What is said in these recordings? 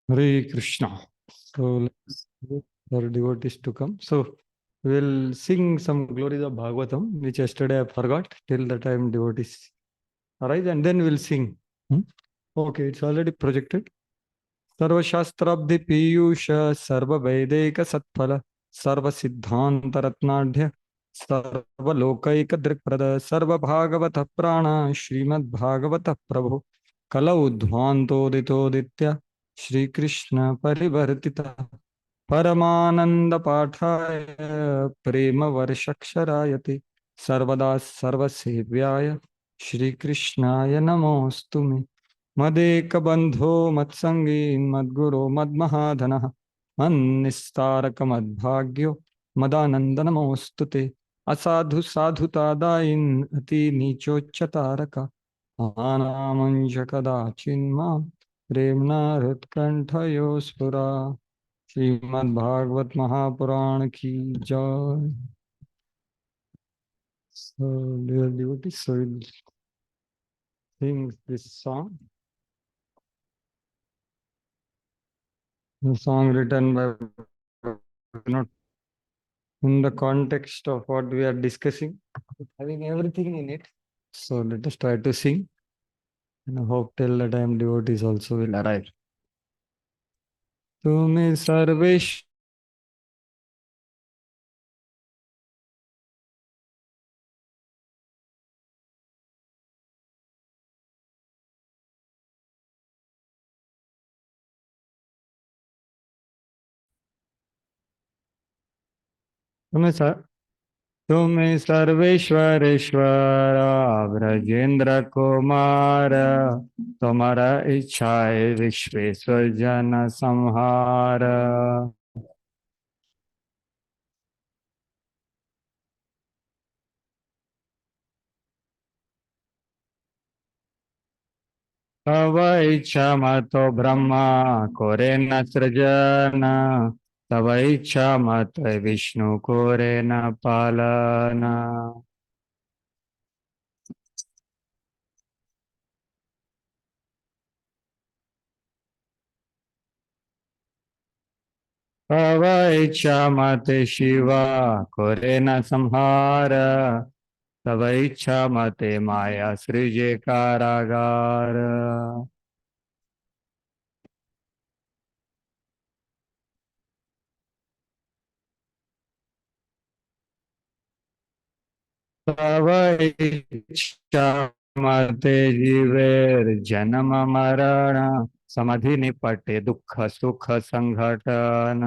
Hare Krishna. So let's wait for devotees to come. So we'll sing some glories of Bhagavatam, which yesterday I forgot till the time devotees arise, and then we'll sing. Hmm? Okay, it's already projected. सर्वशास्त्राब्धि Piyush सर्ववैदिक सत्फल सर्वसिद्धांत रत्नाढ्य सर्वलोकैक दृक्प्रद सर्वभागवत प्राण श्रीमद्भागवत प्रभु कलौ ध्वान्तोदितोदित्य श्रीकृष्ण परिवर्तितः परमानंद पाठाय प्रेम वर्षक्षरायते सर्वदा सर्वसेव्याय श्रीकृष्णाय नमोऽस्तु मदेकबन्धो मत्सङ्गी मद्गुरो मद्महाधनः मन्निस्तारकमद्भाग्यो मदानन्दनमोऽस्तु ते असाधु साधुतादायिन् अति नीचोच्चतारक आनामञ्च कदाचिन्मां प्रेम्णा हृत्कण्ठयो स्फुरा श्रीमद्भागवत महापुराण की जय. So dear devotees, so we'll sing this song. The song written by not in the context of what we are discussing, having everything in it. So let us try to sing and I hope till the time devotees also will arrive. तुम्हें सर्वेश तुम्हें sir तुम्हें सर्वेश्वरेश्वर ब्रजेंद्र कुमार तुम्हारा इच्छा है विश्वेश्वर जन संहार तव इच्छा मतो ब्रह्मा कोरे न सृजन तव इच्छा मत विष्णु कोरे न पालन तव इच्छा मत शिवा कोरे न संहार तव इच्छा मते माया सृजे कारागार तव इच्छा मते जीवेर जन्म मरण समाधि निपटे दुख सुख संघटन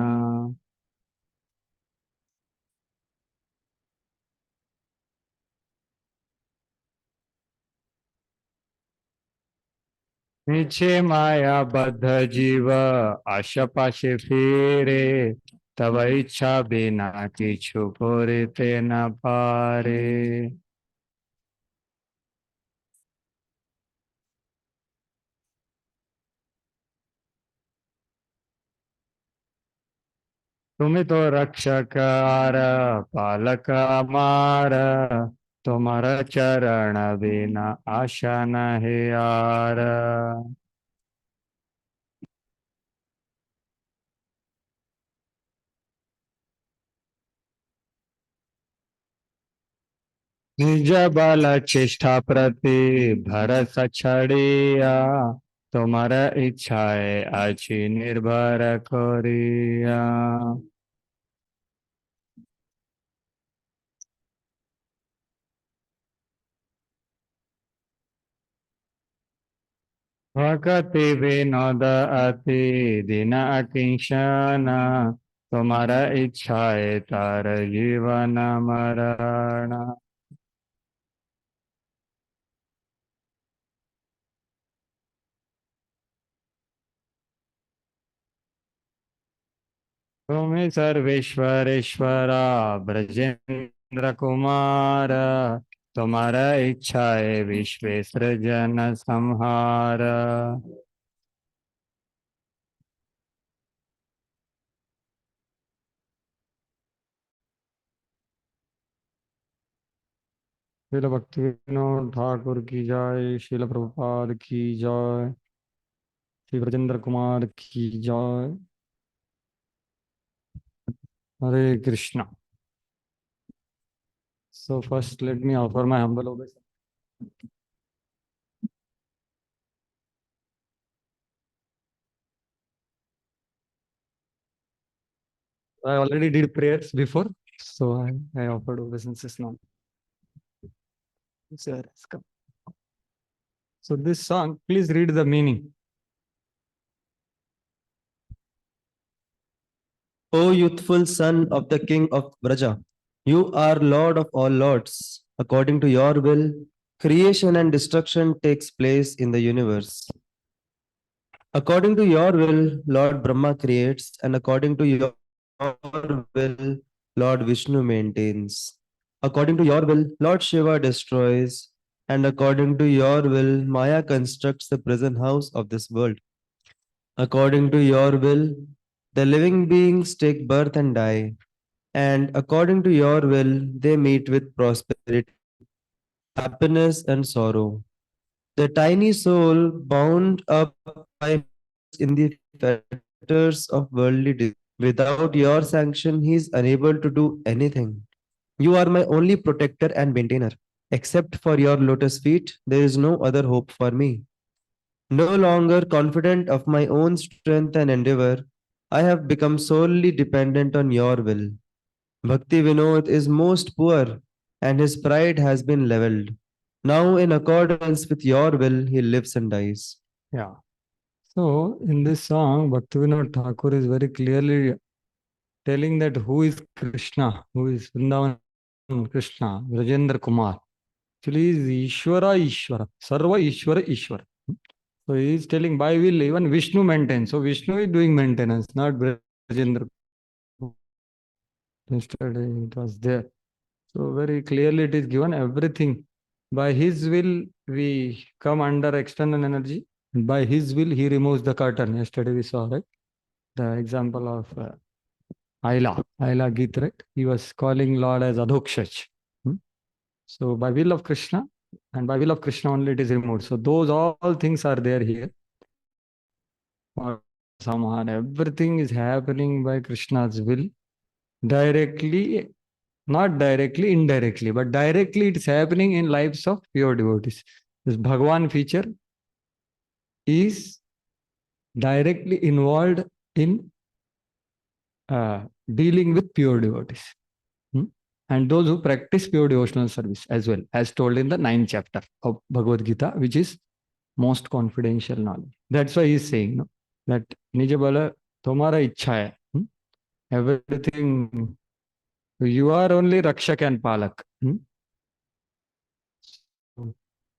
नीचे माया बद्ध जीव आशा पाशे फेरे तव इच्छा बिना किछु पूरिते न पारे तुम्हें तो रक्षक आर पालक अमार तुम्हारा चरण बिना आशा न है यार निज बल चेष्टा प्रति भरस छड़िया तुम्हारा इच्छा है अच्छी निर्भर करिया भक्ति विनोद अति दिन अकिंचन तुम्हारा इच्छा है तार जीवन मरण तुम्हें सर्वेश्वरेश्वरा ब्रजेंद्र कुमार तुम्हारा इच्छा है विश्वेश्वर जन संहार शिल भक्ति विनोद ठाकुर की जय. शिल प्रभुपाद की जय. श्री ब्रजेंद्र कुमार की जय। हरे Krishna. So first, let me offer my humble obeisance. I already did prayers before, so I offered obeisances now. Sir, come. So this song, please read the meaning. O youthful son of the king of Vraja, you are Lord of all lords. According to your will, creation and destruction takes place in the universe. According to your will, Lord Brahma creates, and according to your will, Lord Vishnu maintains. According to your will, Lord Shiva destroys, and according to your will, Maya constructs the prison house of this world. According to your will, the living beings take birth and die, and according to your will, they meet with prosperity, happiness, and sorrow. The tiny soul, bound up by in the fetters of worldly desire. Without your sanction, he is unable to do anything. You are my only protector and maintainer. Except for your lotus feet, there is no other hope for me. No longer confident of my own strength and endeavor, I have become solely dependent on your will. Bhakti Vinod is most poor, and his pride has been leveled. Now, in accordance with your will, he lives and dies. Yeah. So in this song, Bhaktivinoda Thakur is very clearly telling that who is Krishna, who is Vrindavan Krishna, Rajendra Kumar. Actually, is Ishvara Ishvara, Sarva Ishvara Ishvara. So he is telling by will, even Vishnu maintains. So Vishnu is doing maintenance, not Rajendra. Yesterday it was there. So very clearly it is given everything. By his will, we come under external energy. By his will, he removes the curtain. Yesterday we saw, right? The example of Aila Git, right? He was calling Lord as Adhokshach. So by will of Krishna, and by will of Krishna only it is removed. So those all things are there here. Or somehow everything is happening by Krishna's will. Directly, not directly, indirectly, but directly it's happening in lives of pure devotees. This Bhagwan feature is directly involved in dealing with pure devotees. And those who practice pure devotional service as well, as told in the 9th chapter of Bhagavad Gita, which is most confidential knowledge. That's why he is saying no, that Nijabala Tomara Ichha hai. Everything, you are only Rakshak and Palak.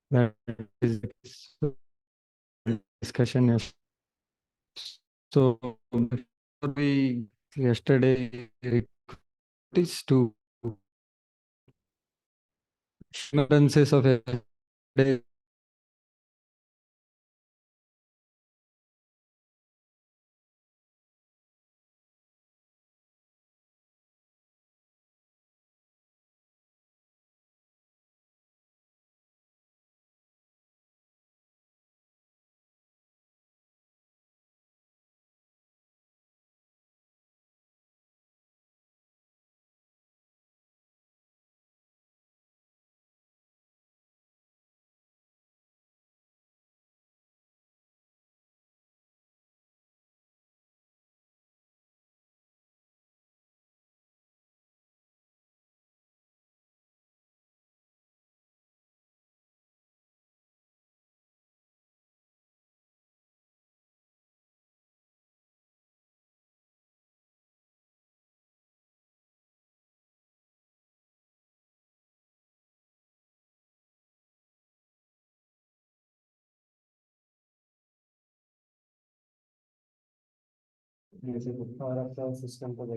That is discussion. So before we yesterday is to ignorances of yesterday. System for the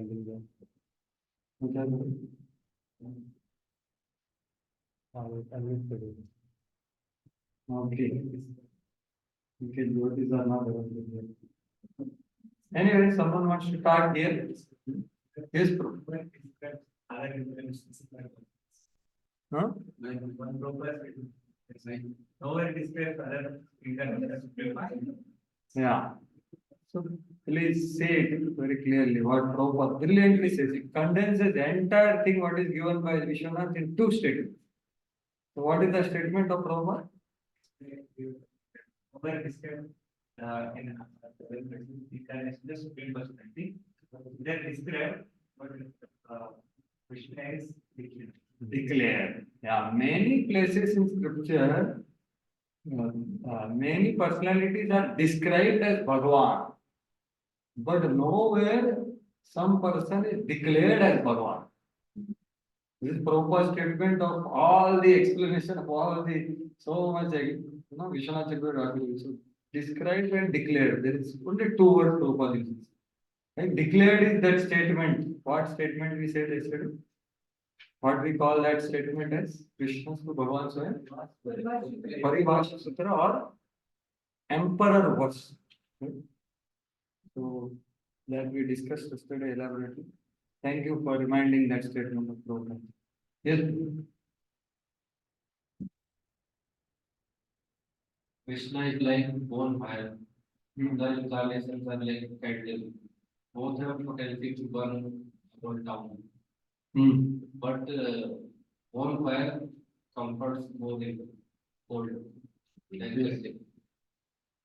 okay. Okay, devotees are not available. Anyway, someone wants to talk here. Yes, bro. Huh? Yeah. So please say it very clearly what Prabhupada brilliantly says. It condenses the entire thing what is given by Vishwanath in two statements. So what is the statement of Prabhupada? In just perspective, that describe what Krishna is declared. Yeah, many places in scripture, many personalities are described as Bhagavan, but nowhere some person is declared as Bhagavan. This is Prabhupada's statement of all the explanation of all the so much, Vishwanath Chakravarti. So described and declared. There is only two words Prabhupada uses. Right? Declared is that statement. What statement we said yesterday? What we call that statement as Krishna's to Bhagavan Swayam? Paribhasha Sutra or Emperor verse. Right? So that we discussed yesterday elaborately. Thank you for reminding that statement of Prabhupada. Yes. Krishna is like bonfire. The incarnations are like candle. Both have potential to burn or down. But bonfire comforts more than cold. Like that.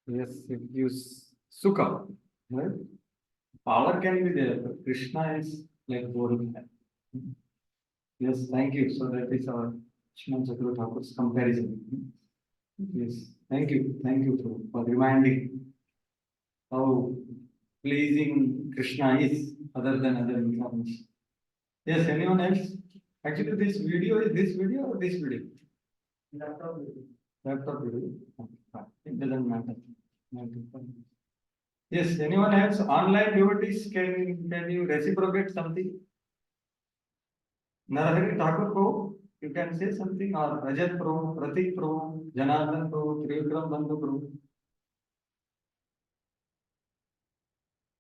Yes, it gives sukha. Right? Power can be there, but Krishna is like boring. Yes, thank you. So that is our Shriman Chakra Thakur's comparison. Yes, thank you. Thank you for reminding how pleasing Krishna is other than other incarnations. Yes, anyone else? Actually, this video is this video or this video? Laptop video. Laptop video. Okay, it doesn't matter. Yes, anyone else? Online devotees, can you reciprocate something? Narahari Thakur Pro, you can say something, or Rajat Pro, Pratik Pro, Janardhan Pro, Trivikram Bandhu Pro,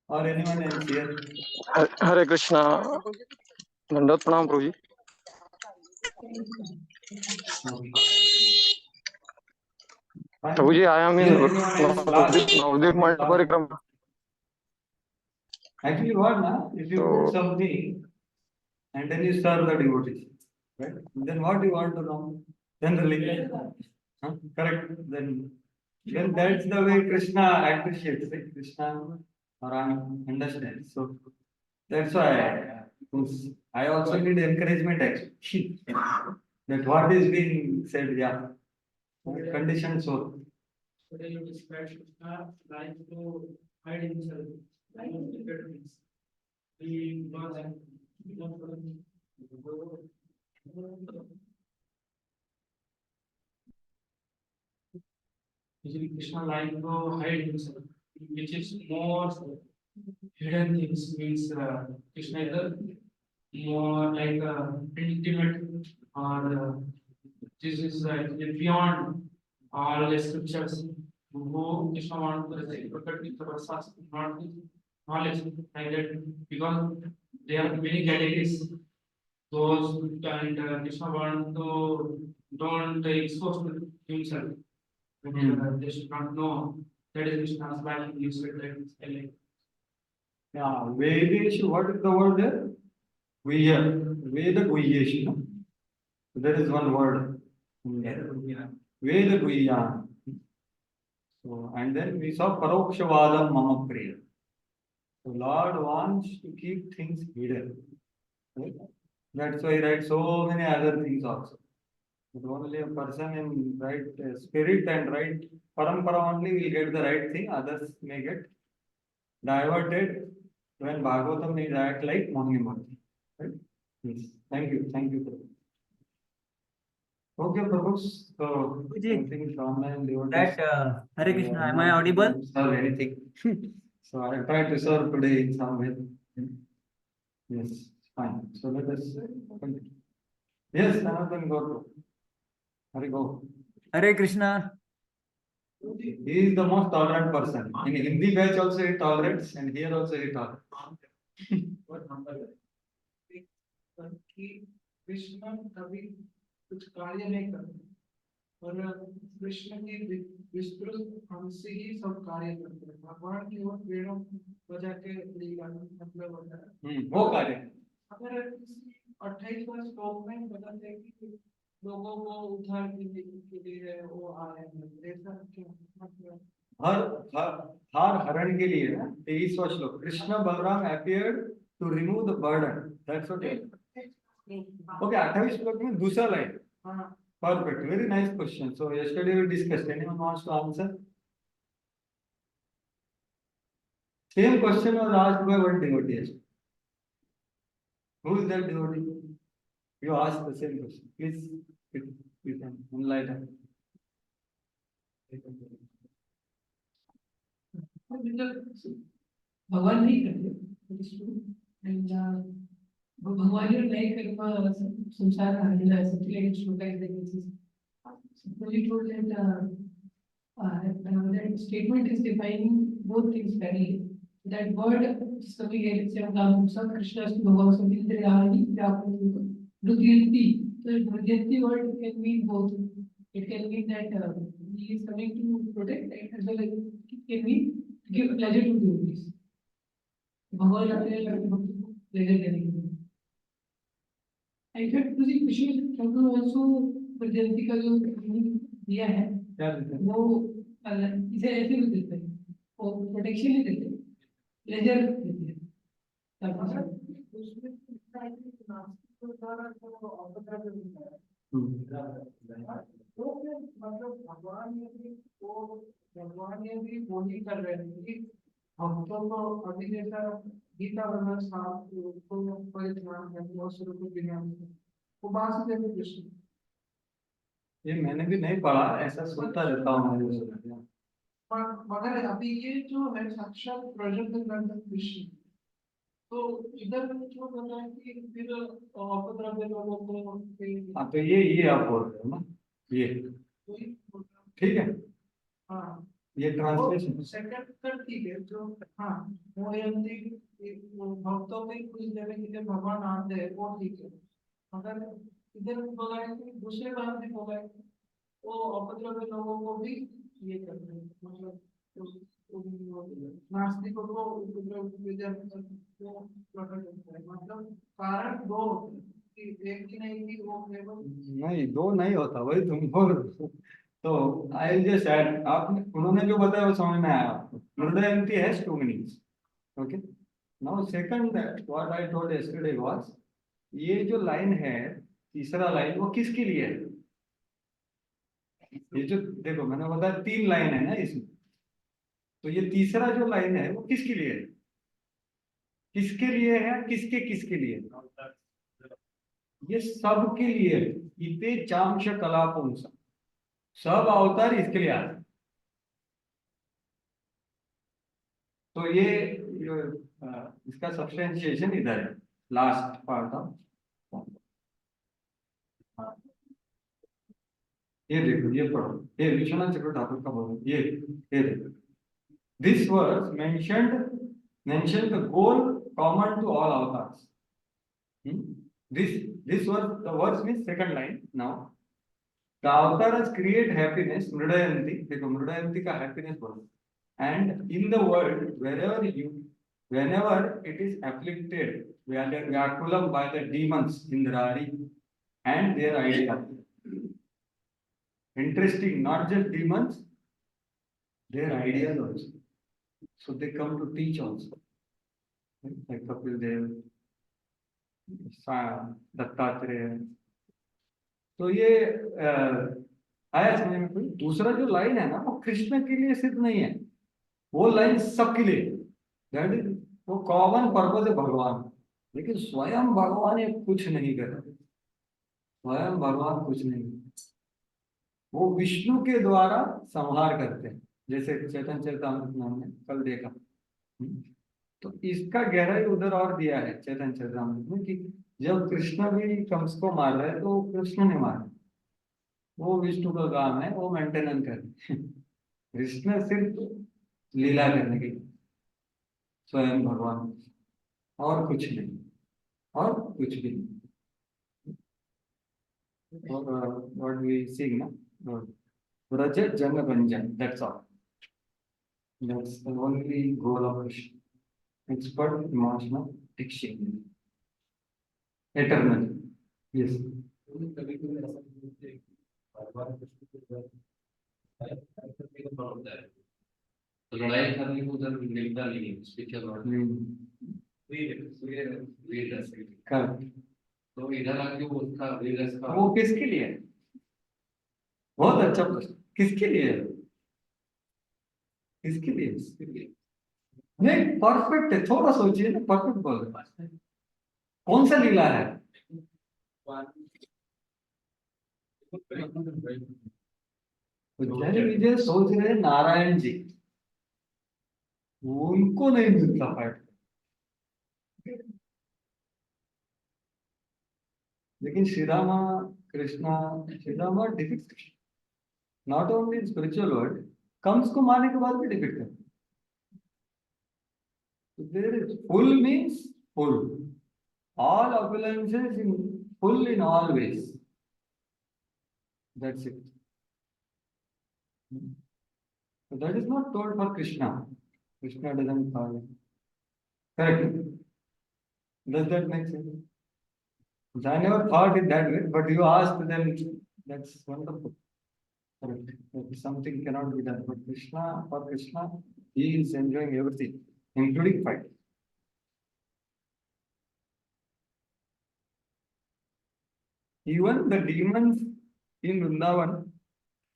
or anyone else here? Hare Krishna. Dandavat Pranam Prabhuji. Okay. Prabhuji, I am in Yes, anyone else? Last. Navadvip Manda Last. Parikrama. Actually, what now? If you put something and then you serve the devotees, right? Then what do you want to know? Generally, correct. Then that's the way Krishna appreciates, right? Krishna or understands. So that's why I also need encouragement actually. That what is being said, yeah. Conditioned soul. Today you describe Krishna like to hide himself, like to secret things. He was usually Krishna like to hide himself, which is more hidden things means Krishna is more like intimate or this is beyond all the scriptures. Who Krishna want to protect the Prasas, not the knowledge like that, because there are many categories. Those and Krishna want to don't expose to himself. But, they should not know that is Krishna's life. You said that. Yeah, Vedesh, what is the word there? Veda Guhyesh, no? There is one word. Veda Guhya. So, and then we saw Parokshavadam Mama Priya. So, Lord wants to keep things hidden. Right? That's why he writes so many other things also. But only a person in right spirit and right parampara only will get the right thing, others may get diverted when Bhagavatam may act like Mohini Murti. Right? Yes. Thank you. Thank you. Okay, Prabhu. So, I Guruji, think online devotees. that Hare Krishna, am I audible? Serve anything. So I tried to serve today in some way. Yes, fine. So let us continue. Yes, Sanatan go to. Hare go. Hare Krishna. He is the most tolerant person. In Hindi batch also he tolerates, and here also he tolerates. What number? कि कृष्ण कभी कुछ कार्य नहीं करते, और कृष्ण की विस्तृत अंश ही सब कार्य करते हैं। भगवान की ओर वेणों बजा के लीला मतलब होता है। वो कार्य। अगर 28वां श्लोक में बताते हैं कि लोगों को उद्धार करने के लिए वो आए हैं, ऐसा क्यों मतलब? हर हरण के लिए ना 23वां श्लोक, Krishna Balram appeared to remove the burden. That's okay. Okay, 28 श्लोक में दूसरा लाइन। हाँ, Perfect. Very nice question. So yesterday we discussed. Anyone wants to answer? Same question was asked by one devotee. Who is that devotee? You asked the same question. Please, you can enlighten. भगवान नहीं करते and भगवान जो नहीं कर संसार हारना सबके श्लोक है he told that statement is defining both things fairly. That word जिसका भी है जैसे हम नाम सब कृष्ण भगवान सब इंद्रियाणि दुर्गति तो दुर्गति word can mean both. It can mean that he is coming to protect as well as it can mean give pleasure to devotees. भगवान आते हैं भक्तों को pleasure देने के लिए. I thought तुझे कृष्ण ठाकुर also दुर्गति का जो दिया है वो इसे ऐसे भी देते हैं और प्रोटेक्शन ही देते हैं लेजर देते हैं उसमें नास्तिक द्वारा जो अपद्रव्य मिलता है तो फिर मतलब भगवान यदि वो ही कर रहे हैं कि भक्तों को अभी जैसा गीता वर्णन साफ को परित्राण है बहुत शुरू को बिना वो बात से देते कृष्ण। ये मैंने भी नहीं पढ़ा, ऐसा सुनता रहता हूँ। मगर अभी ये जो है साक्षात प्रजन ग्रंथ कृष्ण तो इधर जो बोला है कि फिर अपद्रव्य लोगों को हाँ तो ये आप बोल रहे हो ना, ये ठीक है। हाँ ये ट्रांसलेशन सेकंड कर ठीक है जो हाँ वो यदि भक्तों में कुछ देने के लिए भगवान आते हैं वो ठीक है। मगर इधर बोला है कि दूसरे बात में बोला है वो अपद्रव्य लोगों को भी ये करते हैं मतलब नास्तिकों को उपद्रव को प्रकट होता है मतलब कारण दो होते हैं कि एक ही नहीं कि वो केवल नहीं, दो नहीं होता, वही तुम बोल रहे हो। तो आई जस्ट ऐड, आपने उन्होंने जो बताया वो समझ में आया आपको। हृदयंती has two meanings. Okay, now second what I told yesterday was, ये जो लाइन है तीसरा लाइन वो किसके लिए है? ये जो देखो मैंने बताया 3 लाइन है ना इसमें, तो ये तीसरा जो लाइन है वो किसके लिए है? किसके लिए है? किसके किसके लिए? ये सब के लिए है। इते चांश कलापुंस, सब अवतार इसके लिए आते। तो ये इसका सब्सटेंशिएशन इधर है, लास्ट पार्ट ऑफ। ये देखो, ये पढ़ो, ये विश्वनाथ चक्रवर्ती ठाकुर का बोलो, ये देखो, this verse mentioned the goal common to all avatars. This was the verse means second line. Now the avatars create happiness, mridayanti, देखो mridayanti का happiness बोलो, and in the world whenever it is afflicted, Vyakulam by the demons Indrari and their idea. Interesting, not just demons, their ideas also. So they come to teach also, like Kapil Dev, Dattatreya. तो ये आया समझ में? कोई दूसरा जो line है ना वो कृष्ण के लिए सिर्फ नहीं है, वो लाइन सबके लिए, दैट इज वो कॉमन पर्पज है भगवान। लेकिन स्वयं भगवान ये कुछ नहीं कर रहे, स्वयं भगवान कुछ नहीं, वो विष्णु के द्वारा संहार करते हैं, जैसे चैतन्य चरितामृत में हमने कल देखा। तो इसका गहराई उधर और दिया है चैतन्य चरितामृत में कि जब कृष्ण भी कंस को मार रहे हैं तो कृष्ण ने मारा, वो विष्णु का काम है, वो मेंटेनेंस करे। कृष्ण सिर्फ लीला करने के, स्वयं भगवान, और कुछ नहीं, और कुछ भी नहीं। और व्हाट वी सी ना, Vraja Jana Ranjan, that's all. That's the only goal of Krishna. Expert emotional exchange. Eternal. Yes. लड़ाई करने को उधर मिलता नहीं है स्पीकर और वीर रस Correct. तो इधर आके वो उसका वीर रस का वो किसके लिए है? बहुत अच्छा प्रश्न। किसके लिए है? किसके लिए? नहीं, परफेक्ट है, थोड़ा सोचिए ना, परफेक्ट बोल रहे हैं। कौन सा लीला है? उज्जैन विजय सोच रहे हैं नारायण जी, उनको नहीं मिलता फाइट, लेकिन Shri Rama Krishna, Shri Rama defeat Krishna not only in spiritual world, Kansa को मारने के बाद भी डिफीट करते। There is full means full, all opulences in full in all ways. That's it. So that is not told for Krishna. Krishna doesn't follow. Correct. Does that make sense? I never thought it that way, but you asked, then that's wonderful. Correct. If something cannot be done, but Krishna, for Krishna, he is enjoying everything, including fight. Even the demons in Vrindavan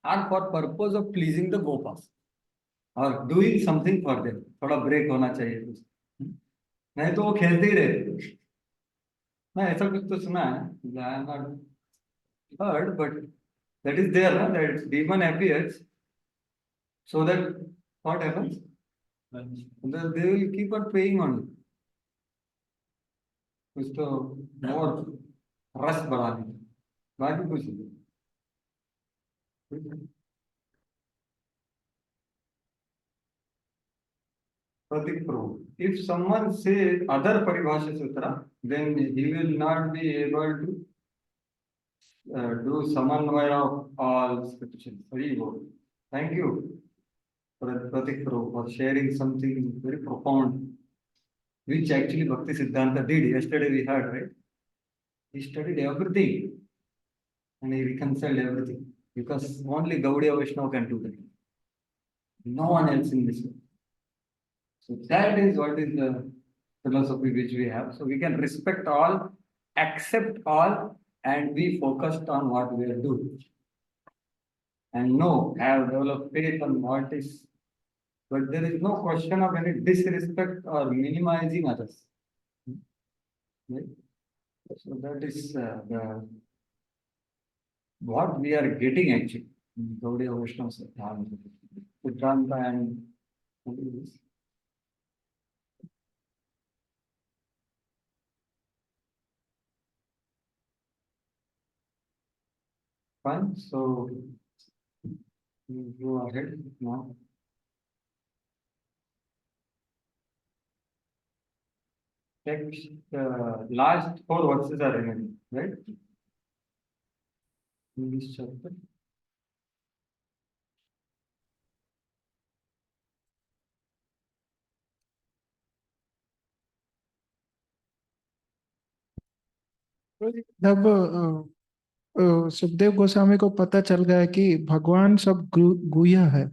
are for purpose of pleasing the Gopas or doing something for them. थोड़ा break होना चाहिए कुछ, नहीं तो वो खेलते ही रहते। मैं ऐसा कुछ तो सुना है, I have not heard, but that is there, na? That demon appears so that what happens? They will keep on paying on you. कुछ तो more रस बढ़ाने, बाकी कुछ नहीं। Pratik Prabhu. If someone says other Paribhasha Sutra, then he will not be able to do Samanvaya of all scriptures. Very good. Thank you, Pratik Prabhu, for sharing something very profound, which actually Bhakti Siddhanta did. Yesterday we heard, right? He studied everything and he reconciled everything, because only Gaudiya Vaishnava can do that. No one else in this world. So that is what is the philosophy which we have. So we can respect all, accept all, and be focused on what we are doing. And know, have developed faith on what is, but there is no question of any disrespect or minimizing others. Right? So that is what we are getting actually in Gaudiya Vaishnava Siddhanta and what is this? Fine, so you go ahead now. Text, last 4 verses are remaining, right? In this chapter. जब सुखदेव गोस्वामी को पता चल गया कि भगवान सब गुह्य है,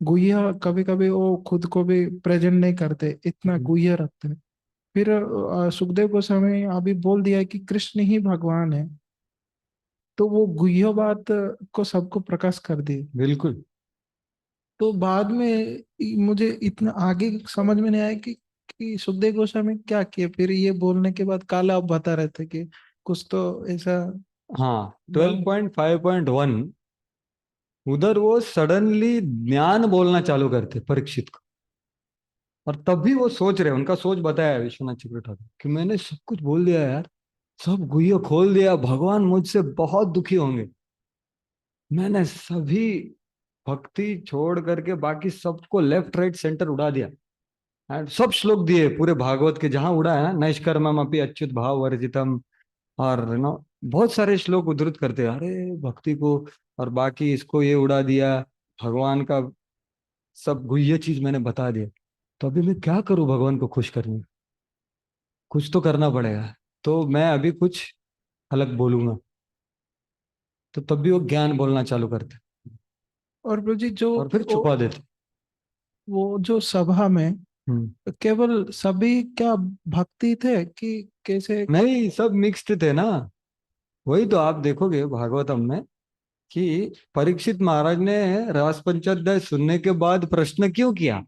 गुह्य, कभी कभी वो खुद को भी प्रेजेंट नहीं करते, इतना गुह्य रखते हैं। फिर सुखदेव गोस्वामी अभी बोल दिया कि कृष्ण ही भगवान है, तो वो गुह्य बात को सबको प्रकाश कर दी। बिल्कुल। तो बाद में मुझे इतना आगे समझ में नहीं आया कि सुखदेव गोस्वामी क्या किए। फिर ये बोलने के बाद काला आप बता रहे थे कि कुछ तो ऐसा। हाँ, 12.5.1 उधर वो सडनली ज्ञान बोलना चालू करते परीक्षित को, और तभी वो सोच रहे, उनका सोच बताया विश्वनाथ चक्र ठाकुर कि मैंने सब कुछ बोल दिया यार, सब गुह्य खोल दिया, भगवान मुझसे बहुत दुखी होंगे, मैंने सभी भक्ति छोड़ करके बाकी सबको लेफ्ट राइट सेंटर उड़ा दिया, एंड सब श्लोक दिए पूरे भागवत के, जहां उड़ा है ना, नैष्कर्मम अपि अच्युत भाव वर्जितम, और बहुत सारे श्लोक उद्धृत करते हैं, अरे भक्ति को और बाकी इसको ये उड़ा दिया, भगवान का सब गुह्य चीज मैंने बता दिया, तो अभी मैं क्या करूं भगवान को खुश करने, कुछ तो करना पड़ेगा। तो मैं अभी कुछ अलग बोलूंगा, तो तब भी वो ज्ञान बोलना चालू करते और प्रभु जी जो और फिर छुपा देते। वो जो सभा में केवल सभी क्या भक्ति थे कि कैसे? नहीं, सब मिक्स्ड थे ना। वही तो आप देखोगे भागवतम में कि परीक्षित महाराज ने रास पंचाध्याय सुनने के बाद प्रश्न क्यों किया।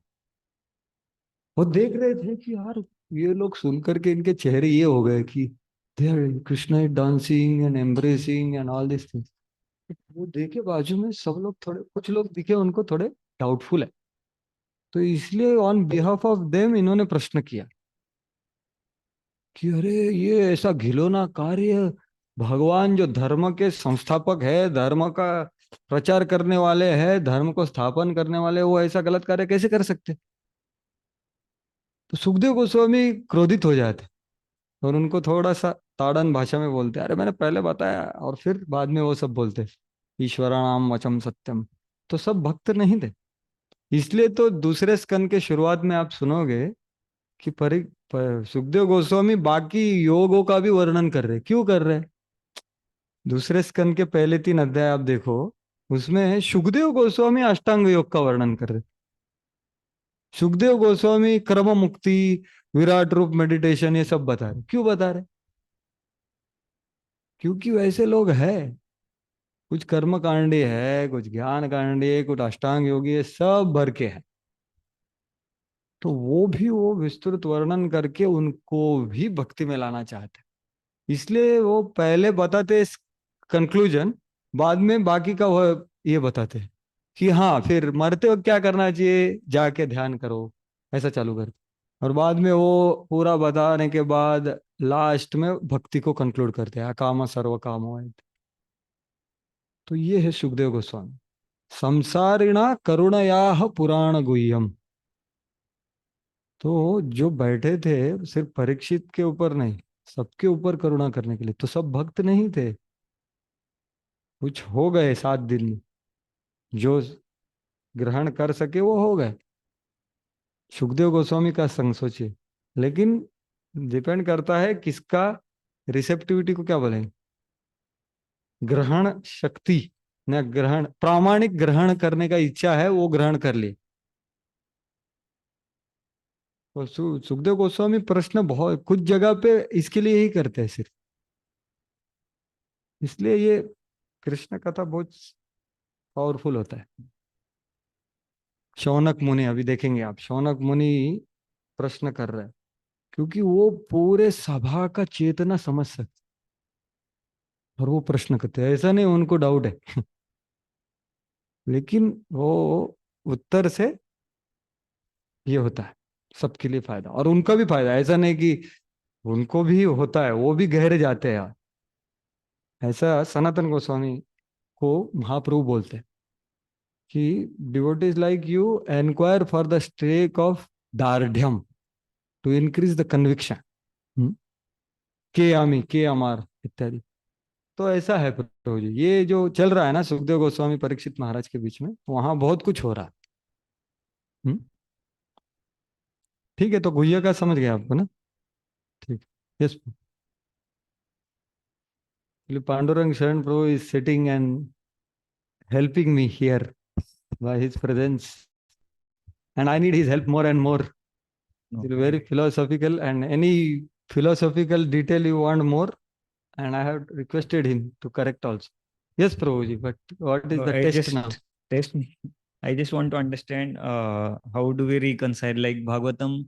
वो देख रहे थे कि यार ये लोग सुन करके इनके चेहरे ये हो गए कि they are Krishna is dancing and embracing and all this things. वो देखे बाजू में सब लोग, थोड़े कुछ लोग दिखे उनको थोड़े डाउटफुल है, तो इसलिए ऑन बिहाफ ऑफ देम इन्होंने प्रश्न किया कि अरे ये ऐसा घिनौना कार्य, भगवान जो धर्म के संस्थापक है, धर्म का प्रचार करने वाले हैं, धर्म को स्थापन करने वाले, वो ऐसा गलत कार्य कैसे कर सकते। तो सुखदेव गोस्वामी क्रोधित हो जाते और उनको थोड़ा सा ताड़न भाषा में बोलते, अरे मैंने पहले बताया, और फिर बाद में वो सब बोलते ईश्वराणाम वचम सत्यम। तो सब भक्त नहीं थे। इसलिए तो दूसरे स्कंद के शुरुआत में आप सुनोगे कि सुखदेव गोस्वामी बाकी योगों का भी वर्णन कर रहे। क्यों कर रहे? दूसरे स्कंद के पहले 3 अध्याय आप देखो, उसमें सुखदेव गोस्वामी अष्टांग योग का वर्णन कर रहे। सुखदेव गोस्वामी क्रम मुक्ति, विराट रूप मेडिटेशन, ये सब बता रहे। क्यों बता रहे? क्योंकि वैसे लोग हैं, कुछ कर्म कांडी है, कुछ ज्ञान कांडी है, कुछ अष्टांग योगी है, सब भर के है। तो वो भी वो विस्तृत वर्णन करके उनको भी भक्ति में लाना चाहते, इसलिए वो पहले बताते कंक्लूजन, बाद में बाकी का वो ये बताते हैं कि हाँ फिर मरते वक्त क्या करना चाहिए, जाके ध्यान करो, ऐसा चालू करते। और बाद में वो पूरा बताने के बाद लास्ट में भक्ति को कंक्लूड करते हैं, अकाम सर्व कामो। तो ये है सुखदेव गोस्वामी, संसारिणा करुणया पुराण गुह्यम। तो जो बैठे थे सिर्फ परीक्षित के ऊपर नहीं, सबके ऊपर करुणा करने के लिए, तो सब भक्त नहीं थे, कुछ हो गए 7 दिन में, जो ग्रहण कर सके वो हो गए। सुखदेव गोस्वामी का संग सोचिए। लेकिन डिपेंड करता है किसका रिसेप्टिविटी को क्या बोलेंगे, ग्रहण शक्ति, न ग्रहण, प्रामाणिक ग्रहण करने का इच्छा है वो ग्रहण कर ले। तो सुखदेव गोस्वामी प्रश्न बहुत कुछ जगह पे इसके लिए ही करते हैं सिर्फ, इसलिए ये कृष्ण कथा बहुत पावरफुल होता है। शौनक मुनि, अभी देखेंगे आप, शौनक मुनि प्रश्न कर रहे हैं क्योंकि वो पूरे सभा का चेतना समझ सकते, और वो प्रश्न करते हैं, ऐसा नहीं उनको डाउट है लेकिन वो उत्तर से ये होता है सबके लिए फायदा, और उनका भी फायदा, ऐसा नहीं कि उनको भी होता है, वो भी गहरे जाते हैं यार। ऐसा सनातन गोस्वामी को महाप्रभु बोलते हैं कि devotees like you enquire for the stake of दार्ढ्यम टू इंक्रीज द कन्विक्शन, के आमी के अमार इत्यादि। तो ऐसा है प्रभु जी, ये जो चल रहा है ना सुखदेव गोस्वामी परीक्षित महाराज के बीच में, वहां बहुत कुछ हो रहा है। हम्म? ठीक है, तो गुह्य का समझ गया आपको ना? ठीक, yes. Pandurang Sharan Prabhu is sitting and helping me here by his presence, and I need his help more and more. No He's very problem. philosophical, and any philosophical detail you want more, and I have requested him to correct also. Yes, Prabhuji, but what is No, the I test now? just test me. I just want to understand how do we reconcile like Bhagavatam.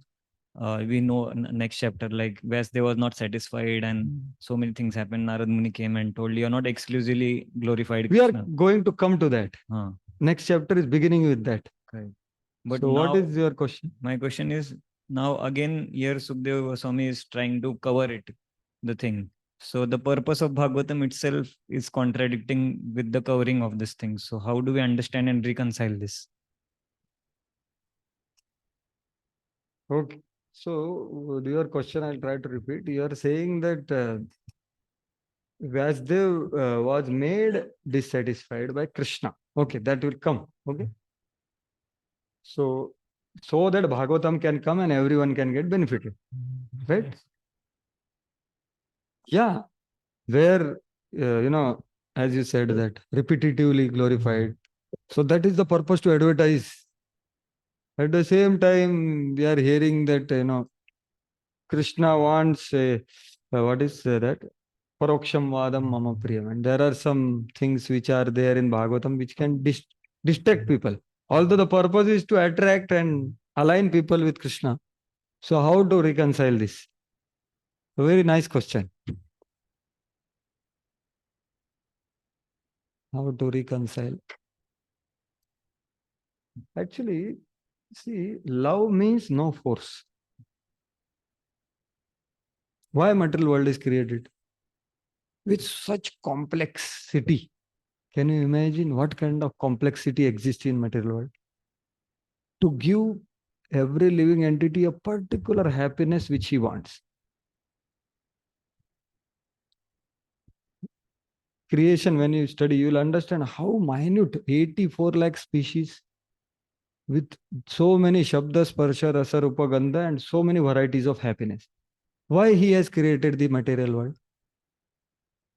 We know next chapter like Vyasdeva was not satisfied and so many things happened. Narad Muni came and told you are not exclusively glorified We are Krishna. going to come to that. Huh. Next chapter is beginning with that. Correct. But So what now is your question? my question is now again here Sukhdeva Goswami is trying to cover it, the thing. So the purpose of Bhagavatam itself is contradicting with the covering of this thing. So how do we understand and reconcile this? Okay. So your question I'll try to repeat. You are saying that Vyasdev was made dissatisfied by Krishna. Okay, that will come. Okay. So that Bhagavatam can come and everyone can get benefited. Right? Yeah. Where, as you said, that repetitively glorified. So that is the purpose, to advertise. At the same time, we are hearing that, Krishna wants what is that? Paroksham vadam mama priyam. And there are some things which are there in Bhagavatam which can distract people. Although the purpose is to attract and align people with Krishna. So how to reconcile this? A very nice question. How to reconcile? Actually, see, love means no force. Why material world is created? With such complexity. Can you imagine what kind of complexity exists in material world? To give every living entity a particular happiness which he wants. Creation, when you study, you will understand how minute 84 lakh species with so many Shabda, Sparsha, Rasa, Rupa, Gandha and so many varieties of happiness. Why he has created the material world?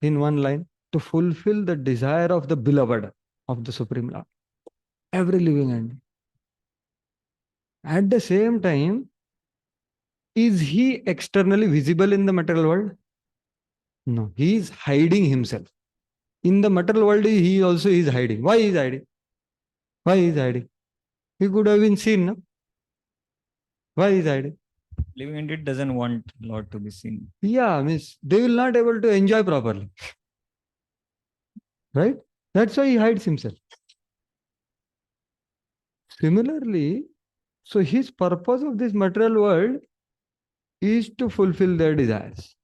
In one line, to fulfill the desire of the beloved of the Supreme Lord. Every living entity. At the same time, is he externally visible in the material world? No, he is hiding himself. In the material world, he also is hiding. Why is hiding? Why is hiding? He could have been seen, no? Why is hiding? Living entity doesn't want Lord to be seen. Yeah, means they will not able to enjoy properly. Right? That's why he hides himself. Similarly, so his purpose of this material world is to fulfill their desires.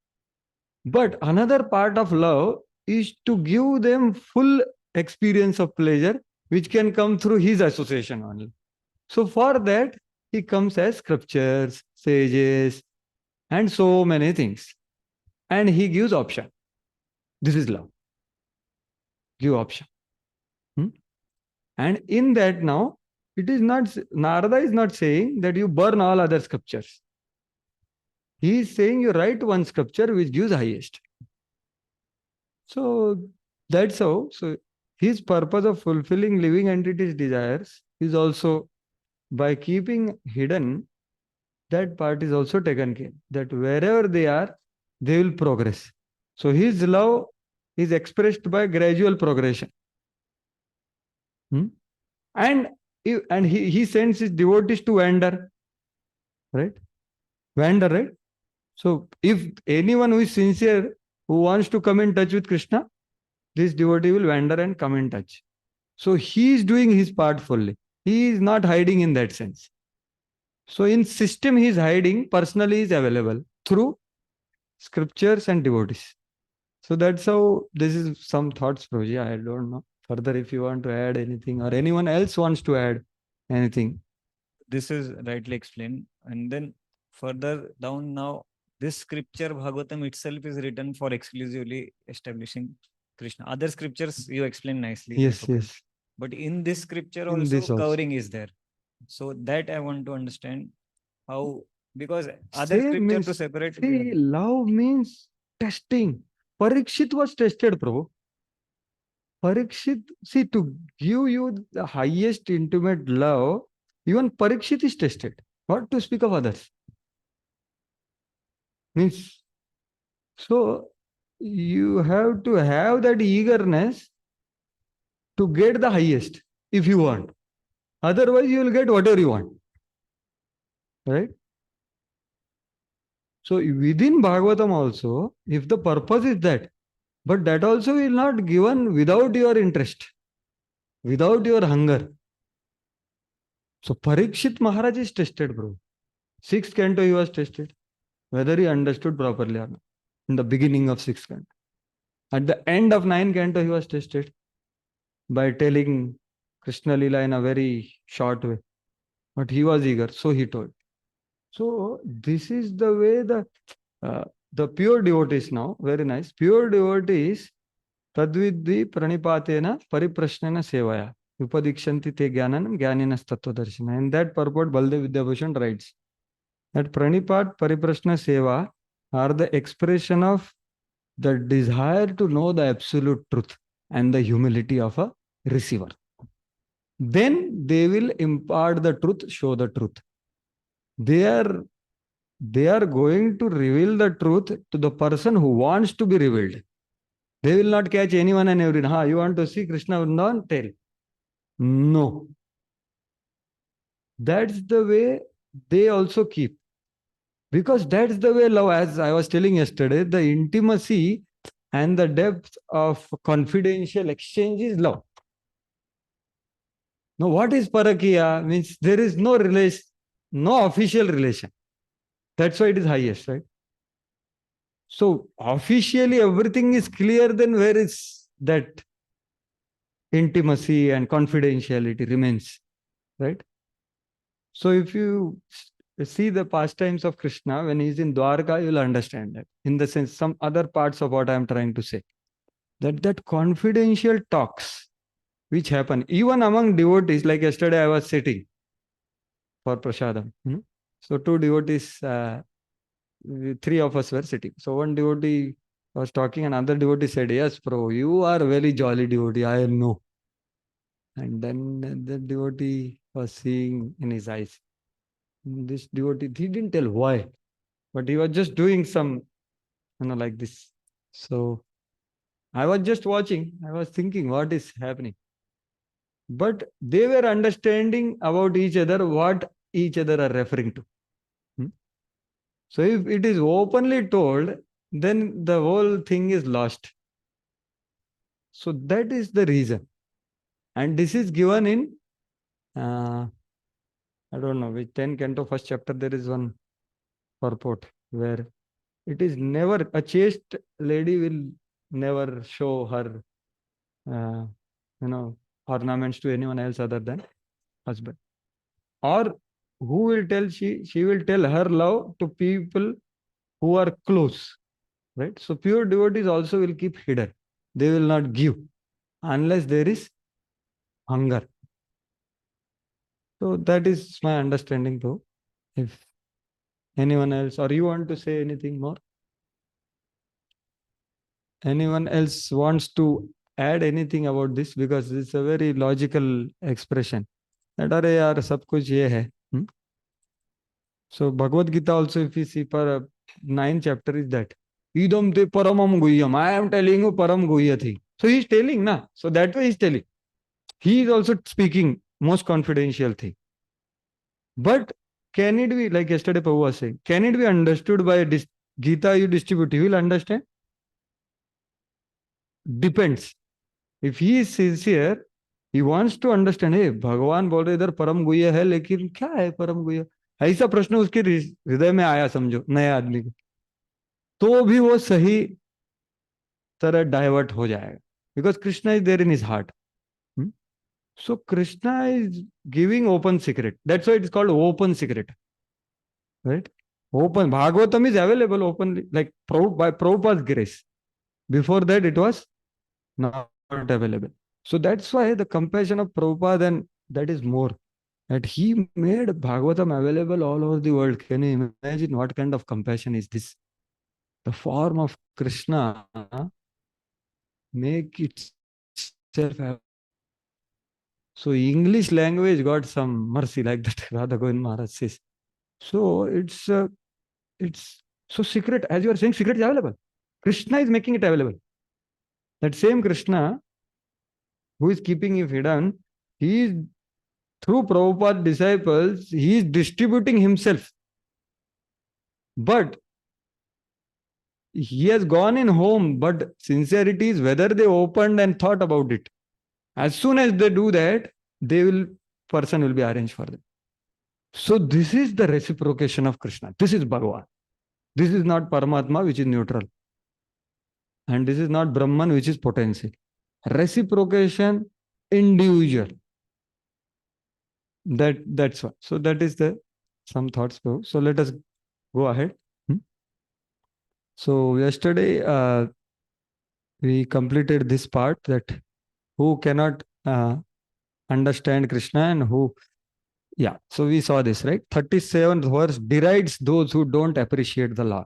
But another part of love is to give them full experience of pleasure, which can come through his association only. So for that, he comes as scriptures, sages, and so many things. And he gives option. This is love. Give option. And in that now, it is not, Narada is not saying that you burn all other scriptures. He is saying you write one scripture which gives highest. So that's how. So his purpose of fulfilling living entities' desires is also by keeping hidden, that part is also taken care. That wherever they are, they will progress. So his love is expressed by gradual progression. And he sends his devotees to wander. Right? Wander, right? So if anyone who is sincere, who wants to come in touch with Krishna, this devotee will wander and come in touch. So he is doing his part fully. He is not hiding in that sense. So in system he is hiding, personally is available through scriptures and devotees. So that's how, this is some thoughts, Prabhuji. I don't know. Further, if you want to add anything or anyone else wants to add anything. This is rightly explained. And then further down now, this scripture Bhagavatam itself is written for exclusively establishing Krishna. Other scriptures you explain nicely. Yes, okay. yes. But in this scripture In also this also. covering is there. So that I want to understand how, because other Same scripture means, to separate. see, love means testing. Parikshit was tested, Prabhu. Parikshit, see, to give you the highest intimate love, even Parikshit is tested. What to speak of others? Means, so you have to have that eagerness to get the highest if you want. Otherwise, you will get whatever you want. Right? So within Bhagavatam also, if the purpose is that, but that also will not given without your interest, without your hunger. So Parikshit Maharaj is tested, bro. 6th canto he was tested, whether he understood properly or not. In the beginning of 6th canto. At the end of 9th canto, he was tested by telling Krishna Lila in a very short way. But he was eager, so he told. So this is the way the pure devotees now, very nice. Pure devotees, tadvidvi pranipatena pariprashnena sevaya. Upadikshanti te jnanam jnaninas tattvadarshina. In that purport, Baldev Vidyabhushan writes that pranipat pariprashna seva are the expression of the desire to know the absolute truth and the humility of a receiver. Then they will impart the truth, show the truth. They are going to reveal the truth to the person who wants to be revealed. They will not catch anyone and everyone. Ha, you want to see Krishna Vrindavan? Tell. No. That's the way they also keep. Because that's the way love, as I was telling yesterday, the intimacy and the depth of confidential exchange is love. Now, what is parakiya? Means there is no relation, no official relation. That's why it is highest, right? So officially everything is clear, then where is that intimacy and confidentiality remains, right? So if you see the pastimes of Krishna, when he is in Dwarka, you will understand that. In the sense, some other parts of what I am trying to say. That confidential talks which happen, even among devotees, like yesterday I was sitting for Prasadam. So two devotees, three of us were sitting. So one devotee was talking, another devotee said, yes, Prabhu, you are a very jolly devotee, I know. And then the devotee was seeing in his eyes. This devotee, he didn't tell why, but he was just doing some, like this. So I was just watching, I was thinking, what is happening? But they were understanding about each other, what each other are referring to. So if it is openly told, then the whole thing is lost. So that is the reason. And this is given in, I don't know, which 10 canto first chapter, there is one purport where it is never, a chaste lady will never show her, ornaments to anyone else other than husband. Or who will tell, she will tell her love to people who are close, right? So pure devotees also will keep hidden. They will not give unless there is hunger. So that is my understanding though. If anyone else, or you want to say anything more? Anyone else wants to add anything about this? Because it's a very logical expression. That are yaar, sab kuch ye hai. So Bhagavad Gita also, if you see, for 9th chapter is that. Idam te paramam guhyam. I am telling you param guhya thi. So he is telling, na. So that way he is telling. He is also speaking most confidential thing. But can it be, like yesterday Prabhu was saying, can it be understood by Gita you distribute? He will understand? Depends. If he is sincere, he wants to understand, hey, भगवान बोल रहे इधर परम गुह्य है, लेकिन क्या है परम गुह्य? ऐसा प्रश्न उसके हृदय में आया, समझो, नए आदमी को, तो भी वो सही तरह डाइवर्ट हो जाएगा. Because Krishna is there in his heart. So Krishna is giving open secret. That's why it is called open secret. Right? Open. Bhagavatam is available openly, like by Prabhupada's grace. Before that, it was not available. So that's why the compassion of Prabhupada, and that is more. That he made Bhagavatam available all over the world. Can you imagine what kind of compassion is this? The form of Krishna make itself. So English language got some mercy, like that Radha Govind Maharaj says. So it's so secret, as you are saying, secret is available. Krishna is making it available. That same Krishna who is keeping it hidden, he is, through Prabhupada disciples, he is distributing himself. But he has gone in home, but sincerity is whether they opened and thought about it. As soon as they do that, person will be arranged for them. So this is the reciprocation of Krishna. This is Bhagavan. This is not Paramatma, which is neutral. And this is not Brahman, which is potency. Reciprocation, individual. That's what. So that is some thoughts. So let us go ahead. So So yesterday we completed this part, that who cannot understand Krishna and who, yeah. So we saw this, right? 37th verse derides those who don't appreciate the law,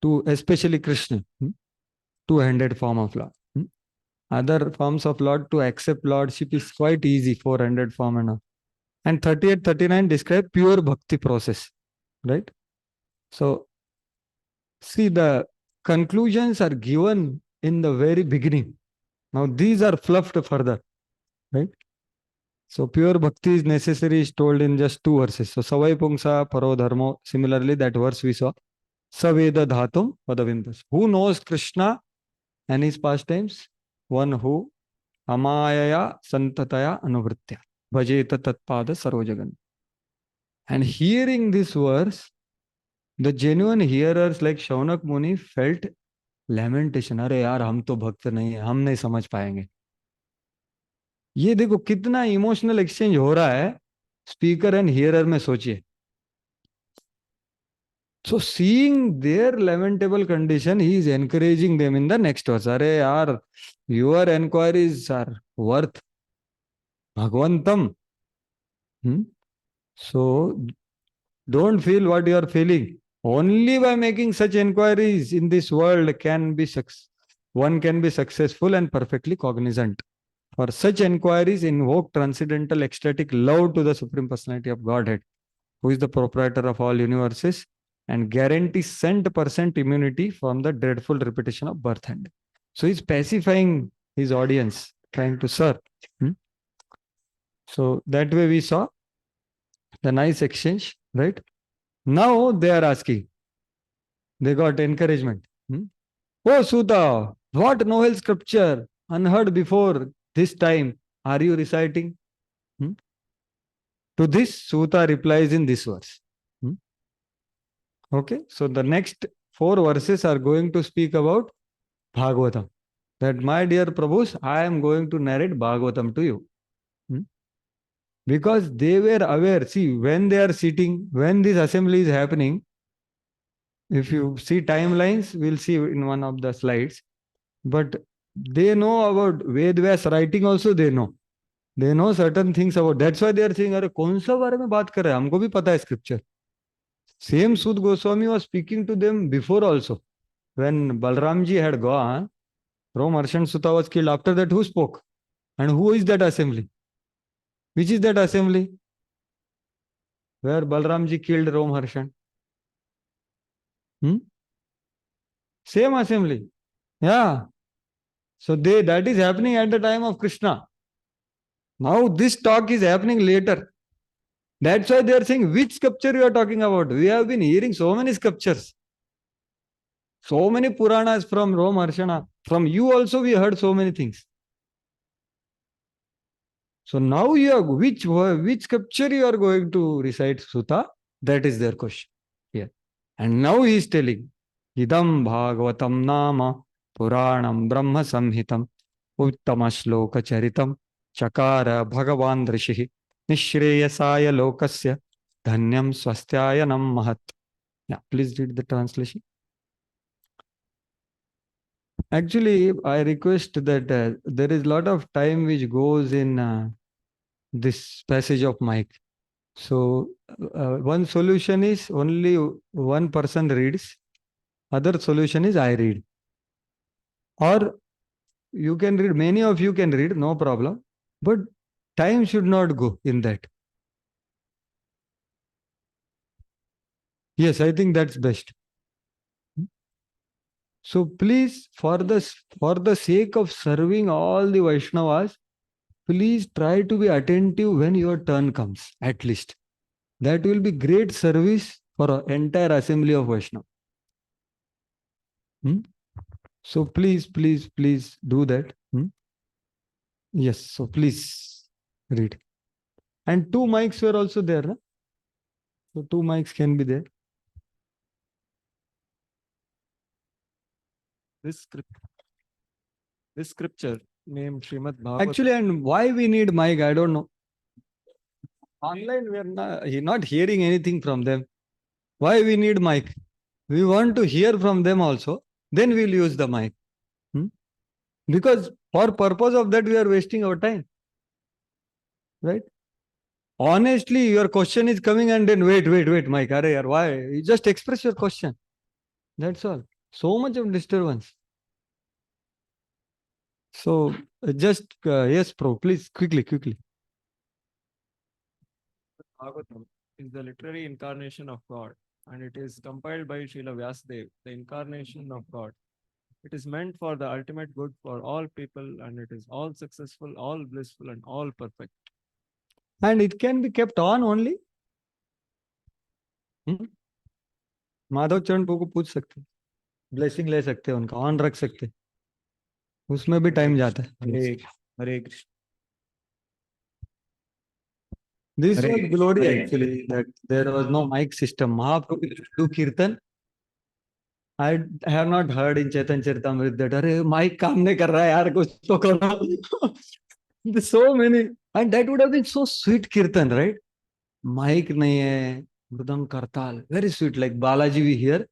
to especially Krishna, two-handed form of law. Other forms of Lord, to accept Lordship is quite easy, 400 form and all. And 38, 39 describe pure bhakti process, right? So see, the conclusions are given in the very beginning. Now these are fluffed further, right? So pure bhakti is necessary is told in just 2 verses. So Savai Pungsa Paro Dharmo, similarly that verse we saw. Saveda Dhatum Padavindas. Who knows Krishna and his pastimes? One who Amayaya Santataya Anuvritya. Bhajeta Tatpada Sarojagan. And hearing this verse, the genuine hearers like Shaunak Muni felt lamentation. अरे यार हम तो भक्त नहीं है, हम नहीं समझ पाएंगे. ये देखो कितना इमोशनल एक्सचेंज हो रहा है स्पीकर एंड हियरर में, सोचिए. So seeing their lamentable condition, he is encouraging them in the next verse. अरे यार, your enquiries are worth Bhagwantam. So don't feel what you are feeling. Only by making such enquiries in this world one can be successful and perfectly cognizant. For such enquiries invoke transcendental ecstatic love to the Supreme Personality of Godhead, who is the proprietor of all universes, and guarantee 100% immunity from the dreadful repetition of birth and death. So he's pacifying his audience, trying to serve. So that way we saw the nice exchange, right? Now they are asking, they got encouragement. Oh Suta, what novel scripture unheard before this time are you reciting? To this, Suta replies in this verse. Okay, so the next 4 verses are going to speak about Bhagavatam. That my dear Prabhus, I am going to narrate Bhagavatam to you. Because they were aware, see, when they are sitting, when this assembly is happening, if you see timelines, we'll see in one of the slides, but they know about Vedvyas writing also, they know. They know certain things about, that's why they are saying, अरे कौन सा बारे में बात कर रहे हैं, हमको भी पता है scripture. Same Sud Goswami was speaking to them before also. When Balramji had gone, Romaharshan Sutta was killed. After that, who spoke? And who is that assembly? Which is that assembly? Where Balramji killed Romaharshan? Same assembly. Yeah. So that is happening at the time of Krishna. Now this talk is happening later. That's why they are saying, which scripture you are talking about? We have been hearing so many scriptures. So many Puranas from Romaharshana. From you also we heard so many things. So now you are, which scripture you are going to recite, Sutta? That is their question here. And now he is telling, Idam Bhagavatam Nama Puranam Brahma Samhitam Uttama Shloka Charitam Chakara Bhagavan Rishihi Nishreyasaya Lokasya Dhanyam Swastyayanam Mahat. Yeah, please read the translation. Actually, I request that there is a lot of time which goes in this passage of mic. So one solution is only one person reads. Other solution is I read. Or you can read, many of you can read, no problem. But time should not go in that. Yes, I think that's best. So please, for the sake of serving all the Vaishnavas, please try to be attentive when your turn comes, at least. That will be great service for an entire assembly of Vaishnava. So please do that. Yes, so please read. And 2 mics were also there. No? So 2 mics can be there. This scripture named Srimad Bhagavatam. Actually, and why we need mic, I don't know. Online, we are not hearing anything from them. Why we need mic? We want to hear from them also. Then we'll use the mic. Because for purpose of that, we are wasting our time. Right? Honestly, your question is coming and then wait, Mike. Arey yaar, why? You just express your question. That's all. So much of disturbance. So just yes, Pro, please quickly. Bhagavatam is the literary incarnation of God, and it is compiled by Srila Vyasadeva, the incarnation of God. It is meant for the ultimate good for all people, and it is all successful, all blissful, and all perfect. And it can be kept on only. Madhav चरण को पूछ सकते, blessing ले सकते हैं, उनका on रख सकते हैं, उसमें भी टाइम जाता है. Hare Krishna. This Hare- was glory Hare- actually, that there was no mic system. Mahaprabhu used to do kirtan. I have not heard in Chaitanya Charitamrita that अरे mic काम नहीं कर रहा है यार, कुछ तो करो. There's so many, and that would have been so sweet kirtan, right? Mic नहीं है, mridang kartal, very sweet, like Balaji we hear.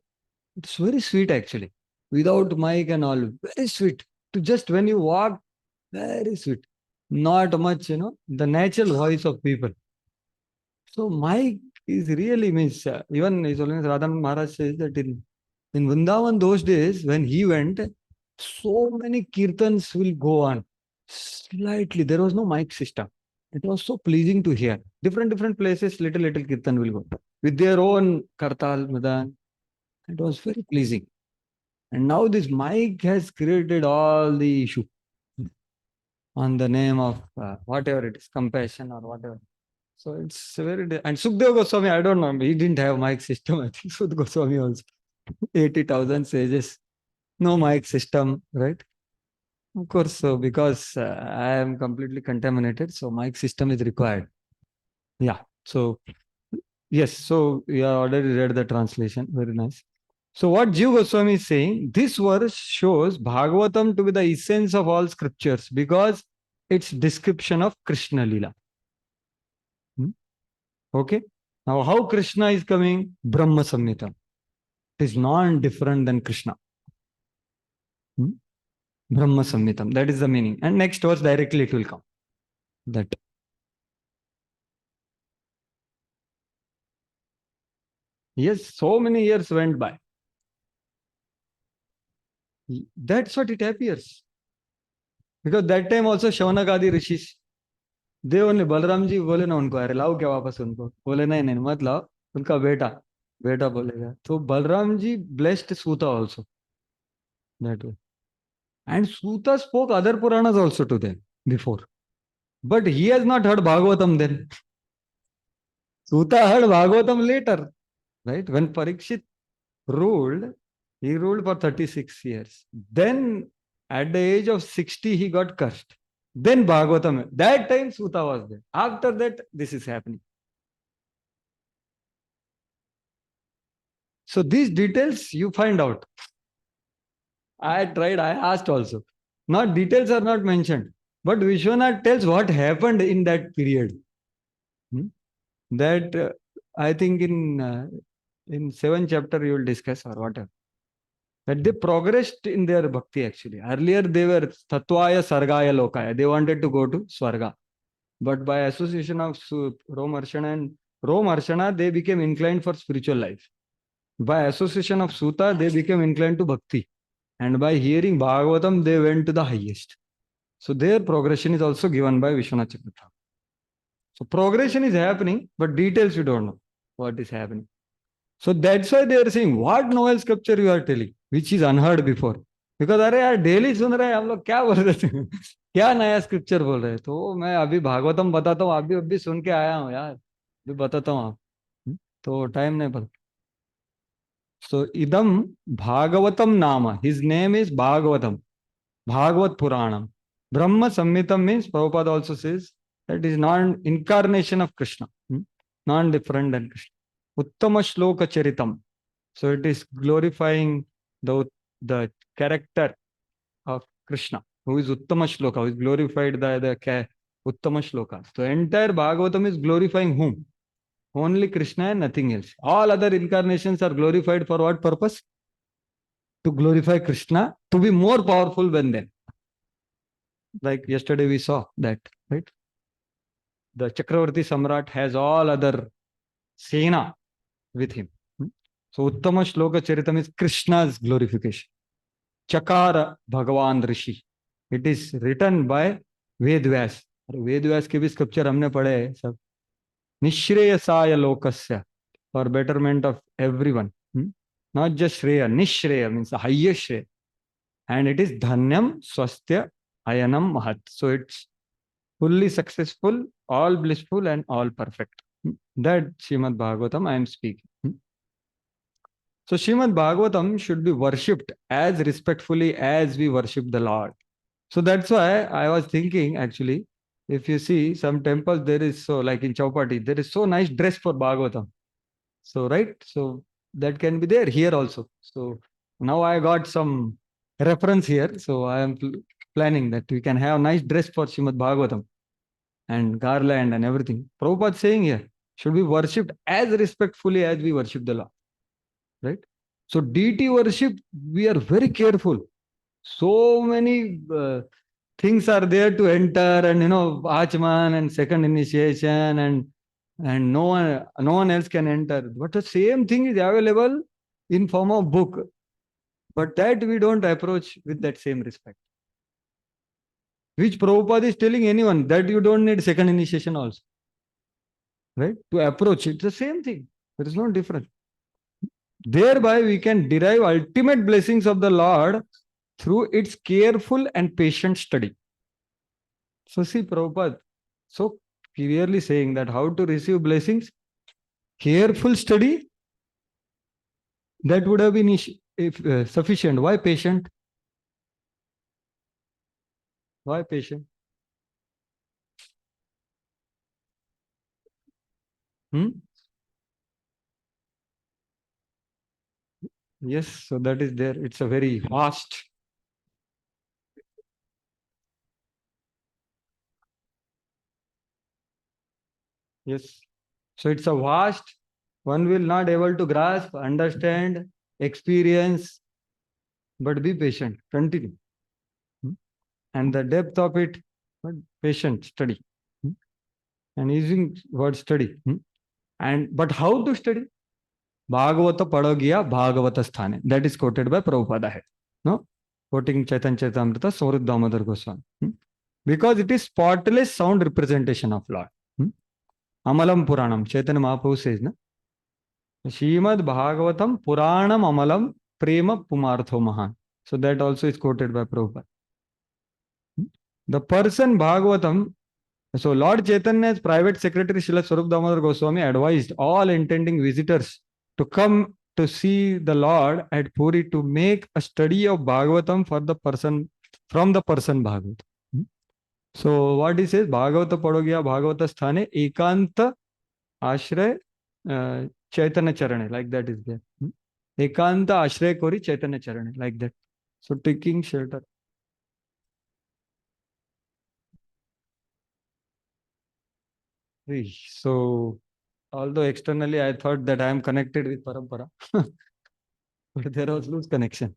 It's very sweet actually, without mic and all, very sweet. To just when you walk, very sweet. Not much, the natural voice of people. So mic is really means even His Holiness Radhan Maharaj says that in Vrindavan those days when he went, so many kirtans will go on. Slightly, there was no mic system. It was so pleasing to hear. Different places, little kirtan will go with their own kartal, madan. It was very pleasing. And now this mic has created all the issue on the name of whatever it is, compassion or whatever. So it's very, and Sukdev Goswami, I don't know, he didn't have mic system. I think Sukdev Goswami also, 80,000 sages, no mic system, right? Of course, so because I am completely contaminated, so mic system is required. Yeah, so yes, so we have already read the translation, very nice. So what Jiva Goswami is saying, this verse shows Bhagavatam to be the essence of all scriptures because it's description of Krishna Lila. Okay. Now how Krishna is coming? Brahma Samhita. It is non-different than Krishna. Brahma Samhitam. That is the meaning. And next verse directly it will come. That. Yes, so many years went by. That's what it appears. Because that time also Shaunakadi Rishis, they only Balram ji बोले ना उनको, अरे लाओ क्या वापस उनको, बोले नहीं मत लाओ, उनका बेटा बोलेगा. So Balram ji blessed Suta also. That way. And Suta spoke other Puranas also to them before. But he has not heard Bhagavatam then. Suta heard Bhagavatam later. Right? When Parikshit ruled, he ruled for 36 years. Then at the age of 60, he got cursed. Then Bhagavatam, that time Suta was there. After that, this is happening. So these details you find out. I tried, I asked also. Not details are not mentioned, but Vishwanath tells what happened in that period. That I think in 7th chapter you will discuss or whatever. That they progressed in their bhakti actually. Earlier they were Tattvaya Sargaya Lokaya. They wanted to go to Swarga. But by association of Romarshana and Romarshana, they became inclined for spiritual life. By association of Suta, they became inclined to bhakti. And by hearing Bhagavatam, they went to the highest. So their progression is also given by Vishwanath Chakravarti. So progression is happening, but details you don't know what is happening. So that's why they are saying, what novel scripture you are telling, which is unheard before. Because अरे यार daily सुन रहे हैं हम लोग, क्या बोल रहे थे, क्या नया स्क्रिप्चर बोल रहे हैं. तो मैं अभी भागवतम बताता हूँ, अभी सुन के आया हूँ यार, अभी बताता हूँ आप, तो टाइम नहीं पता. So idam Bhagavatam nama, his name is Bhagavatam, Bhagavat Puranam. Brahma Samhitam means, Prabhupada also says, that is non-incarnation of Krishna, non-different than Krishna. Uttama Shloka Charitam. So it is glorifying the character of Krishna, who is Uttama Shloka, who is glorified by the Uttama Shloka. So entire Bhagavatam is glorifying whom? Only Krishna and nothing else. All other incarnations are glorified for what purpose? To glorify Krishna, to be more powerful than them. Like yesterday we saw that, right? The Chakravarti Samrat has all other Sena with him. So Uttama Shloka Charitam is Krishna's glorification. Chakara Bhagavan Rishi. It is written by Vedvyas. Vedvyas के भी scripture हमने पढ़े हैं सब. Nishreyasaaya lokasya, for betterment of everyone. Not just Shreya, Nishreya means the highest Shreya. And it is Dhanyam Swastya Ayanam Mahat. So it's fully successful, all blissful, and all perfect. That Srimad Bhagavatam I am speaking. So Srimad Bhagavatam should be worshipped as respectfully as we worship the Lord. So that's why I was thinking actually, if you see some temples, there is so like in Chaupati, there is so nice dress for Bhagavatam. So right, so that can be there here also. So now I got some reference here. So I am planning that we can have nice dress for Srimad Bhagavatam and garland and everything. Prabhupada saying here, should be worshipped as respectfully as we worship the Lord. Right? So deity worship, we are very careful. So many things are there to enter, and Achman and second initiation, and no one else can enter. But the same thing is available in form of book. But that we don't approach with that same respect. Which Prabhupada is telling anyone that you don't need second initiation also. Right? To approach it, the same thing. There is no difference. Thereby we can derive ultimate blessings of the Lord through its careful and patient study. So see Prabhupada so clearly saying that how to receive blessings, careful study, that would have been sufficient. Why patient? Why patient? Yes, so that is there. It's a very vast. Yes. So it's a vast, one will not able to grasp, understand, experience, but be patient, continue. And the depth of it, patient, study. And using word study. But how to study? Bhagavata Padagiya Bhagavata Sthane. That is quoted by Prabhupada. No? Quoting Chaitanya Charitamrita, Swarup Damodar Goswami. Because it is spotless sound representation of Lord. Amalam Puranam. Chaitanya Mahaprabhu says, na? Srimad Bhagavatam Puranam Amalam Prema Pumartho Mahan. So that also is quoted by Prabhupada. The person Bhagavatam, so Lord Chaitanya's private secretary Srila Swarup Damodar Goswami advised all intending visitors to come to see the Lord at Puri to make a study of Bhagavatam for the person, from the person Bhagavatam. So what he says, Bhagavata Padogya Bhagavata Sthane Ekanta Ashray Chaitanya Charane, like that is there. Ekanta Ashray Kori Chaitanya Charane, like that. So taking shelter. So although externally I thought that I am connected with Parampara, but there was loose connection.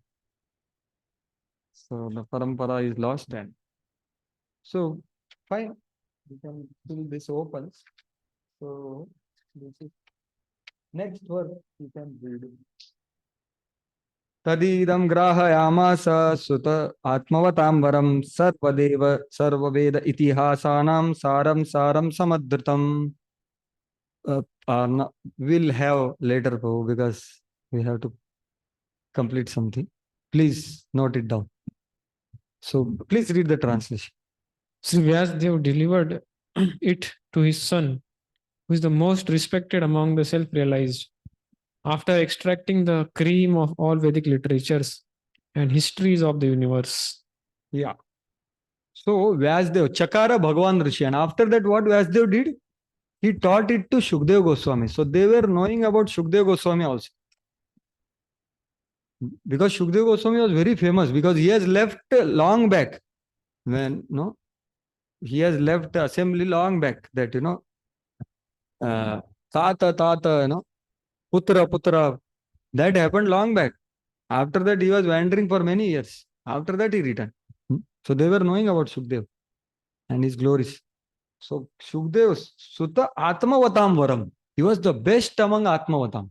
So the Parampara is lost then. So fine, we can fill this open. So this is next word you can read. Tadidam grahayamasa sutta atmavatambaram sarvadeva sarvaveda itihasanam saram samadritam. We'll have later because we have to complete something. Please note it down. So please read the translation. Sri Vyasdev delivered it to his son, who is the most respected among the self-realized. After extracting the cream of all Vedic literatures and histories of the universe. Yeah. So Vyasdev, Chakara Bhagavan Rishi. And after that, what Vyasdev did? He taught it to Shukdev Goswami. So they were knowing about Shukdev Goswami also. Because Shukdev Goswami was very famous because he has left long back. He has left the assembly long back that, Tata, Putra, Putra. That happened long back. After that, he was wandering for many years. After that, he returned. So they were knowing about Shukdev and his glories. So Shukdev, Sutta Atmavatam Varam. He was the best among Atmavatam.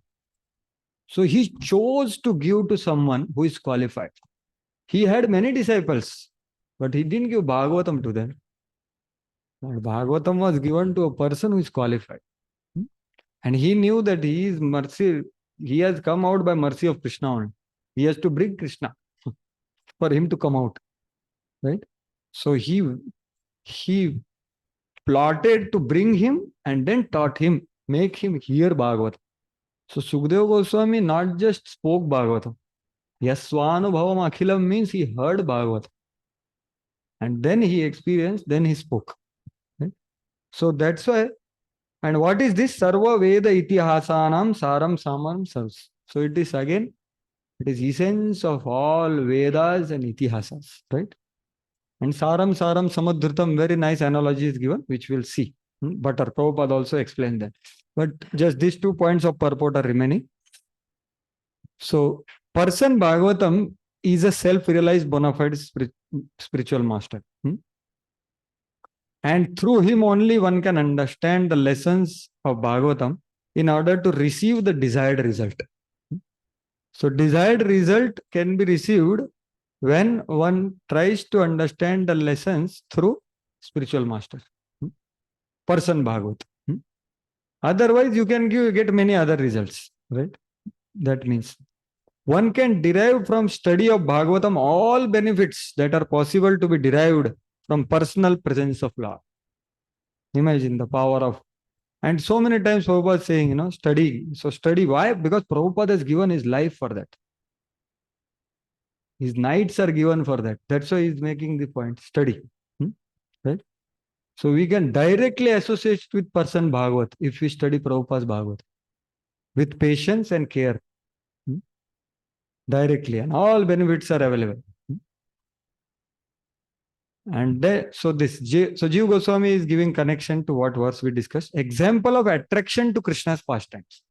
So he chose to give to someone who is qualified. He had many disciples, but he didn't give Bhagavatam to them. And Bhagavatam was given to a person who is qualified. And he knew that he is mercy, he has come out by mercy of Krishna only. He has to bring Krishna for him to come out. Right? So he plotted to bring him and then taught him, make him hear Bhagavatam. So Sukadeva Goswami not just spoke Bhagavatam. Yasvanubhavam Akhilam means he heard Bhagavatam. And then he experienced, then he spoke. Right? So that's why. And what is this? Sarva Veda Itihasanam Saram Samam Sarvas. So it is again, it is essence of all Vedas and Itihasas. Right? And Saram Samadhritam, very nice analogy is given, which we'll see. But our Prabhupada also explained that. But just these 2 points of purport are remaining. So, person Bhagavatam is a self-realized bona fide spiritual master. And through him only one can understand the lessons of Bhagavatam in order to receive the desired result. So, desired result can be received when one tries to understand the lessons through spiritual master, person Bhagavat. Otherwise, you can get many other results, right? That means one can derive from study of Bhagavatam all benefits that are possible to be derived from personal presence of Lord. Imagine the power of, and so many times Prabhupada is saying, study. So study, why? Because Prabhupada has given his life for that. His nights are given for that. That's why he's making the point, study. Right? So we can directly associate with person Bhagavat if we study Prabhupada's Bhagavat with patience and care. Directly, and all benefits are available. And so Jiva Goswami is giving connection to what verse we discussed. Example of attraction to Krishna's pastimes.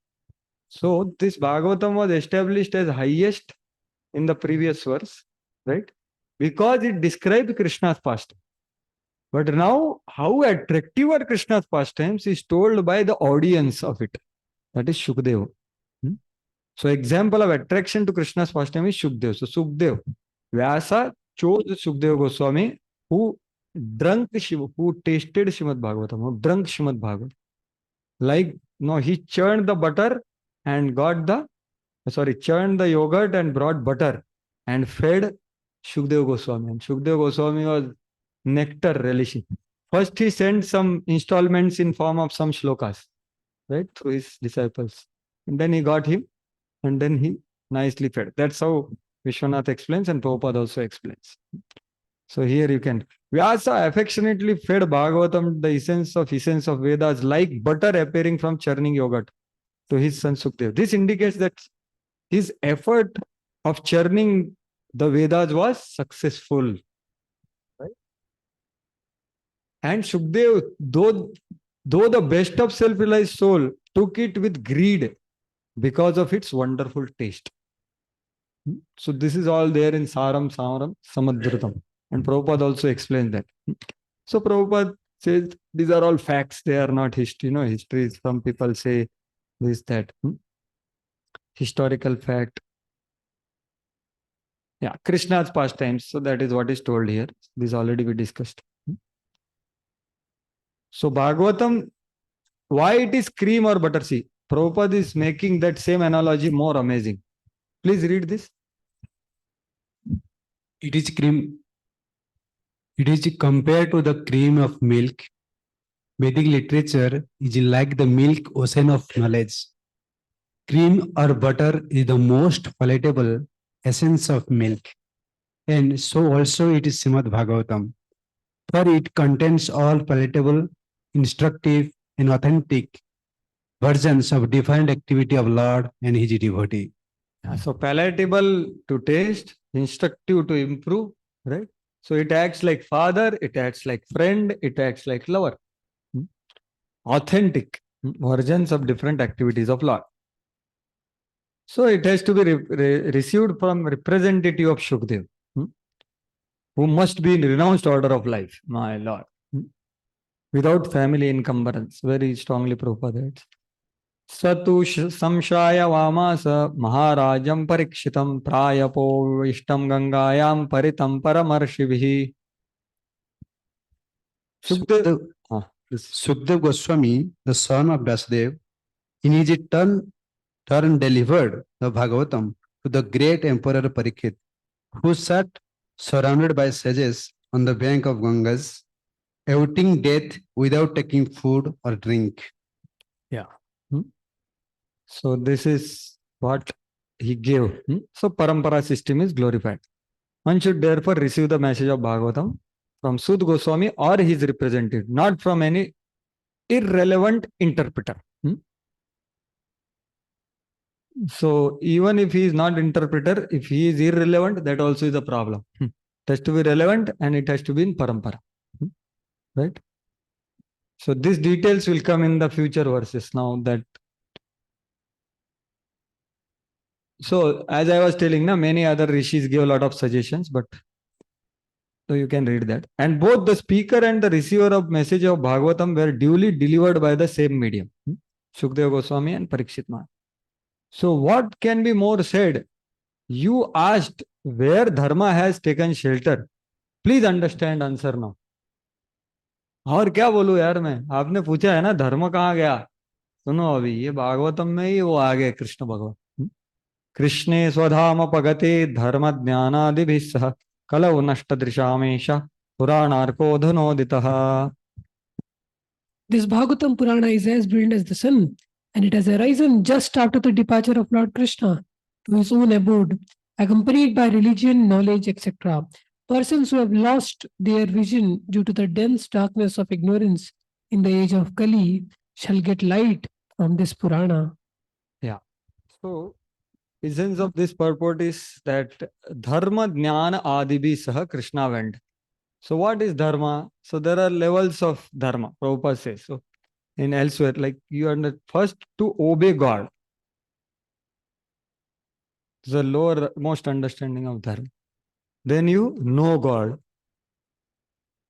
So this Bhagavatam was established as highest in the previous verse, right? Because it described Krishna's pastime. But now, how attractive are Krishna's pastimes is told by the audience of it. That is Shukadeva. So, example of attraction to Krishna's pastime is Shukadeva. So, Shukadeva, Vyasa chose Shukadeva Goswami, who tasted Srimad Bhagavatam, who drank Srimad Bhagavatam. Like, he churned the butter and churned the yogurt and brought butter and fed Shukadeva Goswami. And Shukadeva Goswami was nectar relishing. First, he sent some installments in form of some shlokas, right, through his disciples. And then he got him, and then he nicely fed. That's how Vishwanath explains, and Prabhupada also explains. So here you can. Vyasa affectionately fed Bhagavatam, the essence of Vedas, like butter appearing from churning yogurt, to his son Sukadeva. This indicates that his effort of churning the Vedas was successful. Right? And Shukadeva, though the best of self-realized soul, took it with greed because of its wonderful taste. So this is all there in Saram Samadhritam. And Prabhupada also explains that. So Prabhupada says these are all facts, they are not history. History, some people say this, that. Historical fact. Yeah, Krishna's pastimes. So that is what is told here. This already we discussed. So Bhagavatam, why it is cream or butter? See, Prabhupada is making that same analogy more amazing. Please read this. It is cream. It is compared to the cream of milk. Vedic literature is like the milk ocean of knowledge. Cream or butter is the most palatable essence of milk. And so also it is Srimad Bhagavatam. For it contains all palatable, instructive, and authentic versions of defined activity of Lord and his devotee. So palatable to taste, instructive to improve, right? So it acts like father, it acts like friend, it acts like lover. Authentic. versions of different activities of Lord. So it has to be received from representative of Shukdev, who must be in renounced order of life, my Lord, without family encumbrance. Very strongly Prabhupada adds. Satu samshaya vamasa maharajam parikshitam prayapo ishtam gangayam paritam paramarshibhi. Shukdev, Sukdev Goswami, the son of Vasudev, in his turn delivered the Bhagavatam to the great emperor Parikshit, who sat surrounded by sages on the bank of Gangas, awaiting death without taking food or drink. So this is what he gave. So parampara system is glorified. One should therefore receive the message of Bhagavatam from Sud Goswami or his representative, not from any irrelevant interpreter. So even if he is not interpreter, if he is irrelevant, that also is a problem. It has to be relevant and it has to be in parampara. Right? So these details will come in the future verses now that. So as I was telling, many other rishis give a lot of suggestions, but so you can read that. And both the speaker and the receiver of message of Bhagavatam were duly delivered by the same medium, Shukdev Goswami and Parikshit Maharaj. So what can be more said? You asked where dharma has taken shelter. Please understand answer now. और क्या बोलूं यार मैं, आपने पूछा है ना धर्म कहाँ गया, सुनो अभी ये भागवतम में ही वो आ गए कृष्ण भगवान. कृष्णे स्वधाम पगते धर्म ज्ञानादिभिः सह कलौ नष्टदृशामेष पुराणार्कोऽधुनोदितः. This Bhagavatam Purana is as brilliant as the sun, and it has arisen just after the departure of Lord Krishna to his own abode, accompanied by religion, knowledge, etc. Persons who have lost their vision due to the dense darkness of ignorance in the age of Kali shall get light from this Purana. Yeah. So, essence of this purport is that dharma jnana adibhi saha Krishna went. So what is dharma? So there are levels of dharma, Prabhupada says. So in elsewhere, like you are first to obey God. It's the lower most understanding of dharma. Then you know God.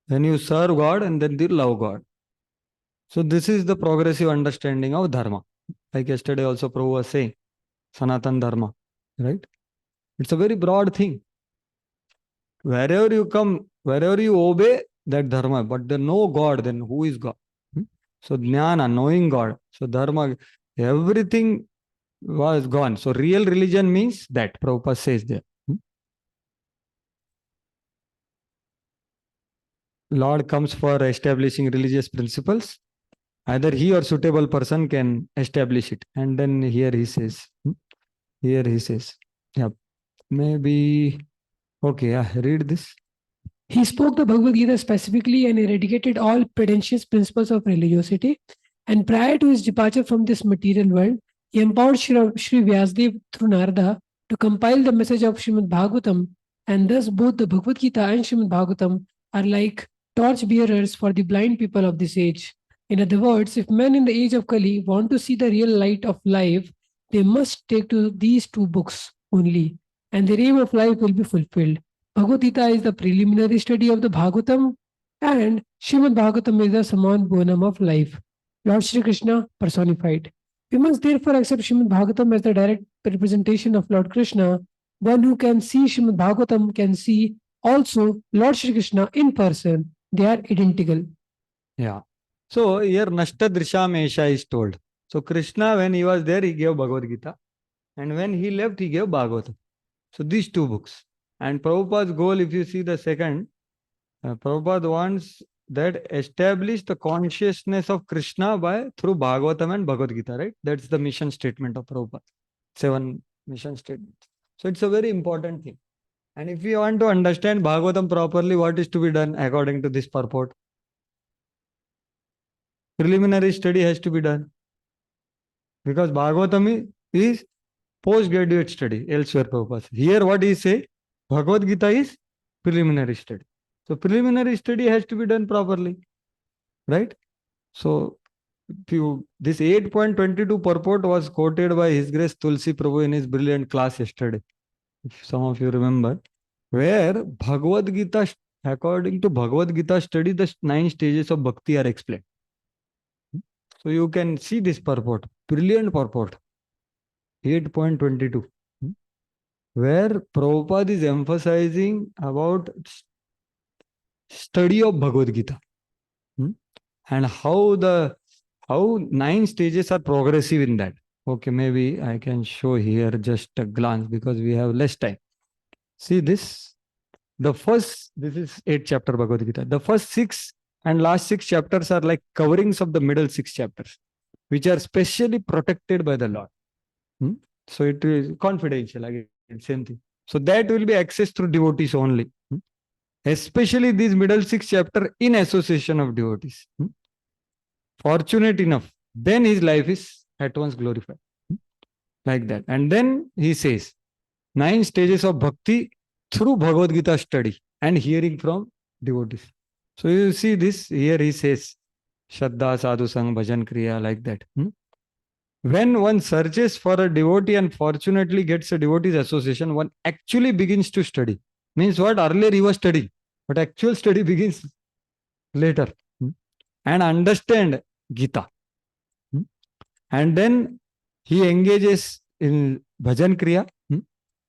Then you serve God and then you love God. So this is the progressive understanding of dharma. Like yesterday also Prabhu was saying, Sanatan dharma, right? It's a very broad thing. Wherever you come, wherever you obey that dharma, but they know God, then who is God? So jnana, knowing God. So dharma, everything was gone. So real religion means that, Prabhupada says there. Lord comes for establishing religious principles. Either he or suitable person can establish it. And then here he says, yeah, maybe, okay, read this. He spoke the Bhagavad Gita specifically and eradicated all pretentious principles of religiosity. And prior to his departure from this material world, he empowered Sri Vyasadeva through Narada to compile the message of Srimad Bhagavatam. And thus both the Bhagavad Gita and Srimad Bhagavatam are like torch bearers for the blind people of this age. In other words, if men in the age of Kali want to see the real light of life, they must take to these two books only, and their aim of life will be fulfilled. Bhagavad Gita is the preliminary study of the Bhagavatam, and Srimad Bhagavatam is the summum bonum of life, Lord Shri Krishna personified. We must therefore accept Srimad Bhagavatam as the direct representation of Lord Krishna. One who can see Srimad Bhagavatam can see also Lord Shri Krishna in person. They are identical. Yeah. So here Nashta Drishamesha is told. So Krishna, when he was there, he gave Bhagavad Gita. And when he left, he gave Bhagavatam. So these two books. And Prabhupada's goal, if you see the second, Prabhupada wants that establish the consciousness of Krishna through Bhagavatam and Bhagavad Gita, right? That's the mission statement of Prabhupada. 7 mission statements. So it's a very important thing. And if we want to understand Bhagavatam properly, what is to be done according to this purport? Preliminary study has to be done. Because Bhagavatam is postgraduate study, elsewhere Prabhupada. Here what he say? Bhagavad Gita is preliminary study. So preliminary study has to be done properly. Right? So this 8.22 purport was quoted by His Grace Tulsi Prabhu in his brilliant class yesterday, if some of you remember, where Bhagavad Gita, according to Bhagavad Gita study, the 9 stages of bhakti are explained. So you can see this purport, brilliant purport, 8.22, where Prabhupada is emphasizing about study of Bhagavad Gita, and how 9 stages are progressive in that. Okay, maybe I can show here just a glance because we have less time. See this, this is 8th chapter Bhagavad Gita. The first 6 and last 6 chapters are like coverings of the middle 6 chapters, which are specially protected by the Lord. So it is confidential, again, same thing. So that will be accessed through devotees only. Especially these middle 6 chapter in association of devotees. Fortunate enough, then his life is at once glorified. Like that. And then he says, 9 stages of bhakti through Bhagavad Gita study and hearing from devotees. So you see this, here he says, Shraddha, Sadhu Sang, Bhajan Kriya, like that. When one searches for a devotee and fortunately gets a devotee's association, one actually begins to study. Means what? Earlier he was studying, but actual study begins later. And understand Gita. And then he engages in Bhajan Kriya,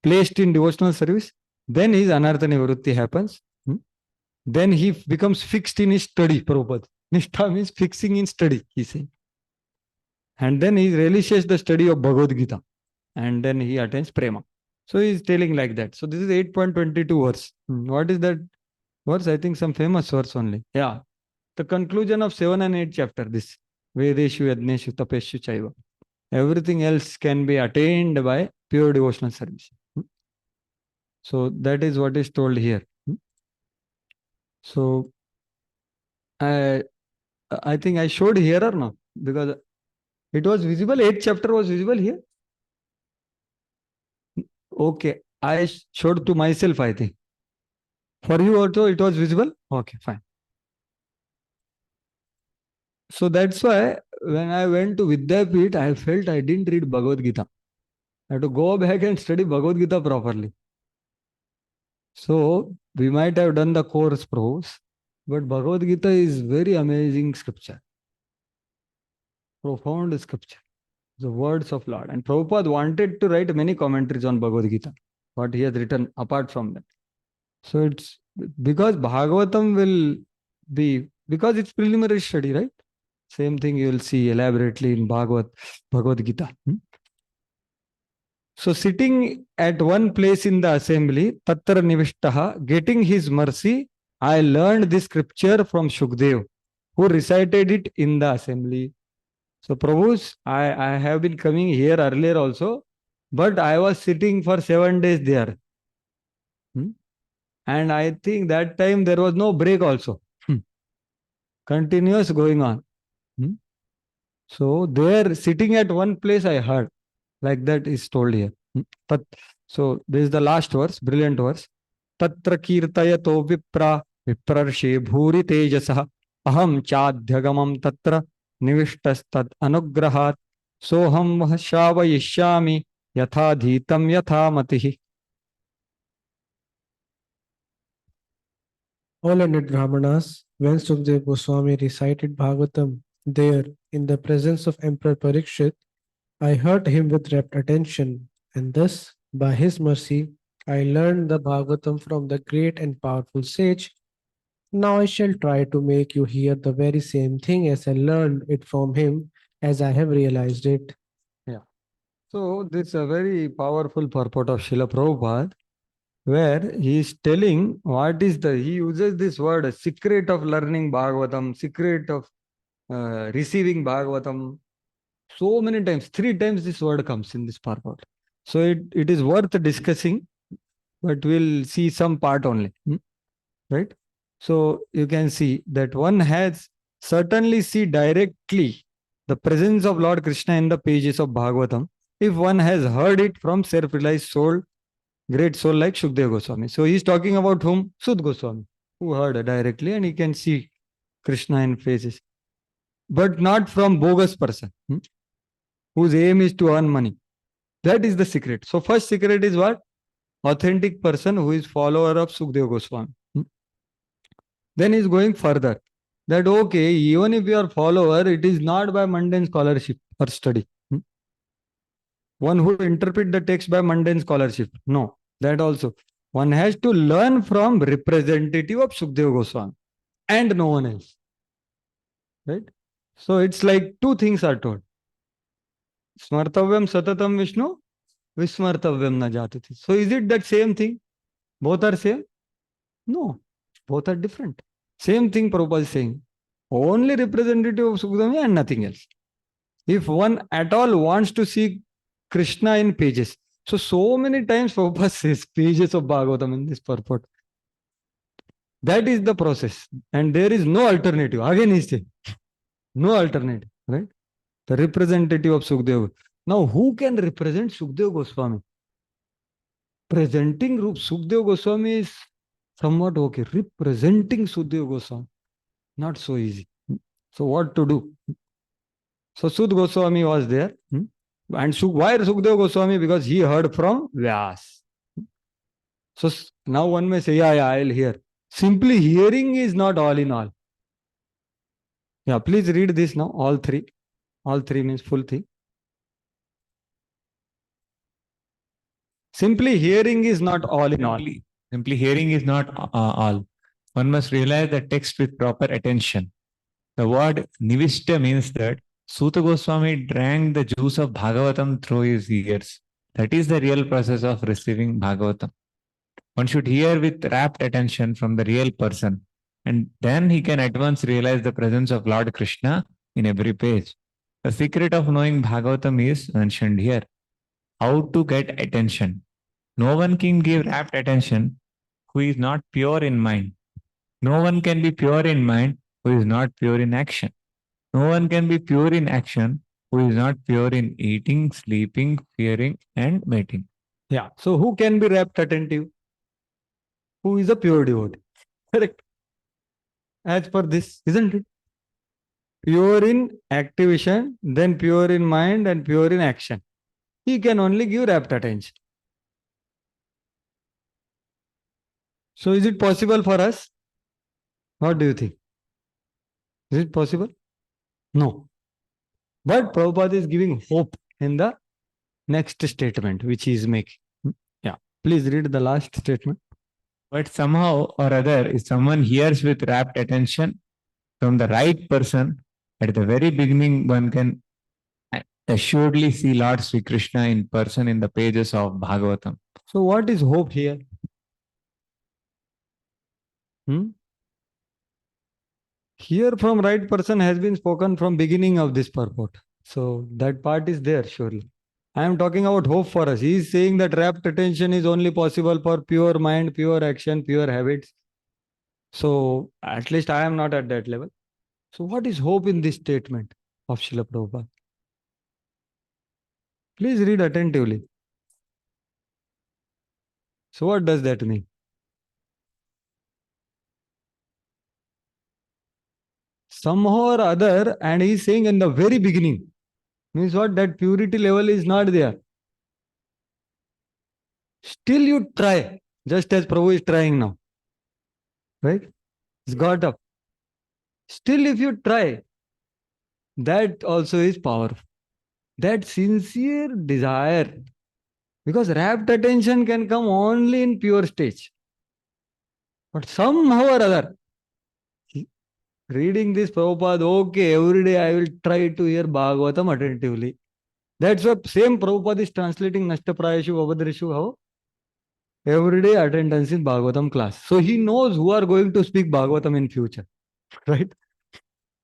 placed in devotional service. Then his Anartha Nivrutti happens. Then he becomes fixed in his study, Prabhupada. Nishtha means fixing in study, he says. And then he relishes the study of Bhagavad Gita. And then he attains Prema. So he is telling like that. So this is 8.22 verse. What is that verse? I think some famous verse only. Yeah. The conclusion of 7 and 8 chapter, this. Vedeshu, Yadneshu, Tapeshu, Chaiva. Everything else can be attained by pure devotional service. So that is what is told here. So I think I showed here or no? Because it was visible, 8th chapter was visible here. Okay, I showed to myself, I think. For you also it was visible? Okay, fine. So that's why when I went to Vidyapit, I felt I didn't read Bhagavad Gita. I had to go back and study Bhagavad Gita properly. So we might have done the course prose, but Bhagavad Gita is very amazing scripture. Profound scripture. The words of Lord. And Prabhupada wanted to write many commentaries on Bhagavad Gita, what he has written apart from that. So it's because Bhagavatam will be, because it's preliminary study, right? Same thing you will see elaborately in Bhagavad Gita. So sitting at one place in the assembly, Tatra Nivishtaha, getting his mercy, I learned this scripture from Shukdev, who recited it in the assembly. So Prabhus, I have been coming here earlier also, but I was sitting for 7 days there. And I think that time there was no break also. Continuous going on. So there, sitting at one place, I heard. Like that is told here. So this is the last verse, brilliant verse. Tatra kirtayato vipra viprarshe bhuri tejasah aham chadhyagamam tatra nivishtastat anugrahat soham shravayishyami yatha dhitam yatha matihi. All learned Brahmanas, when Sukdev Goswami recited Bhagavatam there in the presence of Emperor Parikshit, I heard him with rapt attention, and thus, by his mercy, I learned the Bhagavatam from the great and powerful sage. Now I shall try to make you hear the very same thing as I learned it from him, as I have realized it. Yeah. So this is a very powerful purport of Srila Prabhupada, where he is telling what is he uses this word, a secret of learning Bhagavatam, secret of receiving Bhagavatam. So many times, 3 times this word comes in this purport. So it is worth discussing, but we'll see some part only. Right? So you can see that one has certainly see directly the presence of Lord Krishna in the pages of Bhagavatam if one has heard it from self-realized soul, great soul like Shukdev Goswami. So he's talking about whom? Sud Goswami, who heard directly and he can see Krishna in faces. but not from bogus person whose aim is to earn money. That is the secret. So first secret is what? Authentic person who is follower of Sukdev Goswami. Then he's going further. That okay, even if you are follower, it is not by mundane scholarship or study. One who interpret the text by mundane scholarship. No, that also. One has to learn from representative of Sukdev Goswami and no one else. Right? So it's like two things are told. Smartavyam satatam Vishnu, vismartavyam na jatati. So is it that same thing? Both are same? No, both are different. Same thing Prabhupada is saying. Only representative of Sukdev and nothing else. If one at all wants to see Krishna in pages, so many times Prabhupada says pages of Bhagavatam in this purport. That is the process. And there is no alternative. Again he says, no alternative, right? The representative of Sukdev. Now who can represent Sukdev Goswami? Presenting Sukdev Goswami is somewhat okay. Representing Sukdev Goswami, not so easy. So what to do? So Sud Goswami was there. And why Sukdev Goswami? Because he heard from Vyas. So now one may say, yeah, I'll hear. Simply hearing is not all in all. Yeah, please read this now, all three. All three means full thing. Simply hearing is not all in all. Simply hearing is not all. One must realize the text with proper attention. The word nivishta means that Suta Goswami drank the juice of Bhagavatam through his ears. That is the real process of receiving Bhagavatam. One should hear with rapt attention from the real person, and then he can at once realize the presence of Lord Krishna in every page. The secret of knowing Bhagavatam is mentioned here. How to get attention. No one can give rapt attention who is not pure in mind. No one can be pure in mind who is not pure in action. No one can be pure in action who is not pure in eating, sleeping, fearing, and mating. Yeah. So who can be rapt attentive? Who is a pure devotee? Correct. As per this, isn't it? Pure in activation, then pure in mind and pure in action. He can only give rapt attention. So is it possible for us? What do you think? Is it possible? No. But Prabhupada is giving hope in the next statement which he is making. Yeah. Please read the last statement. But somehow or other, if someone hears with rapt attention from the right person, at the very beginning, one can assuredly see Lord Sri Krishna in person in the pages of Bhagavatam. So what is hope here? Hear from right person has been spoken from beginning of this purport. So that part is there surely. I am talking about hope for us. He is saying that rapt attention is only possible for pure mind, pure action, pure habits. So at least I am not at that level. So what is hope in this statement of Srila Prabhupada? Please read attentively. So what does that mean? Somehow or other, and he is saying in the very beginning, means what? That purity level is not there. Still you try, just as Prabhu is trying now. Right? It's got up. Still if you try, that also is powerful. That sincere desire, because rapt attention can come only in pure stage. But somehow or other, reading this Prabhupada, okay, every day I will try to hear Bhagavatam attentively. That's what same Prabhupada is translating Nashtaprayashu Avadrishu how? Every day attendance in Bhagavatam class. So he knows who are going to speak Bhagavatam in future. Right?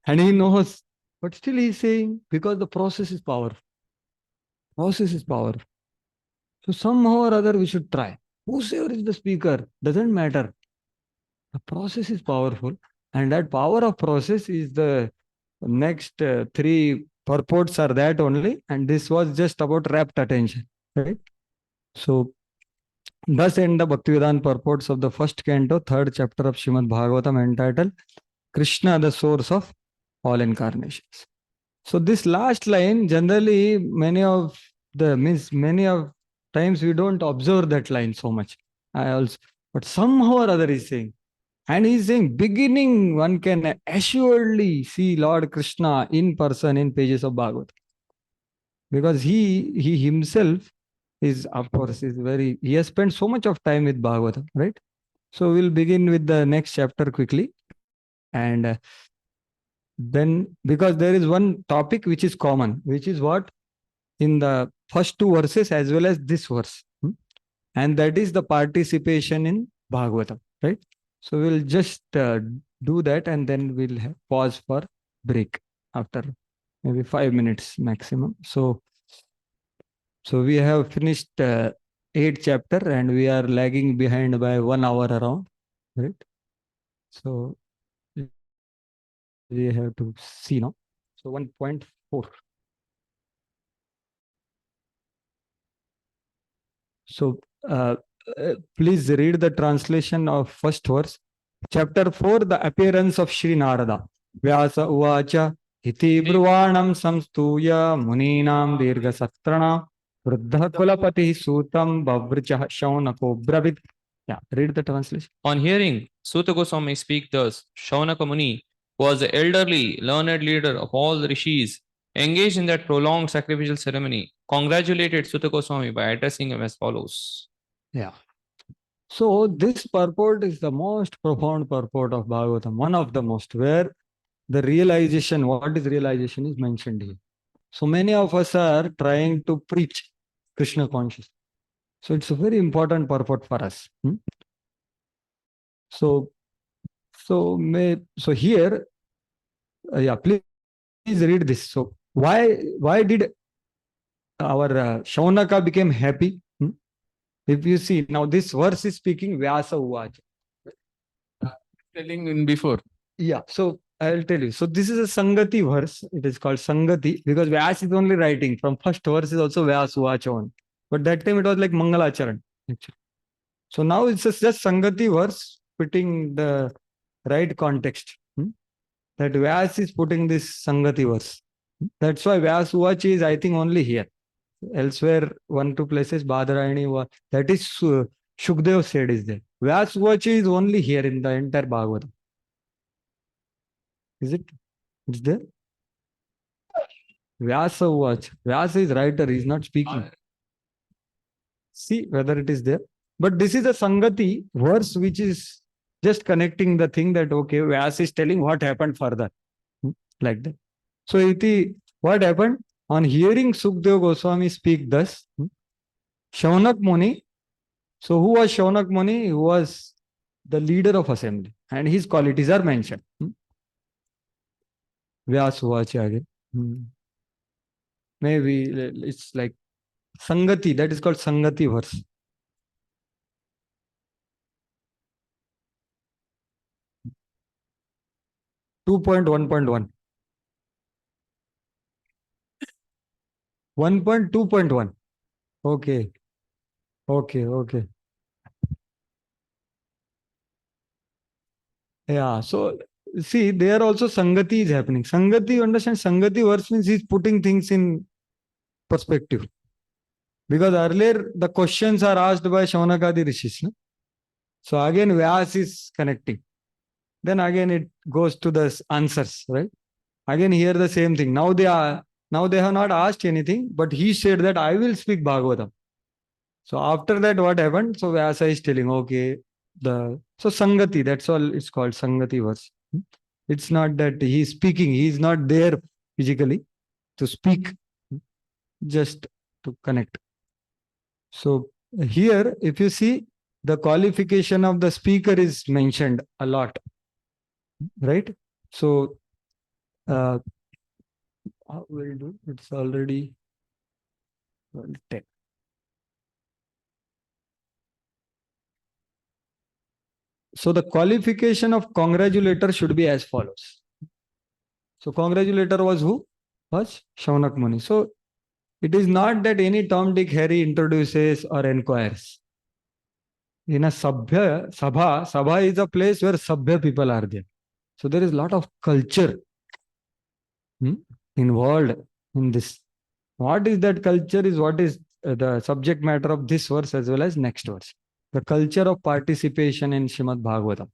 And he knows. But still he is saying, because the process is powerful. Process is powerful. So somehow or other we should try. Whosoever is the speaker, doesn't matter. The process is powerful. And that power of process is the next three purports are that only. And this was just about rapt attention. Right? So thus end the Bhaktivedanta purports of the first canto, third chapter of Srimad Bhagavatam entitled Krishna, the source of all incarnations. So this last line, generally, many of times we don't observe that line so much. But somehow or other he's saying, and he's saying, beginning, one can assuredly see Lord Krishna in person in pages of Bhagavad. Because he himself is, of course, he has spent so much of time with Bhagavatam, right? So we'll begin with the next chapter quickly. And then, because there is one topic which is common, which is what? In the first two verses as well as this verse. And that is the participation in Bhagavatam, right? So we'll just do that, and then we'll pause for break after maybe 5 minutes maximum. So we have finished 8th chapter, and we are lagging behind by 1 hour around, right? So we have to see now. So 1.4. So please read the translation of first verse. Chapter 4, the appearance of Sri Narada. Vyasa uvacha iti bruvanam samstuya muninam dirgha satrana vruddha kulapati sutam bhavrichah shaunako bravit. Yeah, read the translation. On hearing Suta Goswami speak thus, Shaunaka Muni, who was the elderly, learned leader of all the rishis, engaged in that prolonged sacrificial ceremony, congratulated Suta Goswami by addressing him as follows. Yeah. So this purport is the most profound purport of Bhagavatam, one of the most, where the realization, what is realization, is mentioned here. So many of us are trying to preach Krishna consciousness. So it's a very important purport for us. So here, yeah, please read this. So why did our Shaunaka became happy? If you see now, this verse is speaking Vyasa Uvacha. Telling in before. Yeah, so I'll tell you. So this is a Sangati verse. It is called Sangati because Vyasa is only writing. From first verse is also Vyasa Uvacha on. But that time it was like Mangalacharan, actually. So now it's just Sangati verse fitting the right context. That Vyasa is putting this Sangati verse. That's why Vyasa Uvacha is, I think, only here. Elsewhere, 1-2 places, Badarayani, that is Shukdev said is there. Vyasa Uvacha is only here in the entire Bhagavatam. Is it? It's there? Vyasa Uvacha. Vyasa is writer, he is not speaking. See whether it is there. But this is a Sangati verse which is just connecting the thing that, okay, Vyasa is telling what happened further. Like that. So, what happened? On hearing Sukdev Goswami speak thus, Shaunak Muni, so who was Shaunak Muni? He was the leader of assembly, and his qualities are mentioned. Vyasa Uvacha again. Maybe it's like Sangati, that is called Sangati verse. (2.1.1). 1.2.1. Okay. Yeah, so see, there also Sangati is happening. Sangati, you understand? Sangati verse means he's putting things in perspective. Because earlier the questions are asked by Shaunakadi Rishis. No? So again, Vyas is connecting. Then again it goes to the answers, right? Again here the same thing. Now they have not asked anything, but he said that I will speak Bhagavatam. So after that, what happened? So Vyasa is telling, okay, so Sangati, that's all it's called, Sangati verse. It's not that he is speaking, he is not there physically to speak, just to connect. So here, if you see, the qualification of the speaker is mentioned a lot, right? So, we'll do, it's already 10. So the qualification of congratulator should be as follows. So congratulator was who? Was Shaunak Muni. So it is not that any Tom, Dick, Harry introduces or inquires. In a Sabha is a place where Sabhya people are there. So there is a lot of culture involved in this. What is that culture is what is the subject matter of this verse as well as next verse. The culture of participation in Srimad Bhagavatam.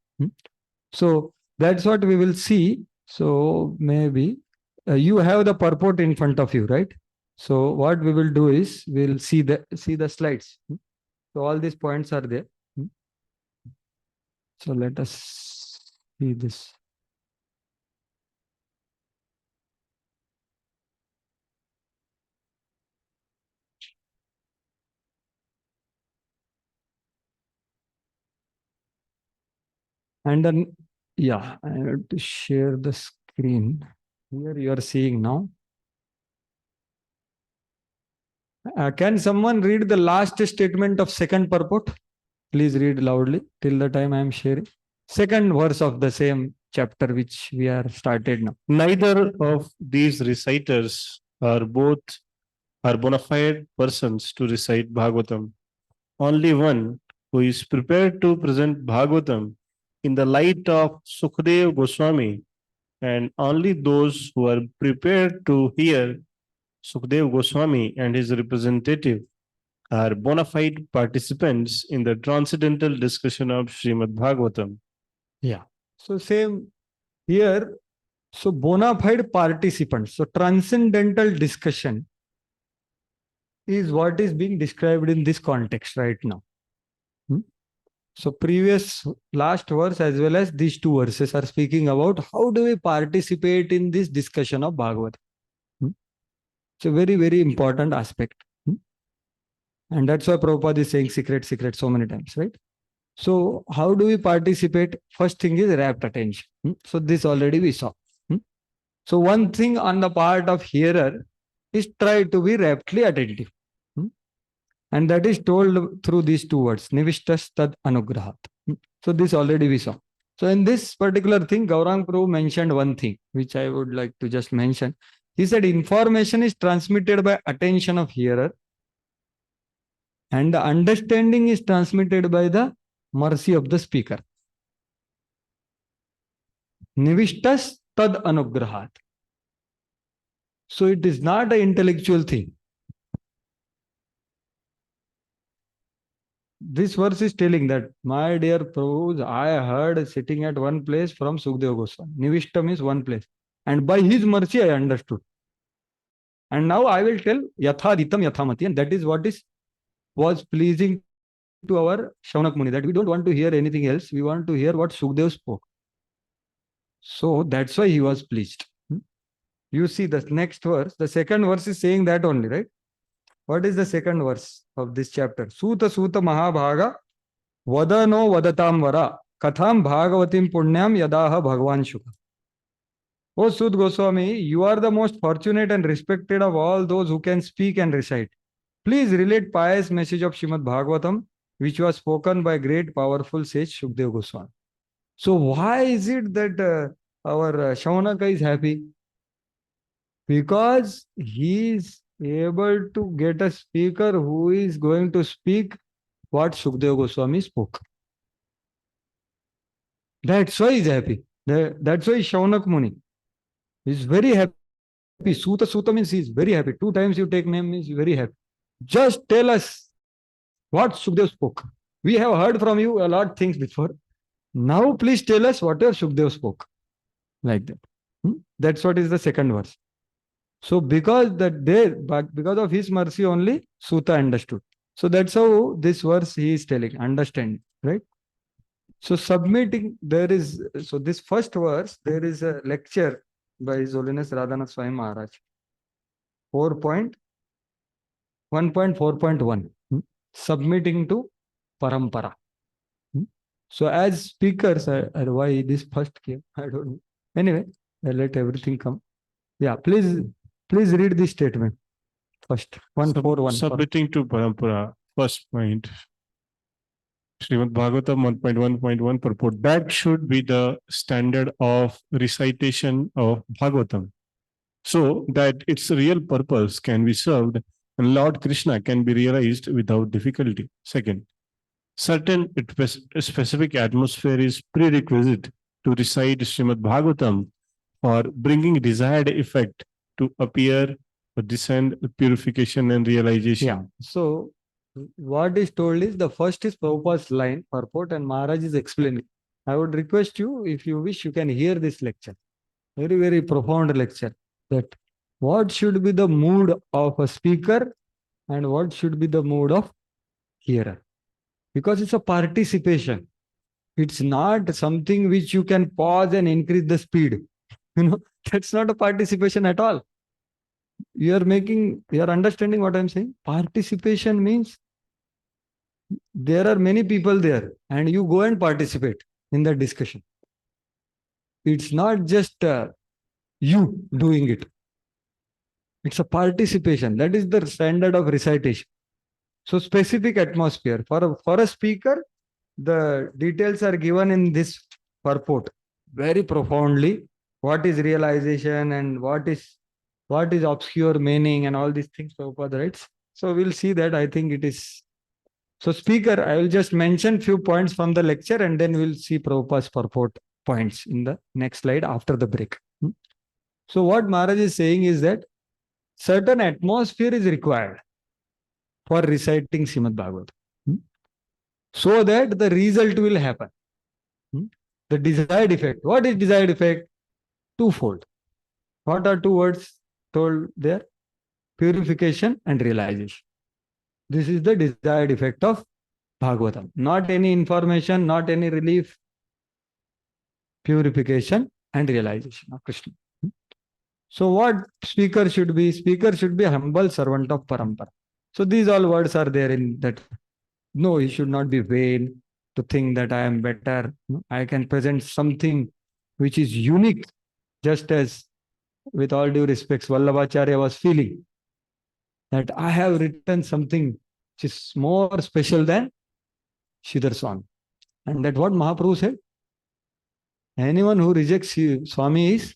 So that's what we will see. So maybe you have the purport in front of you, right? So what we will do is we'll see the slides. So all these points are there. So let us see this. And then, yeah, I have to share the screen. Here you are seeing now. Can someone read the last statement of second purport? Please read loudly till the time I am sharing. Second verse of the same chapter which we are started now. Neither of these reciters are bona fide persons to recite Bhagavatam. Only one who is prepared to present Bhagavatam in the light of Sukadeva Goswami, and only those who are prepared to hear Sukadeva Goswami and his representative are bona fide participants in the transcendental discussion of Srimad Bhagavatam. Yeah. So same here. So bona fide participants. So transcendental discussion is what is being described in this context right now. So previous last verse as well as these two verses are speaking about how do we participate in this discussion of Bhagavad. It's a very, very important aspect. And that's why Prabhupada is saying secret so many times, right? So how do we participate? First thing is rapt attention. So this already we saw. So one thing on the part of hearer is try to be raptly attentive. And that is told through these two words, Nivishtas Tad Anugrahat. So this already we saw. So in this particular thing, Gaurang Prabhu mentioned one thing, which I would like to just mention. He said information is transmitted by attention of hearer, and the understanding is transmitted by the mercy of the speaker. Nivishtas Tad Anugrahat. So it is not an intellectual thing. This verse is telling that, my dear Prabhu, I heard sitting at one place from Sukadeva Goswami. Nivishtam is one place. And by his mercy, I understood. And now I will tell Yathaditam Yathamati. And that is what was pleasing to our Shaunak Muni, that we don't want to hear anything else. We want to hear what Sukadeva spoke. So that's why he was pleased. You see the next verse. The second verse is saying that only, right? What is the second verse of this chapter? Suta Mahabhaga Vadano Vadatam Vara Katham Bhagavatim Punyam Yadaha Bhagavan Shuka. O Sud Goswami, you are the most fortunate and respected of all those who can speak and recite. Please relate pious message of Srimad Bhagavatam, which was spoken by great powerful sage Shukdev Goswami. So why is it that our Shaunaka is happy? Because he is able to get a speaker who is going to speak what Shukdev Goswami spoke. That's why he is happy. That's why Shaunak Muni is very happy. Suta means he is very happy. 2 times you take name means very happy. Just tell us what Shukdev spoke. We have heard from you a lot of things before. Now please tell us whatever Shukdev spoke. Like that. That's what is the second verse. So because of his mercy only, Suta understood. So that's how this verse he is telling, understand, right? So submitting, so this first verse, there is a lecture by His Holiness Radhanath Swami Maharaj. 1.4.1. Submitting to Parampara. So as speakers, why this first came, I don't know. Anyway, I let everything come. Yeah, please read this statement first. 1.4.1. Submitting to Parampara, first point. Srimad Bhagavatam 1.1.1 purport. That should be the standard of recitation of Bhagavatam, so that its real purpose can be served and Lord Krishna can be realized without difficulty. Second, certain specific atmosphere is prerequisite to recite Srimad Bhagavatam or bringing desired effect to appear or descend with purification and realization. Yeah. So what is told is the first is Prabhupada's line, purport, and Maharaj is explaining. I would request you, if you wish, you can hear this lecture. Very, very profound lecture. That what should be the mood of a speaker and what should be the mood of hearer. Because it's a participation. It's not something which you can pause and increase the speed. That's not a participation at all. You are understanding what I'm saying? Participation means there are many people there and you go and participate in the discussion. It's not just you doing it. It's a participation. That is the standard of recitation. So specific atmosphere. For a speaker, the details are given in this purport very profoundly. What is realization and what is obscure meaning and all these things Prabhupada writes. So we'll see that. I think it is. So speaker, I will just mention few points from the lecture and then we'll see Prabhupada's purport points in the next slide after the break. So what Maharaj is saying is that certain atmosphere is required for reciting Srimad Bhagavatam, so that the result will happen. The desired effect. What is desired effect? Twofold. What are two words told there? Purification and realization. This is the desired effect of Bhagavatam. Not any information, not any relief. Purification and realization of Krishna. So what speaker should be? Speaker should be a humble servant of Parampara. So these all words are there in that. No, he should not be vain to think that I am better. I can present something which is unique, just as with all due respects, Vallabhacharya was feeling that I have written something which is more special than Sridhar Swami. And that what Mahaprabhu said? Anyone who rejects Swami is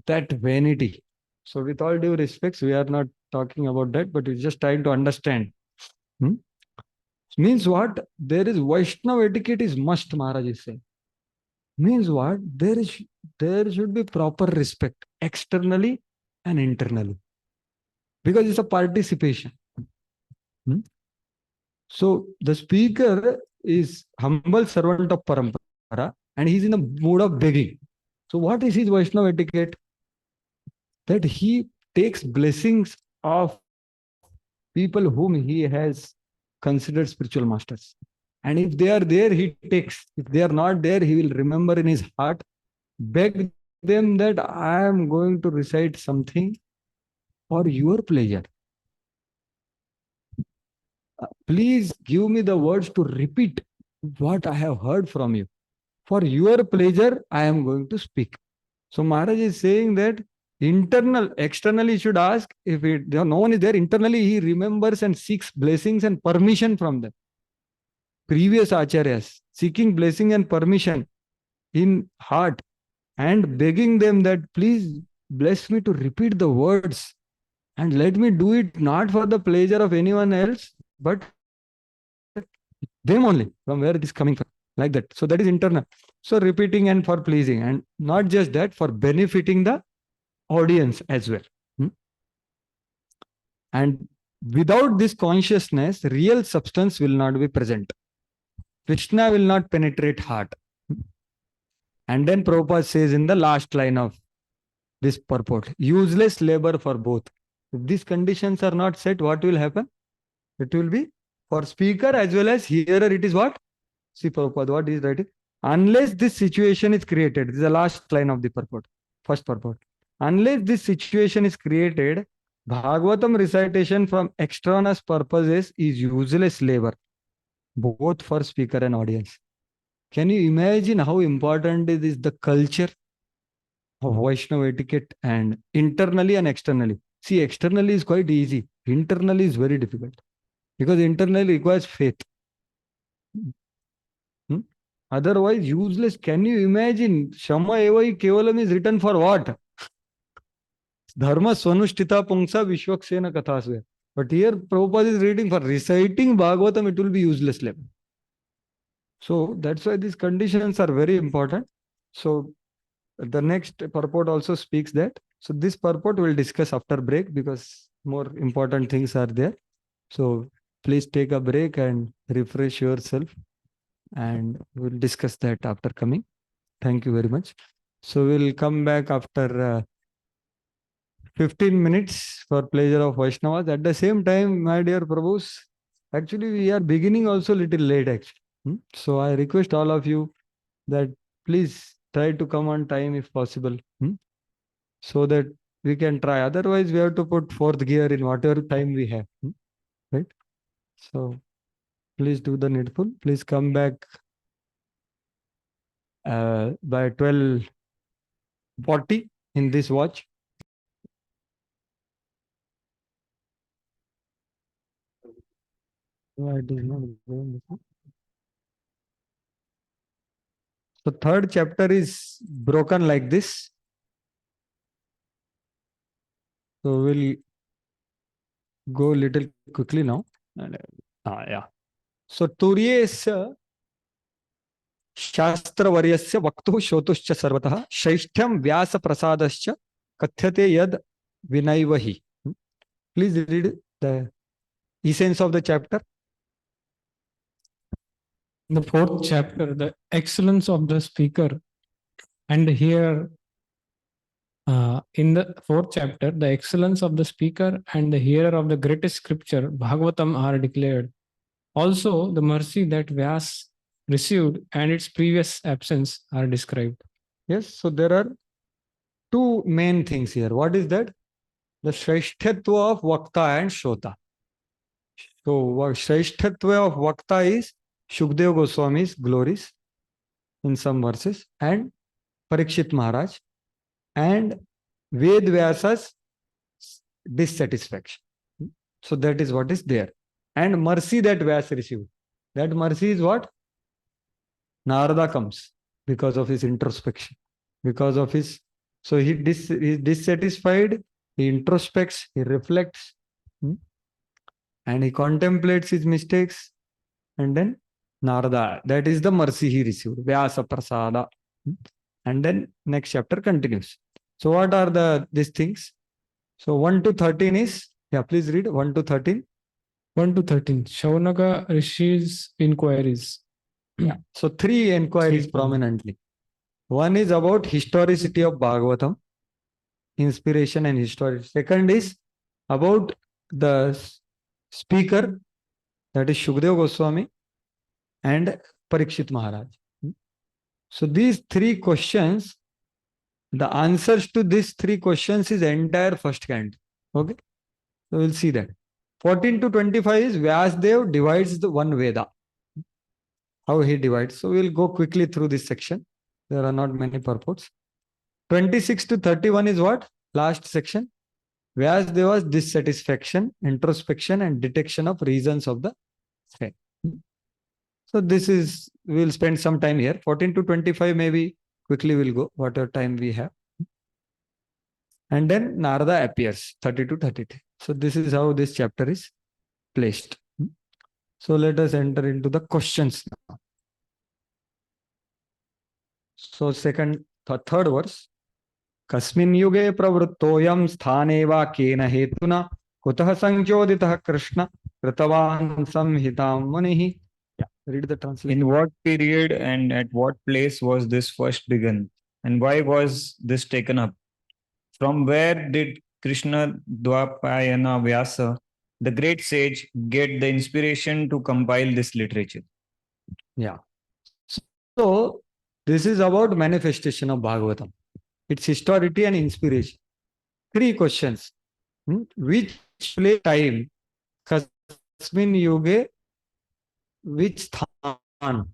that vanity. So with all due respects, we are not talking about that, but we're just trying to understand. Means what? There is Vaishnava etiquette is must, Maharaj is saying. Means what? There should be proper respect externally and internally. Because it's a participation. So the speaker is humble servant of Parampara and he's in the mood of begging. So what is his Vaishnava etiquette? That he takes blessings of people whom he has considered spiritual masters. And if they are there, he takes. If they are not there, he will remember in his heart, beg them that I am going to recite something for your pleasure. Please give me the words to repeat what I have heard from you. For your pleasure, I am going to speak. So Maharaj is saying that externally should ask. If no one is there, internally he remembers and seeks blessings and permission from them. Previous acharyas, seeking blessing and permission in heart and begging them that please bless me to repeat the words and let me do it not for the pleasure of anyone else, but them only, from where it is coming from, like that. So that is internal. So repeating and for pleasing, and not just that, for benefiting the audience as well. And without this consciousness, real substance will not be present. Krishna will not penetrate heart. And then Prabhupada says in the last line of this purport, useless labor for both. If these conditions are not set, what will happen? It will be for speaker as well as hearer. It is what? See Prabhupada, what is writing? Unless this situation is created, this is the last line of the purport, first purport. Unless this situation is created, Bhagavatam recitation from extraneous purposes is useless labor, both for speaker and audience. Can you imagine how important it is the culture of Vaishnava etiquette and internally and externally? See, externally is quite easy. Internally is very difficult because internally requires faith. Otherwise, useless. Can you imagine? Shama evai kevalam is written for what? Dharma swanushtita pungsa vishwaksena kathasve. But here Prabhupada is reading for reciting Bhagavatam, it will be useless labor. So that's why these conditions are very important. So the next purport also speaks that. So this purport we'll discuss after break because more important things are there. So please take a break and refresh yourself, and we'll discuss that after coming. Thank you very much. So we'll come back after 15 minutes for pleasure of Vaishnavas. At the same time, my dear Prabhus, actually we are beginning also little late actually. So I request all of you that please try to come on time if possible, so that we can try. Otherwise, we have to put fourth gear in whatever time we have, right? So please do the needful. Please come back by 12:40 in this watch. Why it is not going this way? So third chapter is broken like this. So we'll go little quickly now. Yeah. So Turyesya शास्त्रवर्यस्य वक्तुः श्रोतुश्च सर्वतः शैष्ठ्यं व्यासप्रसादश्च कथ्यते यद विनैव हि. Please read the essence of the chapter. The fourth chapter, the excellence of the speaker. And here, in the fourth chapter, the excellence of the speaker and the hearer of the greatest scripture, Bhagavatam, are declared. Also, the mercy that Vyas received and its previous absence are described. Yes, so there are two main things here. What is that? The Shreshthatva of Vakta and Shrota. So, Shreshthatva of Vakta is Shukdev Goswami's glories in some verses, and Parikshit Maharaj, and Ved Vyasa's dissatisfaction. So that is what is there. And mercy that Vyasa received. That mercy is what? Narada comes because of his introspection, because of his, so he is dissatisfied, he introspects, he reflects, and he contemplates his mistakes, and then Narada, that is the mercy he received, Vyasa Prasada. And then next chapter continues. So what are these things? So 1 to 13 is, yeah, please read 1 to 13. 1 to 13, Shaunaka Rishi's inquiries. Yeah. So three inquiries prominently. One is about historicity of Bhagavatam, inspiration and history. Second is about the speaker, that is Shukdev Goswami and Parikshit Maharaj. So these three questions, the answers to these three questions is entire first canto. Okay, so we'll see that. 14 to 25 is Vyasdev divides the one Veda. How he divides. So we'll go quickly through this section. There are not many purports. 26 to 31 is what? Last section. Vyasadeva's dissatisfaction, introspection, and detection of reasons of the faith. So this is, we'll spend some time here. 14 to 25 maybe quickly we'll go, whatever time we have. And then Narada appears, 30 to 33. So this is how this chapter is placed. So let us enter into the questions now. So third verse. Kasmin yuge pravrittoyam sthane va kena hetuna kutah sanchoditah Krishna kritavan samhitam munihi. Yeah, read the translation. In what period and at what place was this first begun? And why was this taken up? From where did Krishna Dwapayana Vyasa, the great sage, get the inspiration to compile this literature? Yeah. So this is about manifestation of Bhagavatam. Its historicity and inspiration. Three questions. Which place, time? Kasmin yuge, which sthan?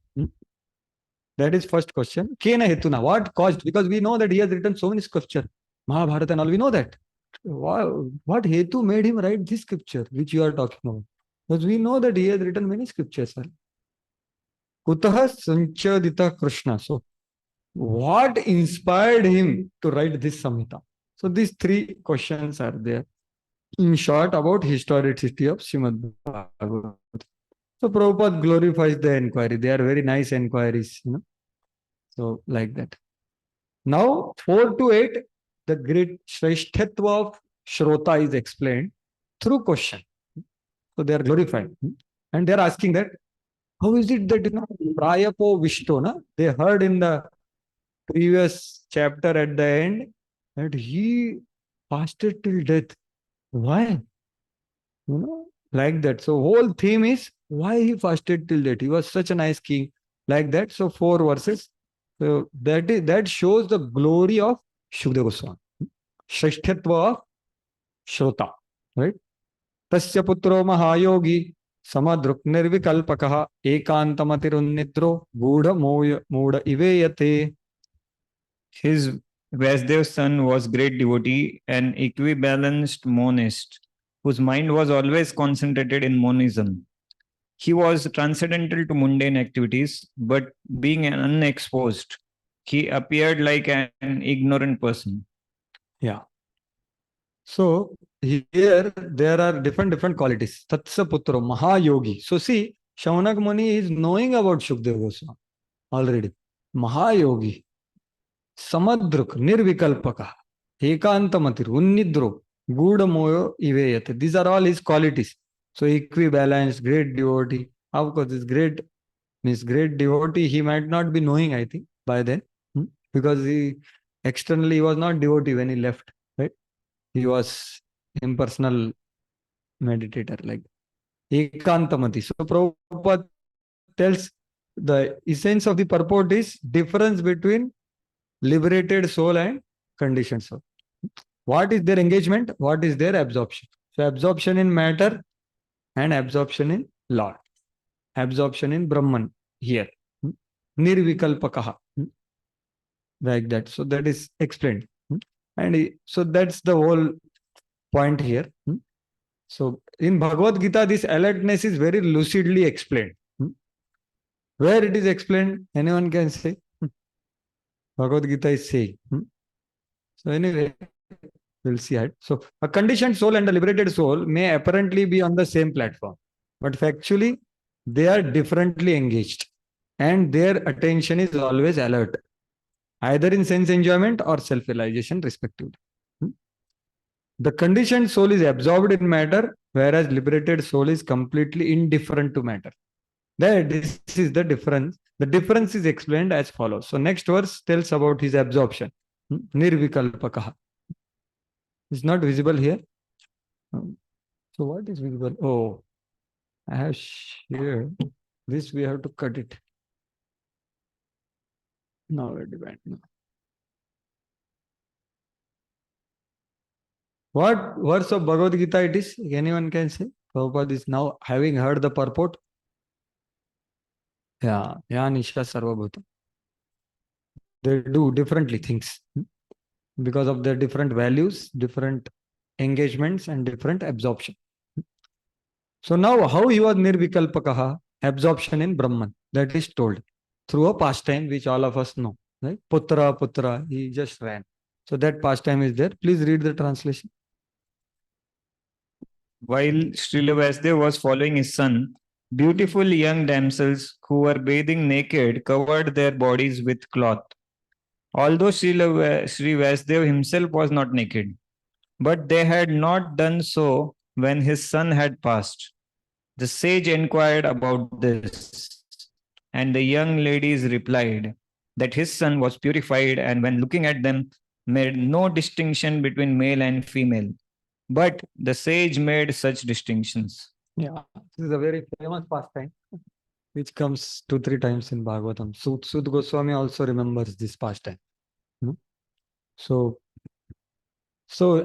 That is first question. Kena hetuna, what caused? Because we know that he has written so many scriptures. Mahabharata and all, we know that. What hetu made him write this scripture which you are talking about? Because we know that he has written many scriptures. Kutaha sanchodita Krishna. So what inspired him to write this Samhita? So these three questions are there. In short, about historicity of Srimad Bhagavatam. So Prabhupada glorifies the inquiry. They are very nice inquiries, So like that. Now 4 to 8, the great Shresthatva of Shrota is explained through question. So they are glorified. And they are asking that, how is it that, Prayapo Vishto, na? They heard in the previous chapter at the end that he fasted till death. Why? Like that. So whole theme is why he fasted till death. He was such a nice king. Like that. So 4 verses. So that shows the glory of Shukdev Goswami. Shresthatva of Shrota. Right? Tasya putro mahayogi samadruk nirvikalpakaha ekantamatirunnidro gudha moda iveyate. His Vyasdev's son was great devotee, an equibalanced monist, whose mind was always concentrated in monism. He was transcendental to mundane activities, but being unexposed, he appeared like an ignorant person. Yeah. So here there are different qualities. Tatsa Putro, Mahayogi. So see, Shaunak Muni is knowing about Shukdev Goswami already. Mahayogi. Samadruk, Nirvikalpaka, Ekantamatir, Unnidro, Gudamoyo Iveyate. These are all his qualities. So equibalanced, great devotee. Of course, this great means great devotee, he might not be knowing, I think, by then. Because he externally he was not devotee when he left, right? He was impersonal meditator, like Ekantamati. So Prabhupada tells the essence of the purport is difference between liberated soul and conditioned soul. What is their engagement? What is their absorption? So absorption in matter and absorption in Lord. Absorption in Brahman here. Nirvikalpakaha. Like that. So that is explained. And so that's the whole point here. So in Bhagavad Gita, this alertness is very lucidly explained. Where it is explained, anyone can say. Bhagavad Gita is saying. So anyway, we'll see it. So a conditioned soul and a liberated soul may apparently be on the same platform, but factually they are differently engaged and their attention is always alert, either in sense enjoyment or self-realization respectively. The conditioned soul is absorbed in matter, whereas liberated soul is completely indifferent to matter. This is the difference. The difference is explained as follows. So next verse tells about his absorption. Nirvikalpakaha. It's not visible here. So what is visible? Oh, I have shared this. We have to cut it. Now it depends. What verse of Bhagavad Gita it is? Anyone can say? Prabhupada is now having heard the purport. Yeah, Nisha Sarvabhuta. They do differently things because of their different values, different engagements, and different absorption. So now, how he was nirvikalpakaha, absorption in Brahman, that is told through a pastime which all of us know. Right? Putra, he just ran. So that pastime is there. Please read the translation. While Srila Vyasdeva was following his son, beautiful young damsels who were bathing naked covered their bodies with cloth. Although Sri Vyasdeva himself was not naked, but they had not done so when his son had passed. The sage inquired about this, and the young ladies replied that his son was purified and when looking at them made no distinction between male and female. But the sage made such distinctions. Yeah, this is a very famous pastime which comes 2-3 times in Bhagavatam. Sud Goswami also remembers this pastime. So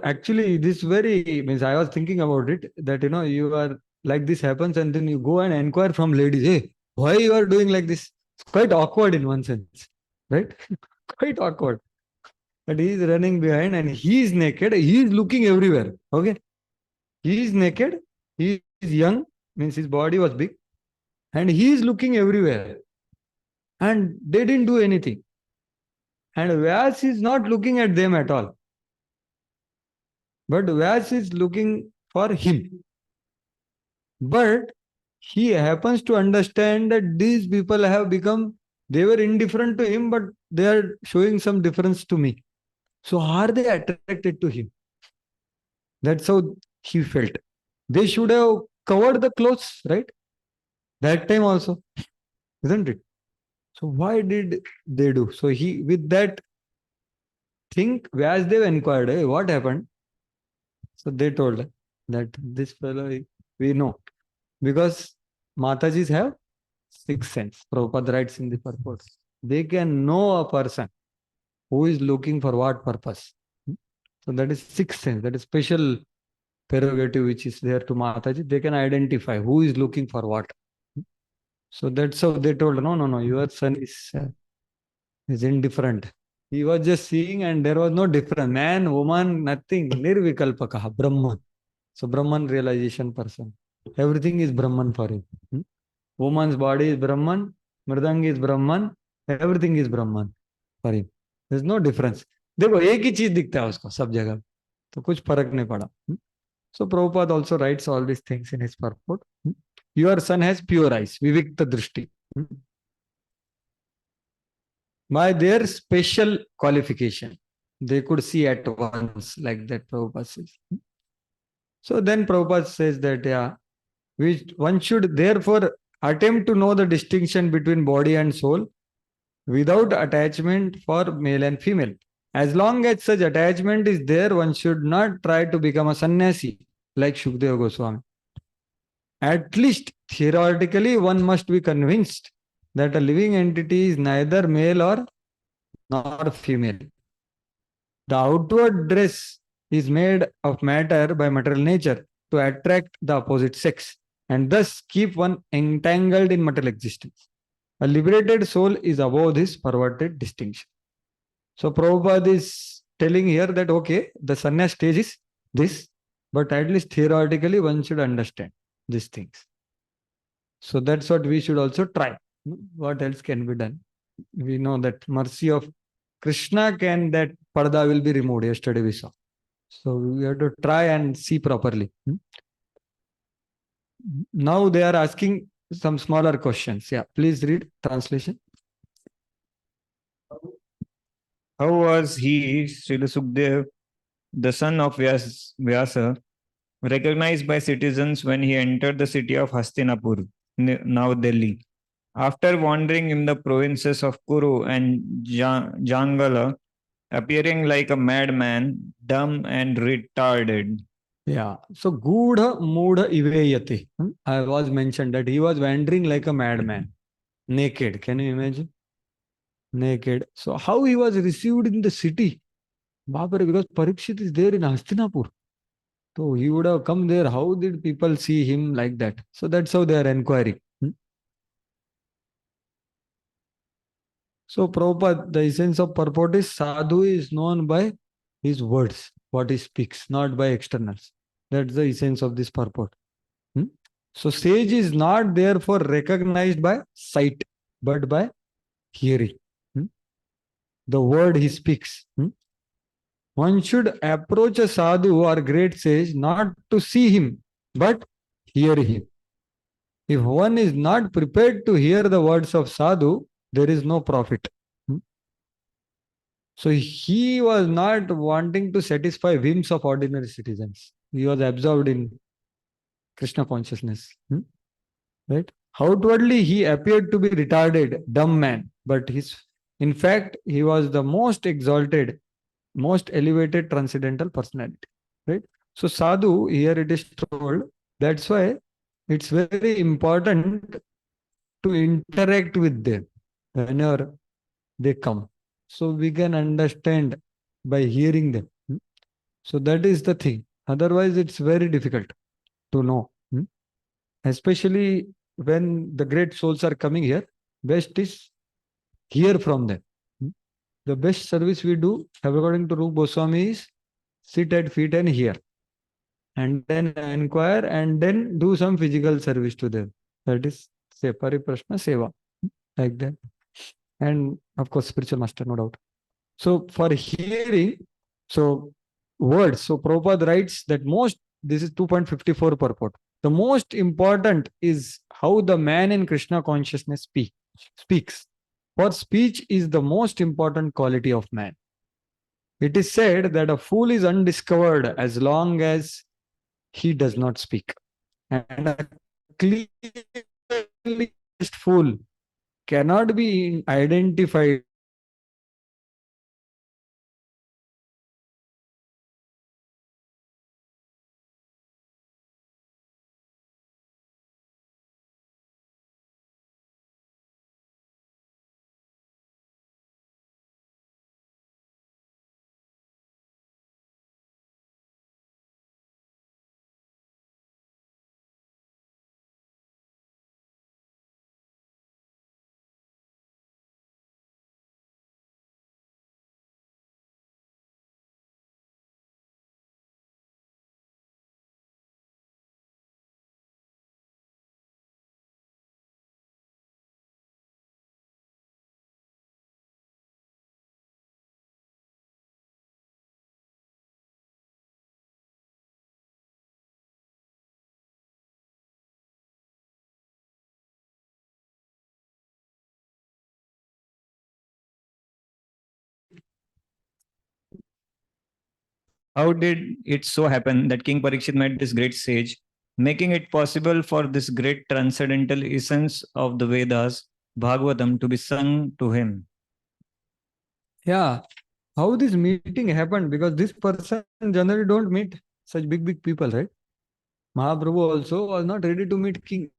actually this very means I was thinking about it that you are like this happens and then you go and inquire from ladies, hey, why you are doing like this? It's quite awkward in one sense, right? Quite awkward. But he is running behind and he is naked. He is looking everywhere. Okay. He is naked. He is young, means his body was big. And he is looking everywhere. And they didn't do anything. And Vyas is not looking at them at all. But Vyas is looking for him. But he happens to understand that these people have become They were indifferent to him, but they are showing some difference to me. So are they attracted to him? That's how he felt. They should have covered the clothes, right? That time also, isn't it? So why did they do? So he, with that thing, Vyasdev inquired, hey, what happened? So they told that this fellow, we know. Because Matajis have sixth sense. Prabhupada writes in the purport. They can know a person who is looking for what purpose. So that is sixth sense. That is special prerogative which is there to Mataji. They can identify who is looking for what. So that's how they told, no, your son is indifferent. He was just seeing and there was no difference. Man, woman, nothing. Nirvikalpakaha, Brahman. So Brahman realization person. Everything is Brahman for him. Woman's body is Brahman, Mridang is Brahman, everything is Brahman for him. There's no difference. देखो एक ही चीज दिखता है उसको सब जगह, तो कुछ फर्क नहीं पड़ा. So Prabhupada also writes all these things in his purport. Your son has pure eyes, vivikta drishti. By their special qualification, they could see at once, like that Prabhupada says. So then Prabhupada says that, yeah, one should therefore attempt to know the distinction between body and soul without attachment for male and female. As long as such attachment is there, one should not try to become a sannyasi like Shukdeva Goswami. At least theoretically, one must be convinced that a living entity is neither male nor female. The outward dress is made of matter by material nature to attract the opposite sex and thus keep one entangled in material existence. A liberated soul is above this perverted distinction. So Prabhupada is telling here that, okay, the sannyas stage is this, but at least theoretically one should understand these things. So that's what we should also try. What else can be done? We know that mercy of Krishna can, that parda will be removed. Yesterday we saw. So we have to try and see properly. Now they are asking some smaller questions. Yeah, please read translation. How was he, Srila Sukdev, the son of Vyasa, recognized by citizens when he entered the city of Hastinapur, now Delhi? After wandering in the provinces of Kuru and Jangala, appearing like a madman, dumb and retarded. Yeah. So Gudha Mudha Iveyati. I was mentioned that he was wandering like a madman, naked. Can you imagine? Naked. So how he was received in the city? Babare, because Parikshit is there in Hastinapur. So he would have come there. How did people see him like that? So that's how they are inquiring. So Prabhupada, the essence of purport is sadhu is known by his words, what he speaks, not by externals. That's the essence of this purport. So sage is not therefore recognized by sight, but by hearing. The word he speaks. One should approach a sadhu or great sage not to see him, but hear him. If one is not prepared to hear the words of sadhu, there is no profit. So he was not wanting to satisfy whims of ordinary citizens. He was absorbed in Krishna consciousness. Right? Outwardly, he appeared to be retarded, dumb man, but in fact, he was the most exalted, most elevated transcendental personality. Right? So sadhu, here it is told, that's why it's very important to interact with them whenever they come. So we can understand by hearing them. So that is the thing. Otherwise, it's very difficult to know. Especially when the great souls are coming here, best is hear from them. The best service we do, according to Rupa Goswami, is sit at feet and hear. And then inquire and then do some physical service to them. That is Pariprashna Seva. Like that. And of course, spiritual master, no doubt. So for hearing, so words, so Prabhupada writes that this is 2.54 purport. The most important is how the man in Krishna consciousness speaks. For speech is the most important quality of man. It is said that a fool is undiscovered as long as he does not speak. And a clearly dressed fool cannot be identified How did it so happen that King Parikshit met this great sage, making it possible for this great transcendental essence of the Vedas, Bhagavatam, to be sung to him? Yeah, how this meeting happened, because this person generally don't meet such big people, right? Mahaprabhu also was not ready to meet king.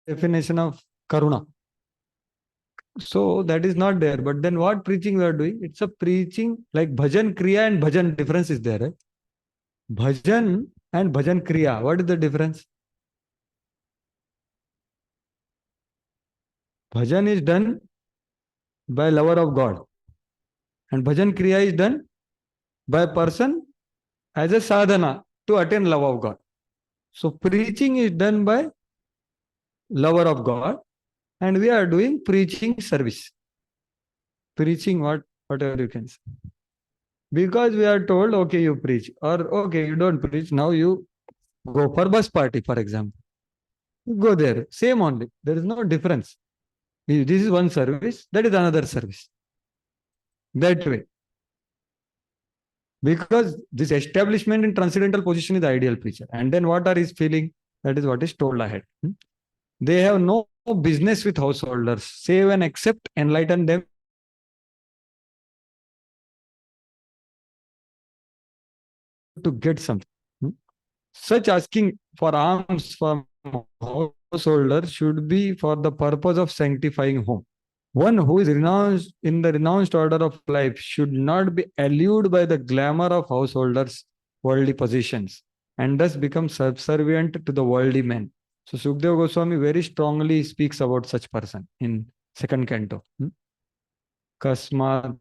Definition of Karuna. So that is not there. But then what preaching we are doing? It's a preaching like bhajan kriya and bhajan difference is there. Right? Bhajan and bhajan kriya. What is the difference? Bhajan is done by lover of God. And bhajan kriya is done by a person as a sadhana to attain love of God. So preaching is done by lover of God, and we are doing preaching service. Preaching whatever you can say. Because we are told, okay, you preach, or okay, you don't preach. Now you go for bus party, for example. You go there, same only. There is no difference. This is one service, that is another service. That way. Because this establishment in transcendental position is the ideal preacher. And then what are his feeling? That is what is told ahead. They have no business with householders, save and accept, enlighten them to get something. Such asking for alms from householders should be for the purpose of sanctifying home. One who is renounced in the renounced order of life should not be allured by the glamour of householders' worldly positions and thus become subservient to the worldly men. So Sukdev Goswami very strongly speaks about such person in second canto. Kasmat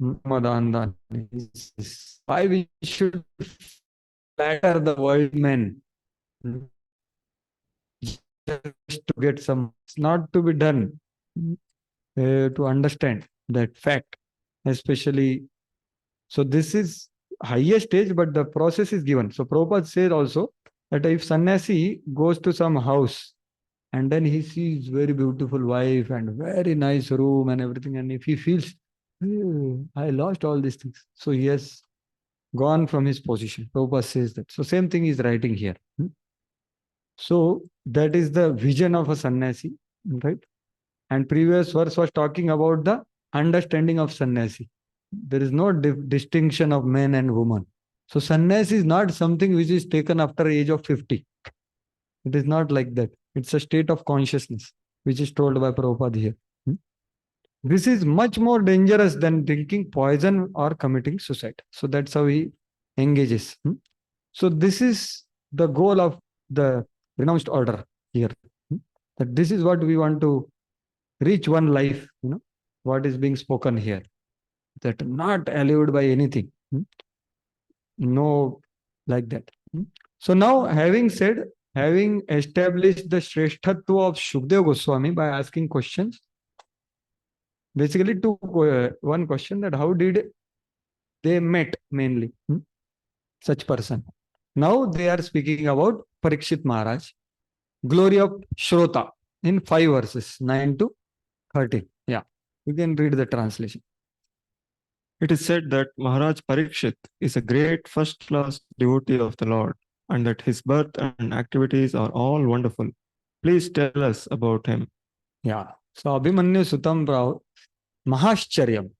Madanda. Why we should flatter the world men just to get some, it's not to be done. To understand that fact, especially. So this is highest stage, but the process is given. So Prabhupada says also that if sannyasi goes to some house and then he sees very beautiful wife and very nice room and everything, and if he feels, I lost all these things, so he has gone from his position. Prabhupada says that. So same thing is writing here. So that is the vision of a sannyasi, right? And previous verse was talking about the understanding of sannyasi. There is no distinction of men and women. So sannyasi is not something which is taken after age of 50. It is not like that. It's a state of consciousness, which is told by Prabhupada here. This is much more dangerous than drinking poison or committing suicide. So that's how he engages. So this is the goal of the renounced order here. That this is what we want to reach, one life, what is being spoken here, that not allured by anything. No, like that. So now having established the Shresthatva of Shukdev Goswami by asking questions, basically one question, that how did they met mainly, such person. Now they are speaking about Parikshit Maharaj, glory of Shrota in 5 verses, 9 to 13. Yeah, you can read the translation. It is said that Maharaj Parikshit is a great first-class devotee of the Lord, and that his birth and activities are all wonderful. Please tell us about him. Yeah. So Abhimanyu Sutam Rao, Mahascharyam.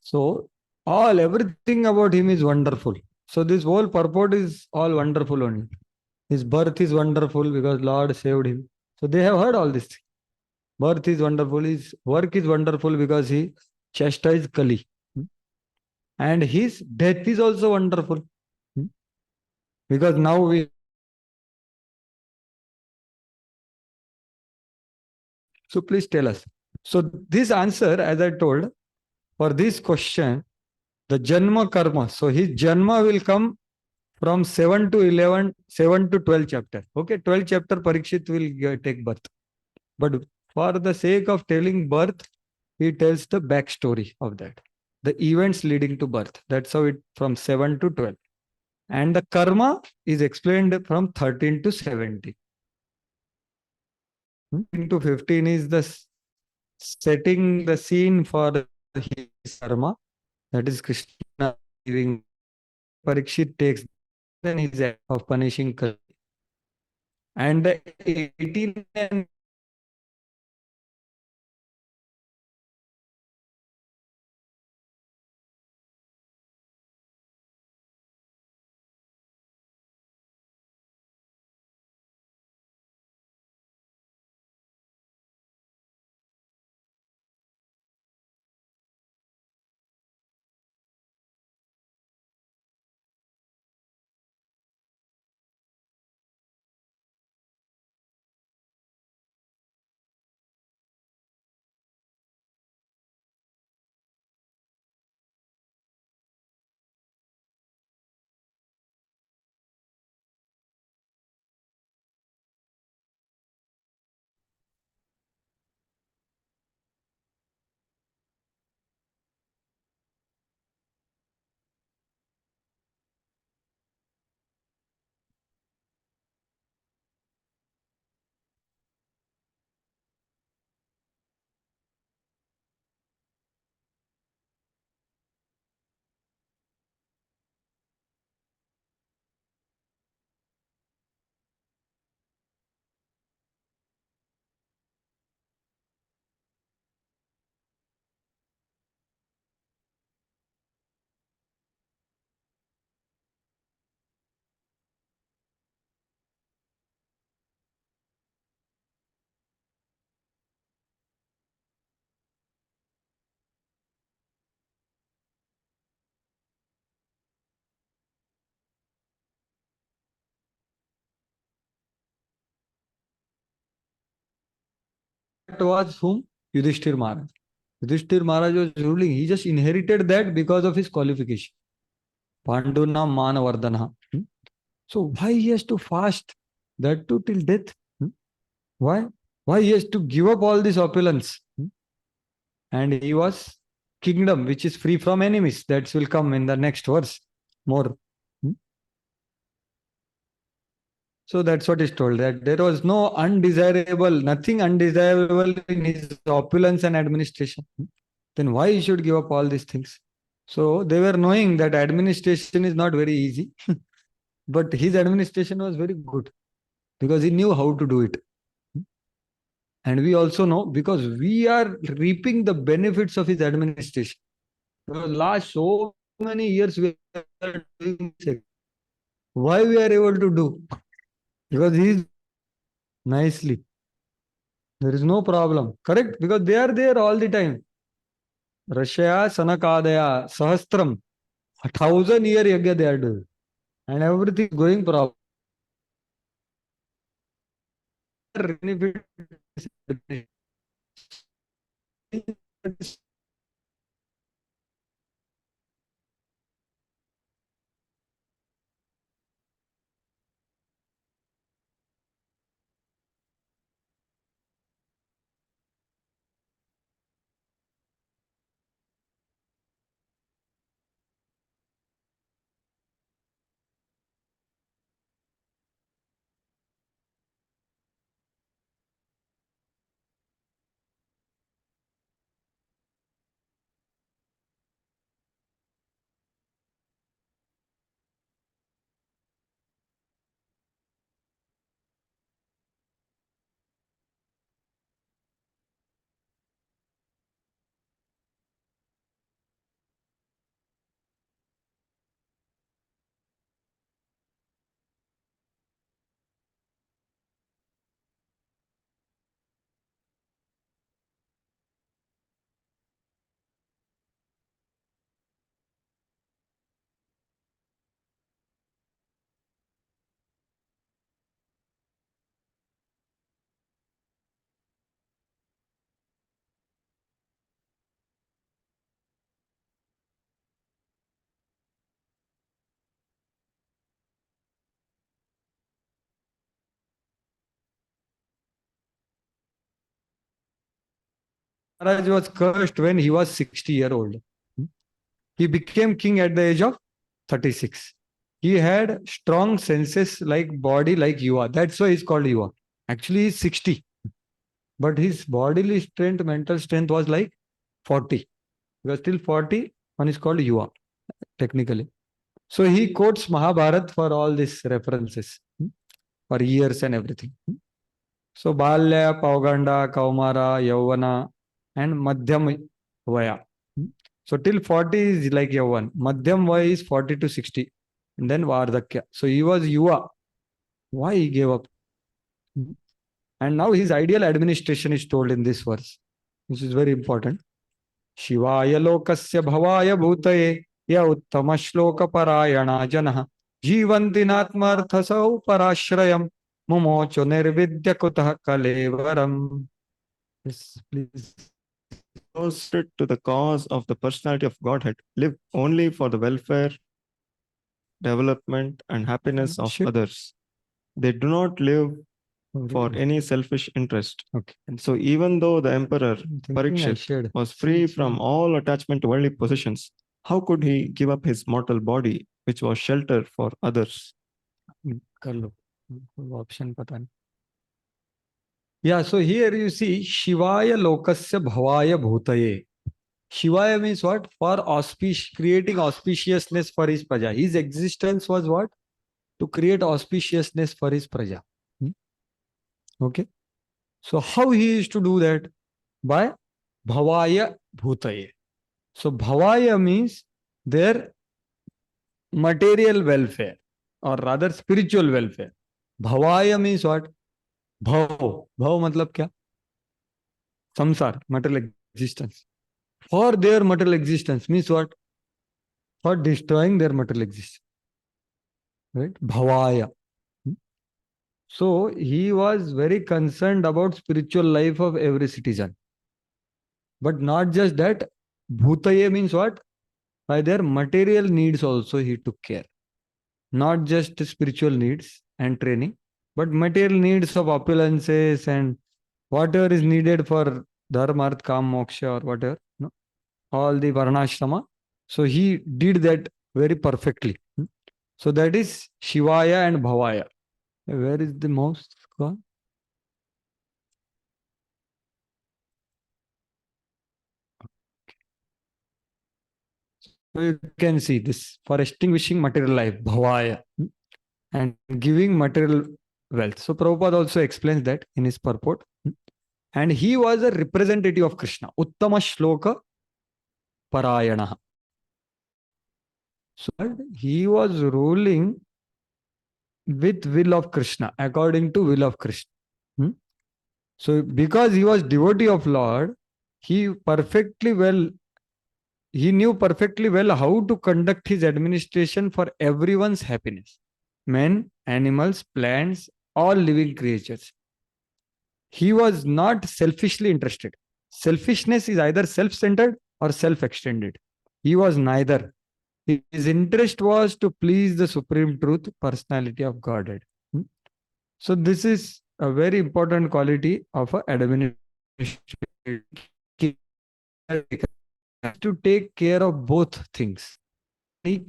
So everything about him is wonderful. So this whole purport is all wonderful only. His birth is wonderful because Lord saved him. So they have heard all this. Birth is wonderful. His work is wonderful because he chastised Kali. And his death is also wonderful. Because now we. So please tell us. So this answer, as I told, for this question, the Janma Karma. So his Janma will come from 7 to 11, 7 to 12 chapter. Okay, 12 chapter Parikshit will take birth. But for the sake of telling birth, he tells the backstory of that. The events leading to birth. That's how it from 7 to 12. And the karma is explained from 13 to 17. Into 15 is the setting the scene for his karma. That is Krishna giving. Parikshit takes then his act of punishing Kali. And the 18 and was whom? Yudhishthir Maharaj. Yudhishthir Maharaj was ruling. He just inherited that because of his qualification. Panduna Manavardhana. So why he has to fast? That too till death. Why? Why he has to give up all this opulence? And he was kingdom which is free from enemies. That will come in the next verse. More. So that's what is told, that there was no undesirable, nothing undesirable in his opulence and administration. Then why he should give up all these things? So they were knowing that administration is not very easy, but his administration was very good because he knew how to do it. And we also know because we are reaping the benefits of his administration. Because last so many years we are doing this. Why we are able to do? Because he is nicely. There is no problem. Correct? Because they are there all the time. Rashya Sanakadaya Sahastram. 1,000-year yagya they are doing. And everything is going proper. Maharaj was cursed when he was 60-year-old. He became king at the age of 36. He had strong senses like body like Yuva. That's why he's called Yuva. Actually, he's 60. But his bodily strength, mental strength was like 40. Because till 40, one is called Yuva, technically. So he quotes Mahabharat for all these references, for years and everything. So Balya, Pauganda, Kaumara, Yauvana, and Madhyam Vaya. So till 40 is like Yavan. Madhyam Vaya is 40 to 60. And then Vardhakya. So he was Yuva. Why he gave up? And now his ideal administration is told in this verse, which is very important. Shivaya lokasya bhavaya bhutaye ya uttama shloka parayana janah jivanti natmarthasau parashrayam mumocho nirvidya kutah kalevaram. Yes, please. Devoted to the cause of the personality of Godhead, live only for the welfare, development, and happiness of others. They do not live for any selfish interest. Okay. And so even though the emperor I Parikshit shared. was free from all attachment to worldly possessions, how could he give up his mortal body, which was shelter for others? कर लो option पता नहीं. Yeah, so here you see Shivaya lokasya bhavaya bhutaye. Shivaya means what? For creating auspiciousness for his praja. His existence was what? To create auspiciousness for his praja. Okay. So how he is to do that? By bhavaya bhutaye. So bhavaya means their material welfare, or rather spiritual welfare. Bhavaya means what? Bhav. Bhav matlab kya? Samsar, material existence. For their material existence means what? For destroying their material existence. Right? Bhavaya. So he was very concerned about spiritual life of every citizen. But not just that, Bhutaye means what? By their material needs also he took care. Not just spiritual needs and training, but material needs of opulences and whatever is needed for dharma, arth, kam, moksha, or whatever, no? All the varnashrama. So he did that very perfectly. So that is Shivaya and Bhavaya. Where is the mouse gone? So you can see this for extinguishing material life, Bhavaya, and giving material wealth. So Prabhupada also explains that in his purport. And he was a representative of Krishna, Uttama Shloka Parayana. So he was ruling with will of Krishna, according to will of Krishna. So because he was devotee of Lord, he knew perfectly well how to conduct his administration for everyone's happiness. Men, animals, plants, all living creatures. He was not selfishly interested. Selfishness is either self-centered or self-extended. He was neither. His interest was to please the supreme truth, personality of Godhead. So this is a very important quality of an administrator, to take care of both things. He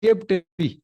kept happy.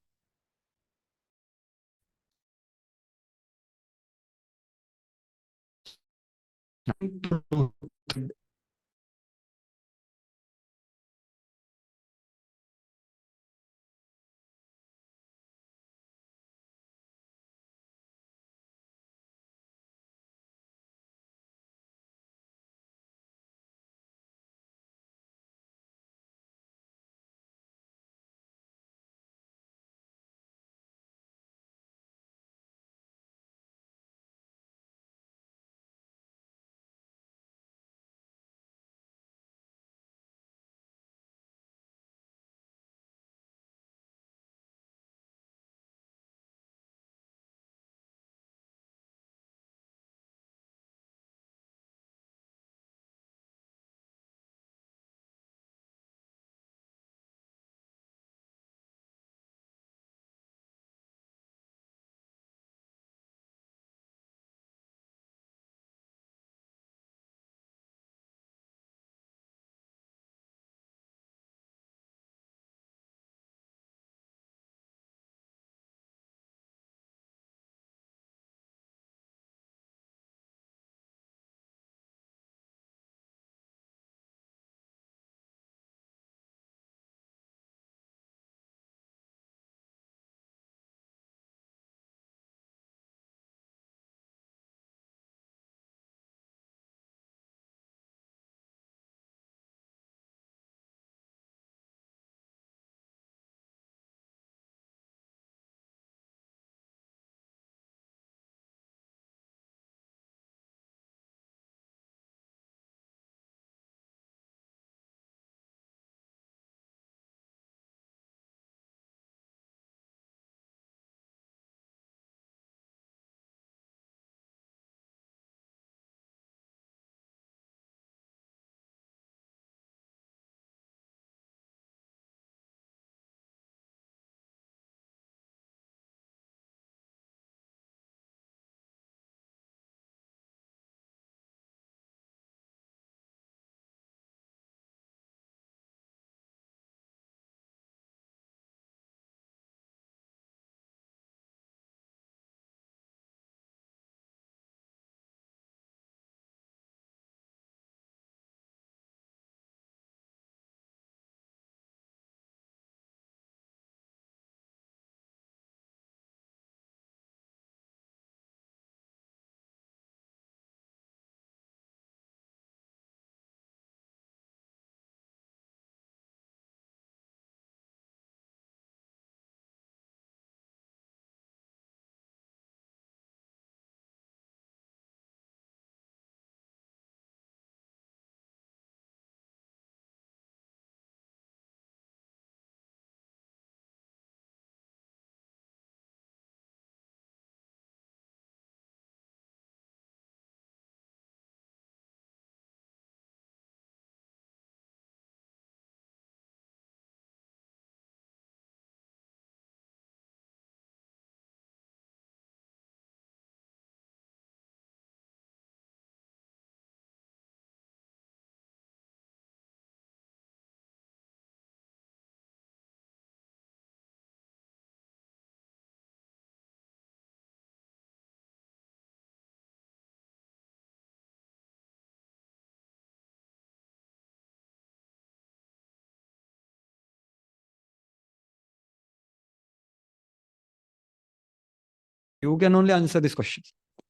You can only answer this question.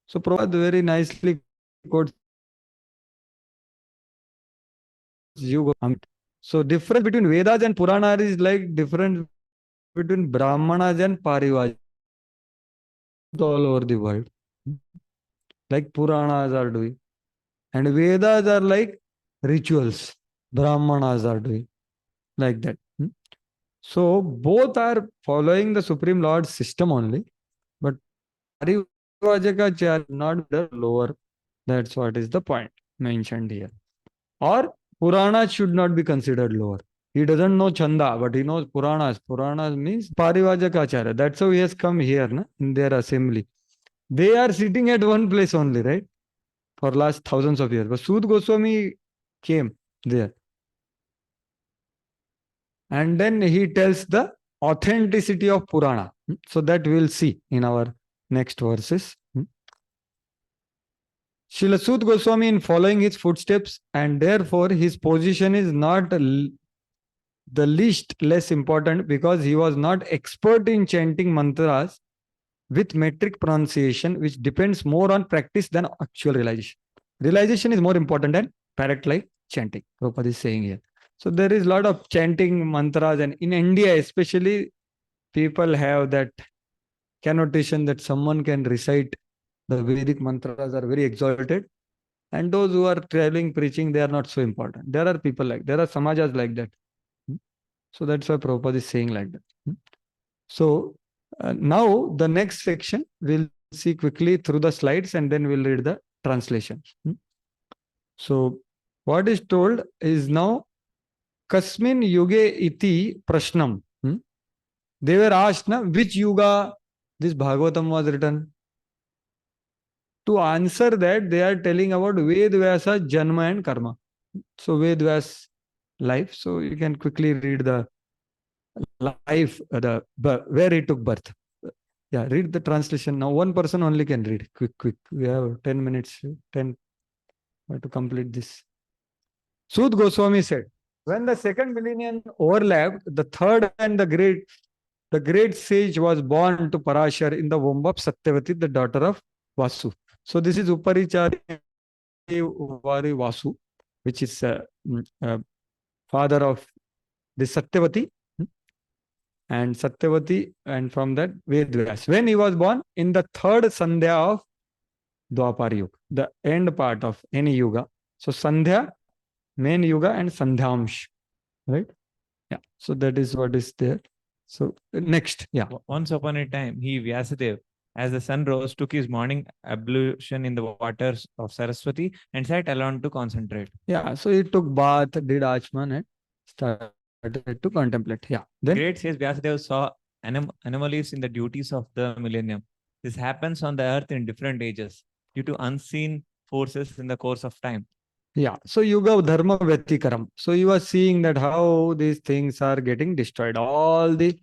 So Prabhupada very nicely quotes Yuga. So difference between Vedas and Puranas is like difference between Brahmanas and Parivajas all over the world. Like Puranas are doing. And Vedas are like rituals. Brahmanas are doing. Like that. So both are following the Supreme Lord's system only. But Parivajaka not the lower. That's what is the point mentioned here. Or Puranas should not be considered lower. He doesn't know Chanda, but he knows Puranas. Puranas means Parivajakacharya. That's how he has come here in their assembly. They are sitting at one place only, right? For last thousands of years. But Sud Goswami came there. And then he tells the authenticity of Purana. So that we'll see in our next verses. Srila Sud Goswami in following his footsteps, and therefore his position is not the least less important because he was not expert in chanting mantras with metric pronunciation, which depends more on practice than actual realization. Realization is more important than parrot like chanting. Prabhupada is saying here. So there is a lot of chanting mantras, and in India especially, people have that connotation that someone can recite the Vedic mantras are very exalted, and those who are traveling preaching, they are not so important. There are people there are samajas like that. So that's why Prabhupada is saying like that. So now the next section we'll see quickly through the slides, and then we'll read the translation. So what is told is now Kasmin Yuge iti Prashnam. They were asked, which yuga this Bhagavatam was written? To answer that, they are telling about Ved Vyasa Janma and Karma. So Ved Vyas life. So you can quickly read the life, where he took birth. Yeah, read the translation. Now one person only can read. Quick. We have 10 minutes, 10 to complete this. Sud Goswami said, when the second millennium overlapped, the third and the great sage was born to Parashar in the womb of Satyavati, the daughter of Vasu. So this is Uparichari Vasu, which is father of the Satyavati. And Satyavati, and from that Vedvyas. When he was born in the third Sandhya of Dwapar Yuga, the end part of any yuga. So Sandhya, main yuga, and Sandhyamsh, right? Yeah. So that is what is there. So next, yeah. Once upon a time, he Vyasadeva, as the sun rose, took his morning ablution in the waters of Saraswati and sat alone to concentrate. Yeah. So he took bath, did Achman, and started to contemplate. Yeah. Then Great says Vyasadeva saw anomalies in the duties of the millennium. This happens on the earth in different ages due to unseen forces in the course of time. Yeah. So Yuga Dharma Vyatikaram. So you are seeing that how these things are getting destroyed. All the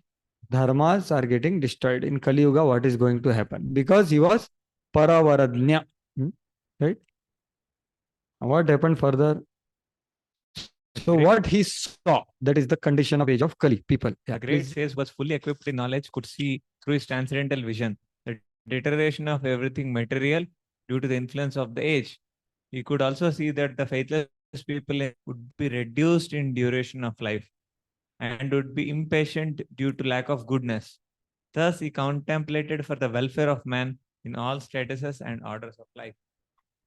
dharmas are getting destroyed. In Kali Yuga, what is going to happen? Because he was Paravaradnya. Right? What happened further? So what he saw, that is the condition of age of Kali people. Yeah, the great please. sage was fully equipped in knowledge, could see through his transcendental vision the deterioration of everything material due to the influence of the age. He could also see that the faithless people would be reduced in duration of life and would be impatient due to lack of goodness. Thus, he contemplated for the welfare of man in all statuses and orders of life.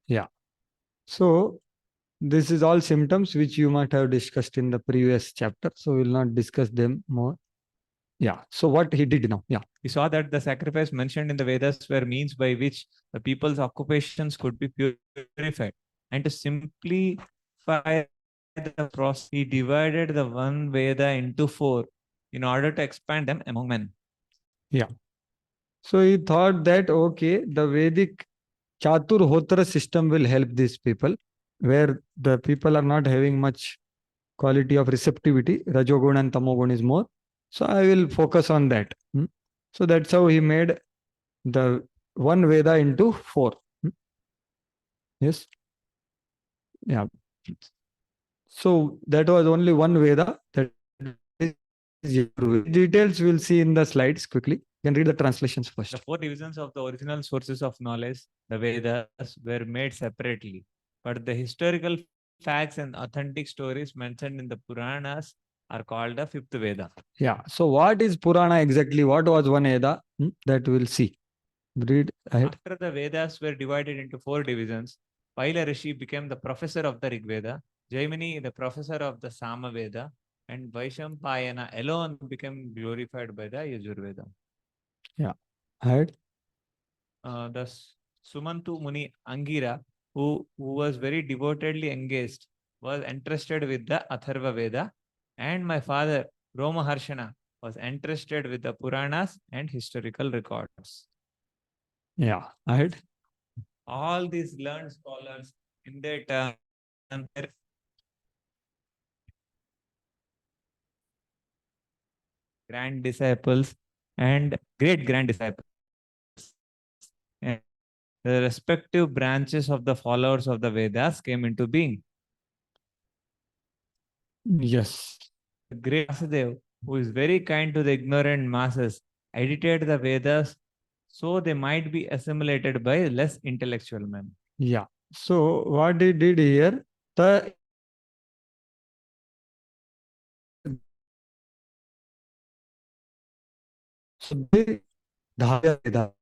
Yeah. So this is all symptoms which you might have discussed in the previous chapter. So we will not discuss them more. Yeah. So what he did now? Yeah. He saw that the sacrifice mentioned in the Vedas were means by which the people's occupations could be purified. And to simplify the process, he divided the one Veda into 4 in order to expand them among men. Yeah. So he thought that, okay, the Vedic Chaturhotra system will help these people, where the people are not having much quality of receptivity. Rajogun and Tamogun is more. So I will focus on that. So that's how he made the one Veda into 4. Yes. Yeah. So that was only one Veda. That is Yajurveda. Details we'll see in the slides quickly. You can read the translations first. The 4 divisions of the original sources of knowledge, the Vedas, were made separately, but the historical facts and authentic stories mentioned in the Puranas are called the 5th Veda. Yeah. So what is Purana exactly? What was one Veda? That we'll see. Read ahead. After the Vedas were divided into 4 divisions, Paila Rishi became the professor of the Rig Veda, Jaimini the professor of the Sama Veda, and Vaishampayana alone became glorified by the Yajurveda. Yeah. Ahead. The Sumantu Muni Angira, who was very devotedly engaged, was entrusted with the Atharva Veda, and my father, Roma Harshana, was entrusted with the Puranas and historical records. Yeah. Ahead. All these learned scholars in their turn were grand disciples and great grand disciples. And the respective branches of the followers of the Vedas came into being. Yes. The great Vasudev, who is very kind to the ignorant masses, edited the Vedas so they might be assimilated by less intellectual men. Yeah. So what he did here, the Dhavya Veda.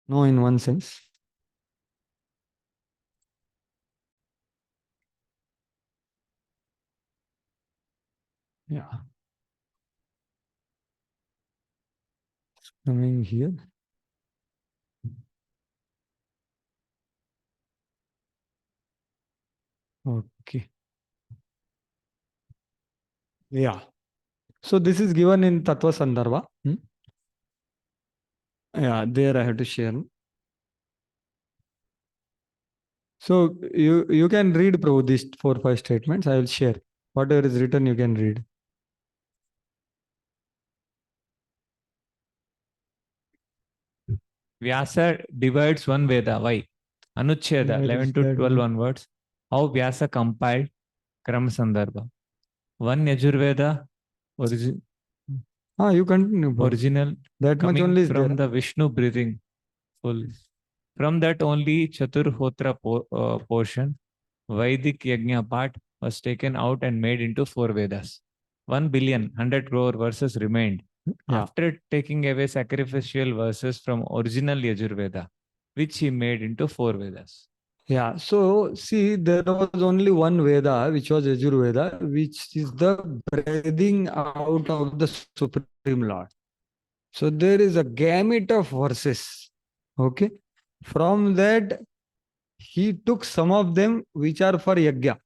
No, in one sense. Yeah. Coming here. Okay. Yeah. So this is given in Tattva Sandarbha. Yeah, there I have to share. So you can read, Prabhu, these 4-5 statements. I will share. Whatever is written, you can read. Vyasa divides one Veda. Why? Anucheda, Where 11 is to that 12 one? onwards. How Vyasa compiled Krama Sandarbha. One Yajurveda, You continue, Prabhu. original, That much coming only is from there. the Vishnu breathing. Full. From that only Chaturhotra portion, Vedic Yajna part was taken out and made into 4 Vedas. 1 billion, 100 crore verses remained. Yeah. After taking away sacrificial verses from original Yajurveda, which he made into 4 Vedas. Yeah. So see, there was only one Veda, which was Yajurveda, which is the breathing out of the Supreme Lord. So there is a gamut of verses. Okay. From that, he took some of them which are for Yajna.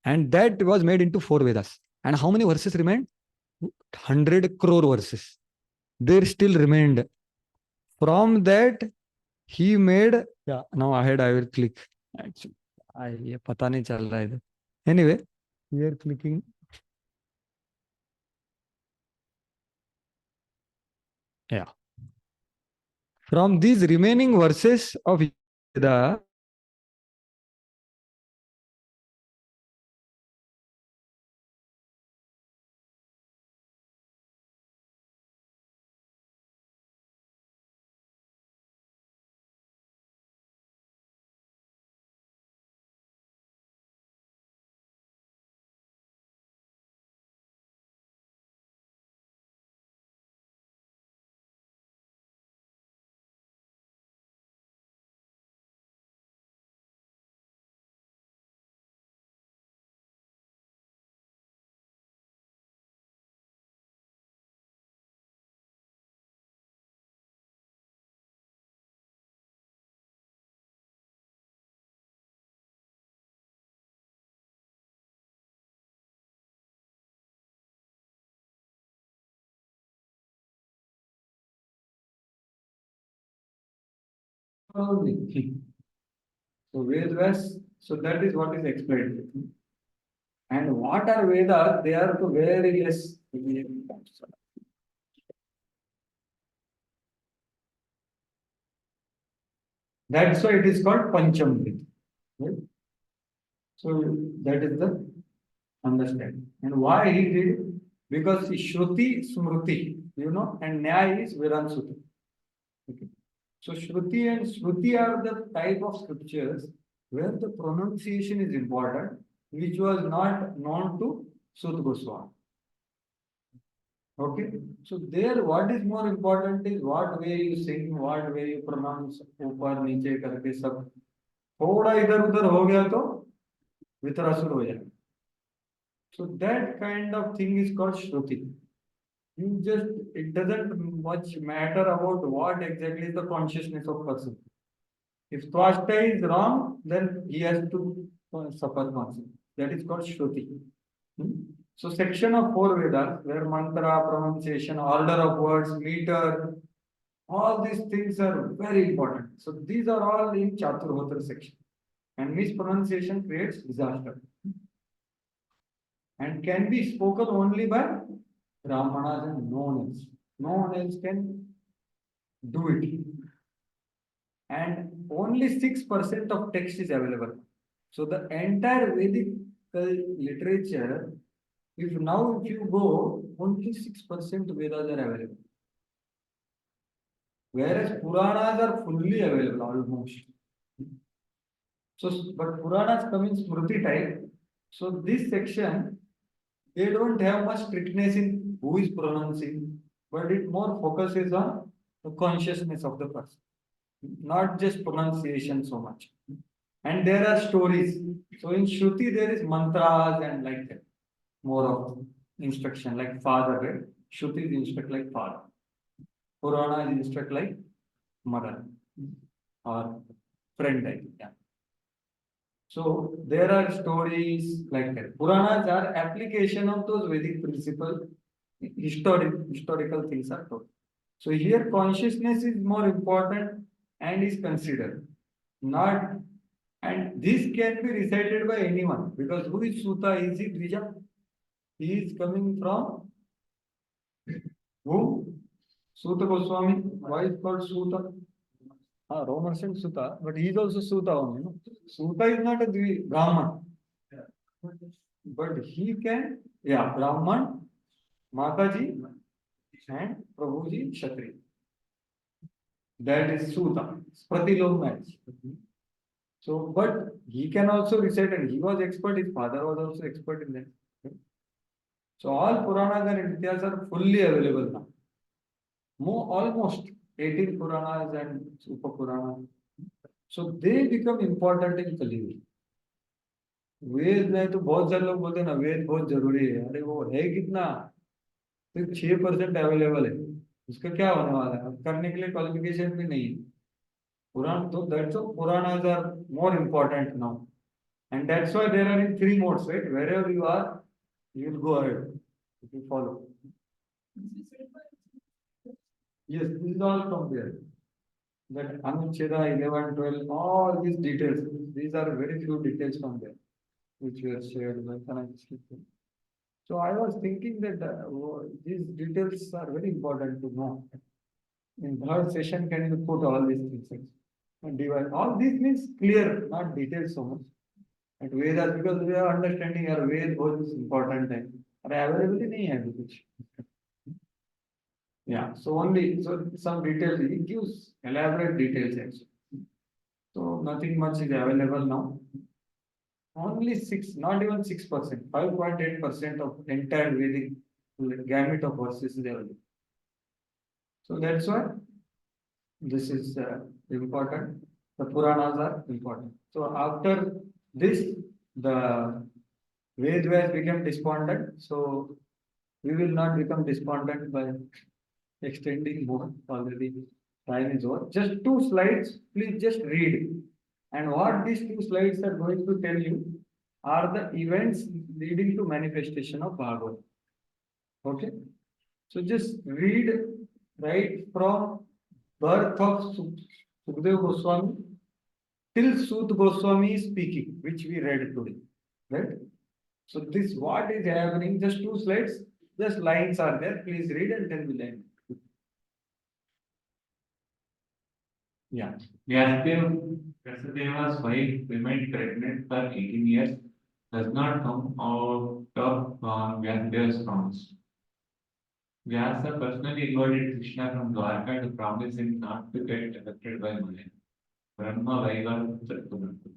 And that was made into 4 Vedas. And how many verses remained? 100 crore verses. There still remained. From that, he made, yeah, now ahead I will click. Actually, ये पता नहीं चल रहा है इधर. Anyway, here clicking. Yeah. From these remaining verses of Veda, only. So Vedas, so that is what is explained. And what are Vedas? They are the very less. That's why it is called Panchamrit. Right? So that is the understanding. And why he did? Because Shruti, Smruti, and Nyaya is Vedansuti. Okay. So Shruti and Smruti are the type of scriptures where the pronunciation is important, which was not known to Sut Goswami. Okay, so there what is more important is what way you sing, what way you pronounce, ऊपर नीचे करके सब थोड़ा इधर उधर हो गया तो वितरासुर हो जाए. So that kind of thing is called Shruti. It doesn't much matter about what exactly is the consciousness of person. If Twashta is wrong, then he has to suffer consequences. That is called Shruti. So section of 4 Vedas, where mantra, pronunciation, order of words, meter, all these things are very important. So these are all in Chaturhotra section. And mispronunciation creates disaster. And can be spoken only by Brahmanas and no one else. No one else can do it. And only 6% of text is available. So the entire Vedic literature, if you go, only 6% Vedas are available. Whereas Puranas are fully available almost. So, but Puranas come in Smruti type. So this section, they don't have much strictness in who is pronouncing, but it more focuses on the consciousness of the person, not just pronunciation so much. And there are stories. So in Shruti, there is mantras and like that. More of instruction like father, right? Shruti is instruct like father. Purana is instruct like mother or friend, I think. Yeah. So there are stories like that. Puranas are application of those Vedic principles. Historical things are told. So here consciousness is more important and is considered. Not, and this can be recited by anyone, because who is Suta? Is it Dvija? He is coming from who? Suta Goswami. Why is called Suta? Roman said Suta, but he is also Suta only. No? Suta is not a Brahman. But he can, Brahman, Mataji, and Prabhuji, Kshatriya. That is Suta. Pratilom match. So, but he can also recite, and he was expert, his father was also expert in that. So all Puranas and Ityas are fully available now. Almost 18 Puranas and Super Puranas. So they become important in Kali Yuga. वेद में तो बहुत सारे लोग बोलते हैं ना वेद बहुत जरूरी है. अरे वो है कितना? सिर्फ 6% अवेलेबल है. उसका क्या होने वाला है? करने के लिए क्वालिफिकेशन भी नहीं है. Puran, so that's why Puranas are more important now. And that's why there are in 3 modes, right? Wherever you are, you will go ahead if you follow. Yes, this is all from there. That Anucheda 11, 12, all these details. These are very few details from there, which were shared by Kanakishri. So I was thinking that these details are very important to know. In 3rd session, can you put all these things? And divide. All these means clear, not details so much. At Vedas, because we are understanding our Ved is important time. Availability nahi hai kuch. Yeah, so only some details, it gives elaborate details actually. So nothing much is available now. Only 6, not even 6%, 5.8% of entire Vedic gamut of verses is available. So that's why this is important. The Puranas are important. So after this, the Vedas became despondent. So we will not become despondent by extending more. Already time is over. Just 2 slides, please just read. And what these 2 slides are going to tell you are the events leading to manifestation of Bhagavad. Okay? So just read right from birth of Sukadeva Goswami till Sut Goswami is speaking, which we read today, right? So this what is happening? Just 2 slides, just lines are there. Please read and then we'll end. Yeah. Vyasadeva's wife remained pregnant for 18 years, does not come out of Vyasadeva's promise. Vyasa personally invited Krishna from Dwarka to promise him not to get affected by Maya. Brahma Vaiva Chaturanga.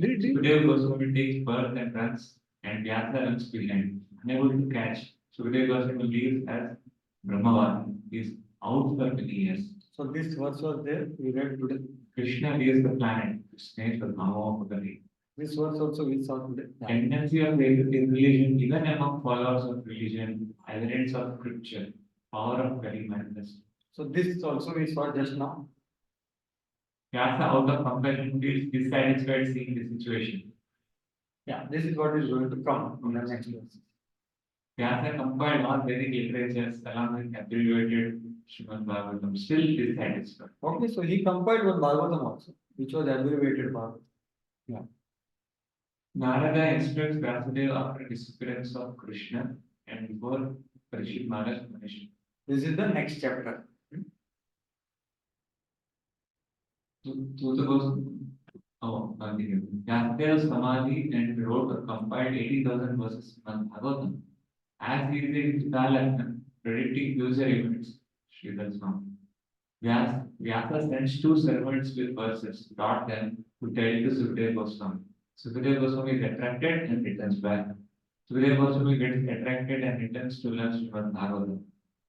Sukadeva Goswami takes birth and runs, and Vyasa runs behind. Unable to catch, Sukadeva Goswami leaves as Brahmavati. He is out for many years. So this verse was there, we read today. Krishna leaves the planet to snake the Mama of the day. This verse also we saw today. Tendency of religion, even among followers of religion, evidence of scripture, power of very manifest. So this also we saw just now. Vyasa, out of compassion, feels dissatisfied seeing the situation. Yeah, this is what is going to come in the next verse. Vyasa compiled all Vedic literatures along with abbreviated Srimad Bhagavatam, still dissatisfied. Okay, so he compiled one Bhagavatam also, which was abbreviated Bhagavatam. Yeah. Narada instructs Vyasadeva after disappearance of Krishna and before Parishit Maharaj punished. This is the next chapter. Vyasadeva's Samadhi and wrote or compiled 80,000 verses in Bhagavatam. As he did in Chitalagna, predicting future events, Sridhar Swami. Vyasa sends 2 servants with verses, taught them to tell to Sukadeva Goswami. Sukadeva Goswami is attracted and returns back. Sukadeva Goswami gets attracted and returns to learn Srimad Bhagavatam.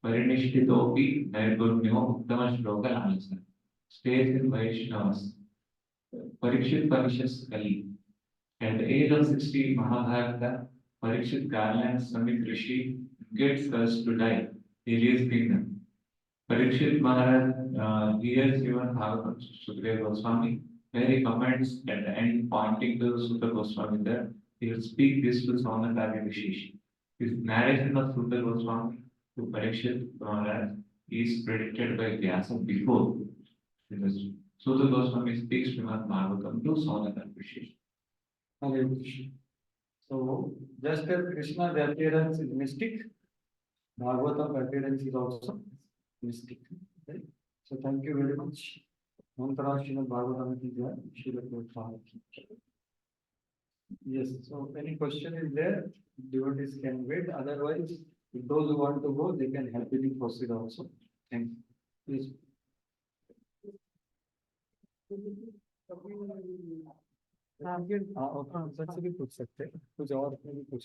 Parinishthitopi Nirgunyo Uttama Shloka Lalasa. Stays in Vaishnavas. Parikshit Parishas Kali. At the age of 60, Mahabharata, Parikshit garlands Samit Rishi, gets cursed to die. He leaves kingdom. Parikshit Maharaj hears Srimad Bhagavatam to Sukadeva Goswami, where he comments at the end, pointing to Sutta Goswami that he will speak this to Saunatari Rishi. His narration of Sutta Goswami to Parikshit Maharaj is predicted by Vyasa before. Because Sutta Goswami speaks Srimad Bhagavatam to Saunatari Rishi. Hare Krishna. So just as Krishna's appearance is mystic, Bhagavatam appearance is also mystic. Right? So thank you very much. Mantra Srimad Bhagavatam ki jai, Srila Prabhupada ki jai. Yes, so any question is there, devotees can wait. Otherwise, if those who want to go, they can happily proceed also. Thank you. Please. हाँ answer से भी पूछ सकते हैं, कुछ और भी पूछ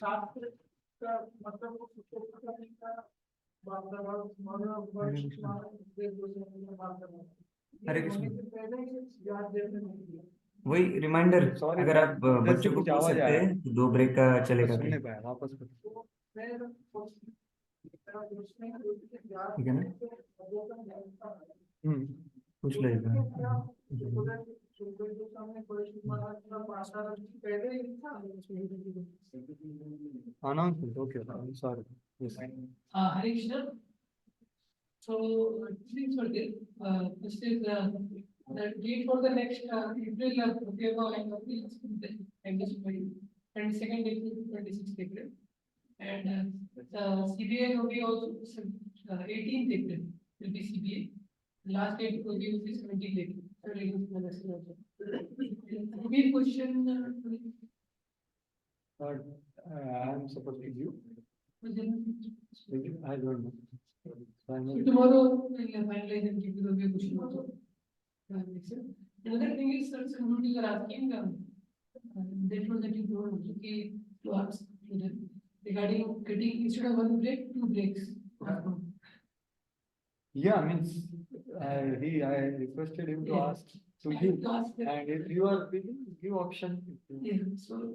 हरे कृष्ण। वही रिमाइंडर, अगर आप बच्चों को पूछ सकते हैं तो 2 ब्रेक का चलेगा। सुनने पाया वापस ठीक है ना, पूछ लेगा। announcement. Okay, I'm sorry. Yes. Hare Krishna. So, things were there. This is the date for the next April, October, and April, and this will be 22nd April to 26th April. And CBA will be also 18th April will be CBA. Last date will be 17th April. Maybe question. I'm supposed to give. I don't know. Tomorrow we'll finalize and give you the question also. Another thing is, sir, some people are asking, that was that you told okay, to ask to them regarding getting instead of 1 break, 2 breaks. Yeah, means I requested him to ask to give, and if you are willing, give option. Yeah, so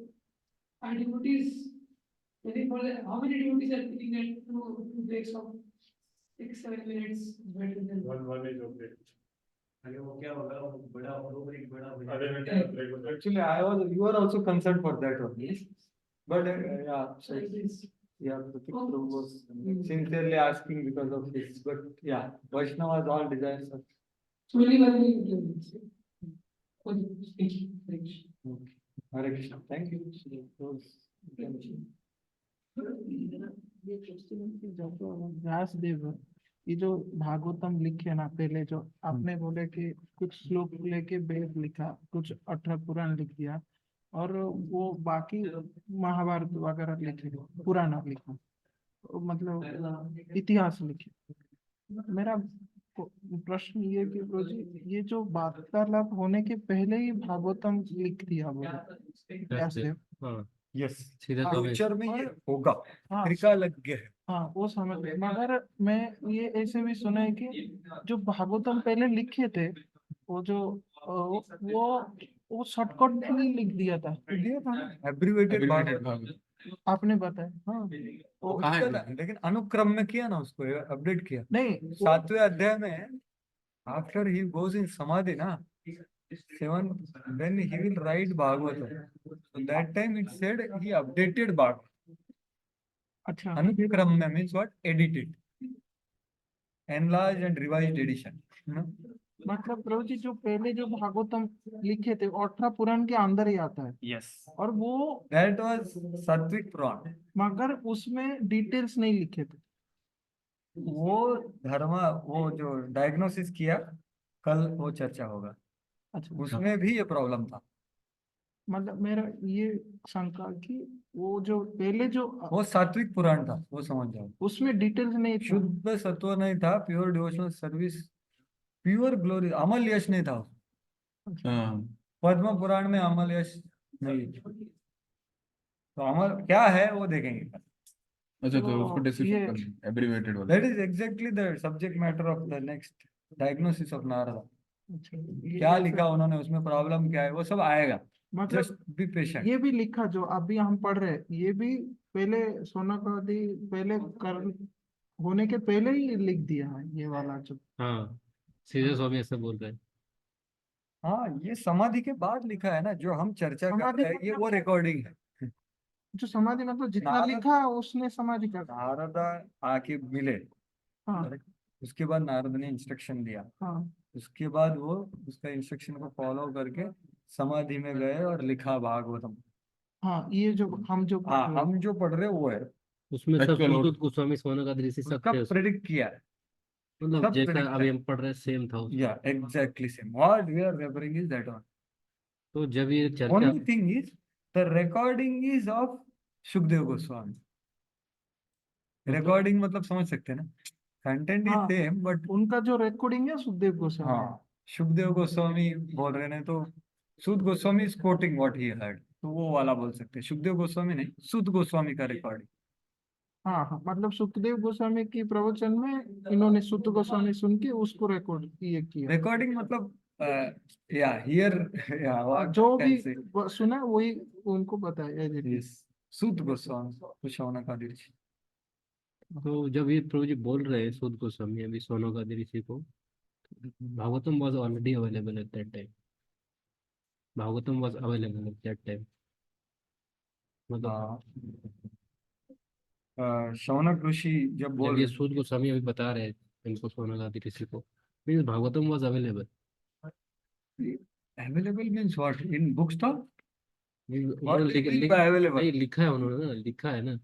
our devotees, how many devotees are taking at 2 breaks of 6-7 minutes better than One is okay. Actually, you are also concerned for that only. But yeah, so Yeah, Pratik Prabhu was sincerely asking because of this, but yeah, Vaishnavas all desire such. Only one will. Okay. Hare Krishna, thank you. Those- ये question है कि जब व्यास देव ये जो भागवतम लिखे ना पहले जो आपने बोले कि कुछ श्लोक लेके वेद लिखा, कुछ 18 पुराण लिख दिया और वो बाकी महाभारत वगैरह लिखे, पुराना लिखा, तो मतलब इतिहास लिखे। मेरा प्रश्न ये कि प्रभु जी ये जो वार्तालाप होने के पहले ही भागवतम लिख दिया बोले व्यास देव। यस, हाँ, फ्यूचर में ये होगा, हाँ, तरीका लग गया है। हाँ वो समझ गए, मगर मैं ये ऐसे भी सुना है कि जो भागवतम पहले लिखे थे वो जो वो शॉर्टकट में नहीं लिख दिया था, दिया था ना, एब्रीवेटेड भागवत आपने बताया। हाँ वो किया था, लेकिन अनुक्रम में किया ना, उसको अपडेट किया। नहीं 7वें अध्याय में आफ्टर ही गोज इन समाधि ना, 7 then he will write Bhagavatam. So that time it said he updated Bhagavatam. अच्छा, अनुक्रम में means what? Edited, enlarged and revised edition. मतलब प्रभु जी जो पहले जो भागवतम लिखे थे 18 पुराण के अंदर ही आता है। Yes. और वो That was Sattvic Puran. मगर उसमें डिटेल्स नहीं लिखे थे। वो वो जो डायग्नोसिस किया, कल वो चर्चा होगा। अच्छा, उसमें भी ये प्रॉब्लम था। मतलब मेरा ये शंका कि वो जो पहले जो वो सात्विक पुराण था, वो समझ जाओ। उसमें डिटेल्स नहीं था। शुद्ध सत्व नहीं था, pure devotional service, pure glory, अमल यश नहीं था। पद्म पुराण में अमल यश नहीं, तो अमल क्या है वो देखेंगे। अच्छा, तो उसको डिस्क्रिप्शन एब्रीवेटेड वाला, that is exactly the subject matter of the next diagnosis of Narada. क्या लिखा उन्होंने, उसमें प्रॉब्लम क्या है, वो सब आएगा। मतलब जस्ट बी पेशेंट। ये भी लिखा जो अभी हम पढ़ रहे हैं, ये भी पहले सोनाकादि पहले कर होने के पहले ही लिख दिया है ये वाला जो। हाँ, सीधे स्वामी ऐसे बोल रहे हैं। हाँ, ये समाधि के बाद लिखा है ना, जो हम चर्चा कर समाधि रहे हैं, ये वो रिकॉर्डिंग है। जो समाधि मतलब जितना नारद- लिखा उसने समाधि कर। नारदा आके मिले, हाँ correct? उसके बाद नारद ने इंस्ट्रक्शन दिया, हाँ उसके बाद वो उसका इंस्ट्रक्शन को फॉलो करके समाधि में गए और लिखा भागवतम। हाँ, ये जो हम जो हाँ, हम जो पढ़ रहे हैं वो है, उसमें सब Actual सुश्रुत गोस्वामी सोनाकादि ऋषि सब उसका थे उसमें। प्रेडिक्ट किया है। मतलब सब जैसा predict अभी है। हम पढ़ रहे हैं सेम था उसमें। या exactly same, what we are referring is that one. तो जब ये चर्चा only thing is the recording is of Sukhdev Goswami. Recording मतलब समझ सकते हैं ना, कंटेंट इज हाँ, सेम बट उनका जो रिकॉर्डिंग है सुखदेव गोस्वामी। हाँ, सुखदेव गोस्वामी बोल रहे हैं तो सुद Goswami is coating what he heard, तो वो वाला बोल सकते हैं। सुखदेव गोस्वामी नहीं, सुद गोस्वामी का रिकॉर्डिंग। हाँ हाँ, मतलब सुखदेव गोस्वामी की प्रवचन में इन्होंने सुत गोस्वामी सुन के उसको रिकॉर्ड ये किया। रिकॉर्डिंग मतलब या हियर या जो भी सुना वही उनको बताया। यस, सुद गोस्वामी कुछ होना का दृश्य। तो जब ये प्रभु जी बोल रहे हैं सुध गोस्वामी अभी सोनाकादि ऋषि को, Bhagavatam was already available at that time. Bhagavatam was available at that time. मतलब शौनक ऋषि जब बोल जब ये रहे सुध गोस्वामी अभी बता रहे हैं इनको सोनाकादि ऋषि को, means Bhagavatam was available. Available means what, in book stall available नहीं, लिखा है उन्होंने ना, लिखा है ना।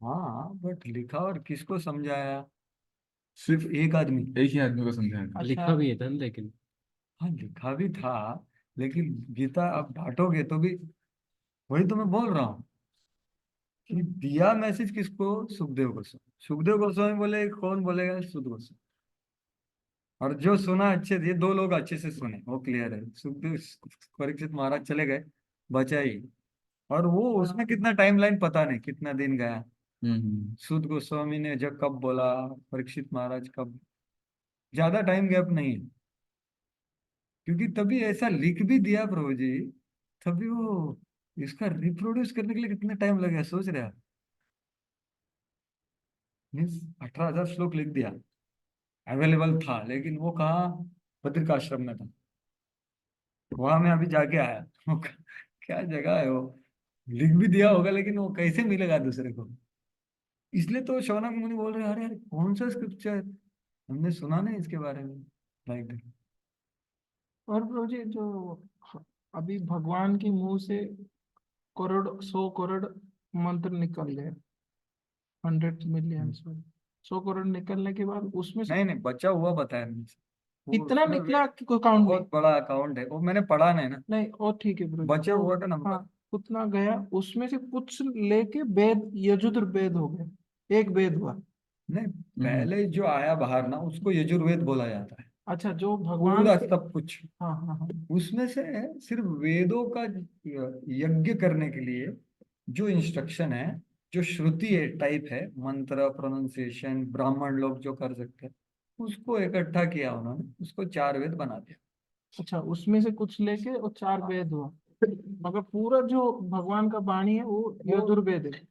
हाँ, बट लिखा और किसको समझाया? सिर्फ एक आदमी, एक ही आदमी को समझाया। लिखा भी है था ना, लेकिन हाँ, लिखा भी था, लेकिन गीता अब बांटोगे तो भी वही तो मैं बोल रहा हूँ कि दिया मैसेज किसको? सुखदेव गोस्वामी। सुखदेव गोस्वामी बोले, कौन बोलेगा? सुद गोस्वामी। और जो सुना अच्छे, ये दो लोग अच्छे से सुने, वो क्लियर है। सुखदेव परीक्षित महाराज चले गए, बचा ही। और वो उसमें कितना टाइमलाइन पता नहीं, कितना दिन गया। सुद गोस्वामी ने जब कब बोला, परीक्षित महाराज कब, ज्यादा टाइम गैप नहीं है। क्योंकि तभी ऐसा लिख भी दिया प्रभु जी, तभी वो इसका रिप्रोड्यूस करने के लिए कितना टाइम लगेगा, सोच रहे आप? मीन्स 18,000 श्लोक लिख दिया, अवेलेबल था, लेकिन वो कहाँ? बद्रिकाश्रम में था। वहां मैं अभी जाके आया क्या जगह है वो, लिख भी दिया होगा, लेकिन वो कैसे मिलेगा दूसरे को? इसलिए तो शौनक मुनि बोल रहे हैं, अरे यार कौन सा स्क्रिप्चर, हमने सुना नहीं इसके बारे में, लाइक। और प्रभु जी जो अभी भगवान के मुंह से करोड़ 100 करोड़ मंत्र निकल गए, 100 मिलियन, 100 करोड़ निकलने के बाद उसमें से नहीं नहीं, बचा हुआ बताया मैंने। वो कितना उसमें निकला कि कोई काउंट नहीं? बहुत बड़ा अकाउंट है वो, मैंने पढ़ा नहीं ना। नहीं और ठीक है प्रभु जी, बचा तो हुआ का नंबर। हाँ उतना गया, उसमें से कुछ लेके वेद यजुर्वेद हो गए, एक वेद हुआ। नहीं, पहले जो आया बाहर ना, उसको यजुर्वेद बोला जाता है। अच्छा, जो भगवान पूरा के, सब कुछ हाँ हाँ हाँ, उसमें से सिर्फ वेदों का यज्ञ करने के लिए जो इंस्ट्रक्शन है, जो श्रुति है, टाइप है, मंत्र प्रोनाउंसिएशन ब्राह्मण लोग जो कर सकते हैं, उसको इकट्ठा किया उन्होंने, उसको 4 वेद बना दिया। अच्छा उसमें से कुछ लेके और 4 वेद हुआ, मगर पूरा जो भगवान का वाणी है वो यजुर्वेद है।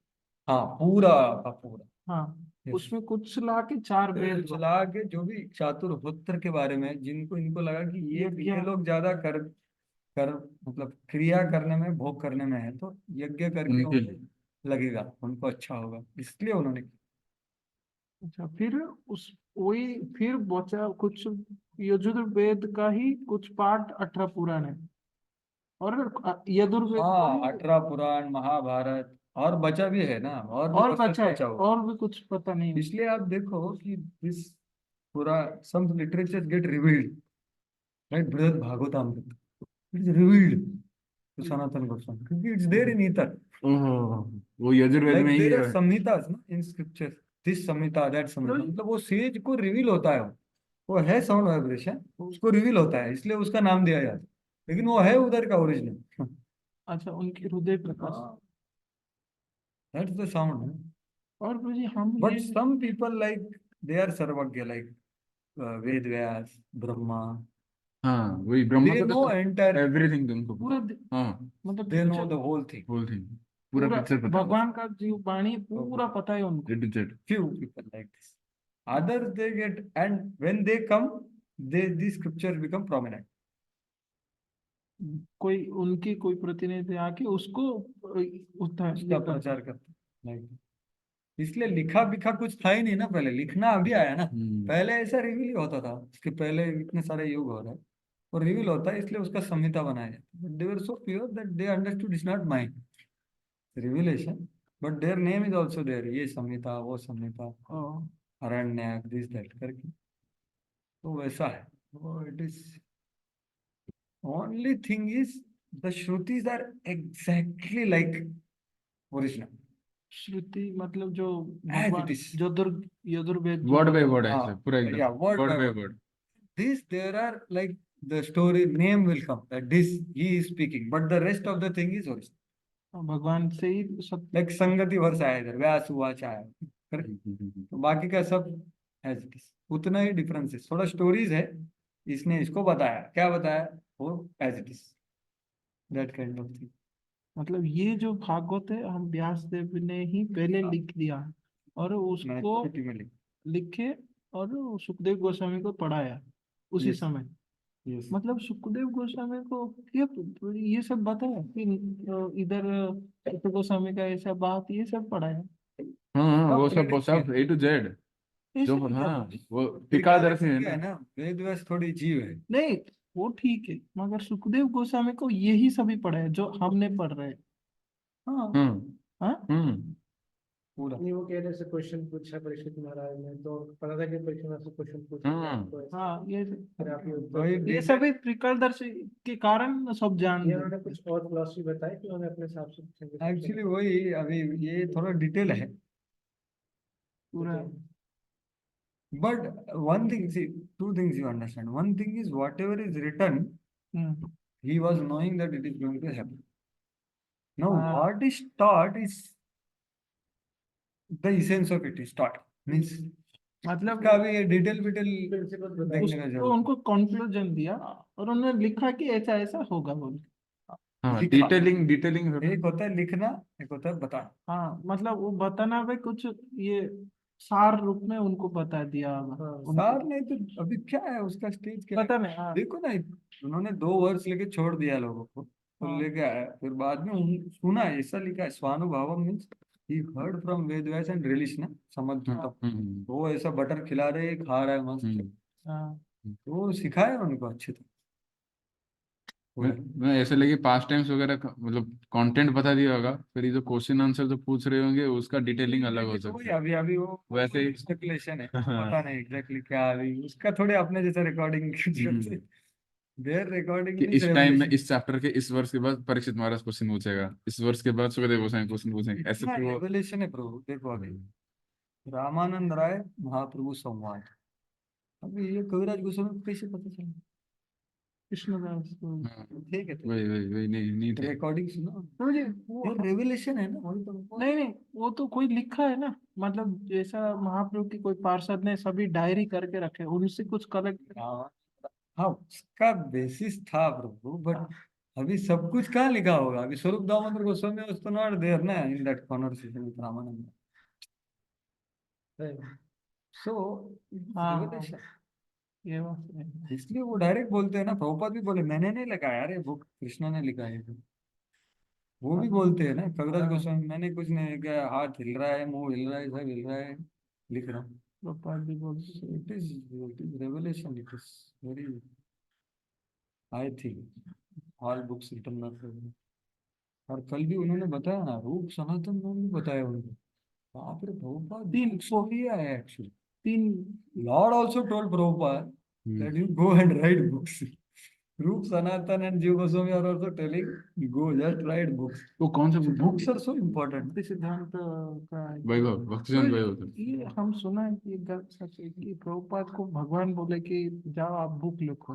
हाँ, पूरा का पूरा। हाँ Yes. उसमें कुछ ला के 4 वेद हुआ। चला के जो भी चातुर्होत्र के बारे में, जिनको इनको लगा कि ये लोग ज्यादा कर कर मतलब क्रिया करने में, भोग करने में है, तो यज्ञ करके उनको लगेगा, उनको अच्छा होगा, इसलिए उन्होंने किया। अच्छा फिर उस वही फिर बचा कुछ यजुर्वेद का ही कुछ पाठ 18 पुराण है, और यजुर्वेद का हाँ, ही 18 पुराण, महाभारत, और बचा भी है ना, और भी और बहुत बचा है, बचा हुआ। और भी कुछ पता नहीं है। इसलिए आप देखो कि दिस पूरा some literatures get revealed, right? Brihad Bhagavatamrita, it's revealed to Sanatana Goswami, क्योंकि इट्स देयर इन ईथर। वो यजुर्वेद में like he there are Samhitas ना in scripture, this Samhita, that Samhita, मतलब वो सेज को रिवील होता है, वो है साउंड वाइब्रेशन, उसको रिवील होता है, इसलिए उसका नाम दिया जाता है, लेकिन वो है उधर का ओरिजिनल। अच्छा उनके हृदय प्रकाश, दैट्स द साउंड। और प्रभु जी हम बट ये some people like they are सर्वज्ञ, लाइक वेद व्यास, ब्रह्मा, हाँ वही ब्रह्मा they का know तो entire, एवरीथिंग तुमको पूरा हाँ मतलब they know picture, the whole thing. Whole thing पूरा पूरा पिक्चर पता है भगवान का जो वाणी है, पूरा पता है उनको। A to Z. Few people like this, others they get, and when they come, these scriptures become prominent. कोई उनकी कोई प्रतिनिधि आके उसको उसका लिखा। प्रचार करते हैं, like, इसलिए लिखा बिखा कुछ था ही नहीं ना पहले, लिखना अभी आया ना, पहले ऐसा रिवील ही होता था, इसके पहले इतने सारे युग हो रहे हैं, और रिवील होता है, इसलिए उसका संहिता बनाया जाता है। They were so pure that they understood it's not mind revelation, but their name is also there, ये संहिता, वो संहिता, अरण्यक, दिस दैट करके, तो वैसा है वो। It is only thing is the shrutis are exactly like original, shruti मतलब जो as it Bhagavan is. Yajurveda word by word ऐसे पूरा Yeah, एकदम word word by by word. Word This there are like the story name will come that this he is speaking, but the rest of the thing is original. भगवान से ही सब Like संगति वर्ष आया इधर, व्यास हुआ आया, तो बाकी का सब as it is, उतना ही डिफरेंस है, थोड़ा स्टोरीज है, इसने इसको बताया, क्या बताया, वो as it is, that kind of thing. मतलब ये जो भागवत है हम व्यास देव ने ही पहले लिख दिया और उसको Maturity में लिख, लिखे और सुखदेव गोस्वामी को पढ़ाया उसी Yes. समय। yes. मतलब सुखदेव गोस्वामी को ये सब बताया कि इधर सुखदेव गोस्वामी का ऐसा बात, ये सब पढ़ाया। हाँ वो सब सब A to Z ये जो सब हाँ वो फिर क्या टिकादर्शी है है ना ना, वेद व्यास थोड़ी जीव है। नहीं वो ठीक है, मगर सुखदेव गोस्वामी को यही सभी पढ़ा है जो हमने पढ़ रहे हैं। हाँ हाँ पूरा। नहीं, वो कह रहे से क्वेश्चन पूछा परीक्षित महाराज ने, तो पता था कि परीक्षित महाराज से क्वेश्चन पूछा तो हाँ फिर आप ये सभी त्रिकालदर्शी के कारण सब जान ये उन्होंने कुछ और फिलॉसफी बताई कि उन्होंने अपने हिसाब से पूछा। एक्चुअली वही, अभी ये थोड़ा डिटेल है, पूरा। but one thing, see, two things you understand. One thing is whatever is written, he was knowing that it is going to happen. Now what is taught is the essence of it is taught, means मतलब का भी detail देखने का उसको जरूरत उनको conclusion दिया और उन्होंने लिखा कि ऐसा ऐसा होगा बोल। हाँ लिखा। डिटेलिंग एक होता है लिखना, एक होता है बताना। हाँ मतलब वो बताना भाई कुछ ये सार रूप में उनको बता दिया होगा। सार नहीं तो अभी क्या है उसका स्टेज क्या पता है? नहीं। हाँ देखो ना, उन्होंने 2 वर्ष लेके छोड़ दिया लोगों को, तो लेके आया, फिर बाद में सुना ऐसा लिखा है, स्वानुभावम means he heard from Ved Vyas and relish ना समझ तो वो ऐसा बटर खिला रहे खा रहा है मस्त हाँ, वो सिखाया उनको अच्छे से मैं ऐसे लगे पास्ट टाइम्स वगैरह मतलब कंटेंट बता दिया होगा, फिर ये जो क्वेश्चन आंसर जो पूछ रहे होंगे उसका डिटेलिंग अलग हो तो वही सकता है। अभी अभी वो वैसे ही स्पेकुलेशन है पता नहीं एग्जैक्टली क्या अभी उसका थोड़े अपने जैसा रिकॉर्डिंग देयर रिकॉर्डिंग कि इस टाइम में इस चैप्टर के इस वर्ष के बाद परीक्षित महाराज क्वेश्चन पूछेगा, इस वर्ष के बाद सुखदेव गोस्वामी क्वेश्चन पूछेंगे, ऐसे तो वो रेवलेशन है प्रभु देखो अभी रामानंद राय महाप्रभु संवाद अभी ये कविराज गोस्वामी को कैसे पता चला कृष्णदास को ठीक है तो वही नहीं थे। रिकॉर्डिंग सुनो मुझे वो ये रेवलेशन है ना वही तो नहीं, वो तो कोई लिखा है ना, मतलब जैसा महाप्रभु की कोई पार्षद ने सभी डायरी करके रखे, उनसे कुछ कलेक्ट। हाँ उसका बेसिस था प्रभु बट अभी सब कुछ कहाँ लिखा होगा अभी स्वरूप दामोदर गोस्वामी was तो नॉट देयर ना in that conversation with Ramanand so revelation ये बात है। इसलिए वो डायरेक्ट बोलते हैं ना प्रभुपाद भी बोले मैंने नहीं लिखा है अरे बुक कृष्णा ने लिखा है वो भी बोलते हैं ना कविराज गोस्वामी मैंने कुछ नहीं लिखा हाथ हिल रहा है मुंह हिल रहा है सब हिल रहा है लिख रहा हूँ प्रभुपाद भी बोलते हैं। it is revelation it is very I think all books written by Prabhupada और कल भी उन्होंने बताया ना रूप सनातन में भी बताया उन्होंने बाप रे प्रभुपाद तीन सो किया है एक्चुअली तीन Lord also told Prabhupada that you go and write books रूप सनातन and जीव Goswami are also telling go just write books वो कौन सा books are so important भक्ति सिद्धांत का वैभव भक्ति सिद्धांत वैभव था। ये हम सुना है कि ये गलत सच है कि प्रभुपाद को भगवान बोले कि जाओ आप बुक लिखो।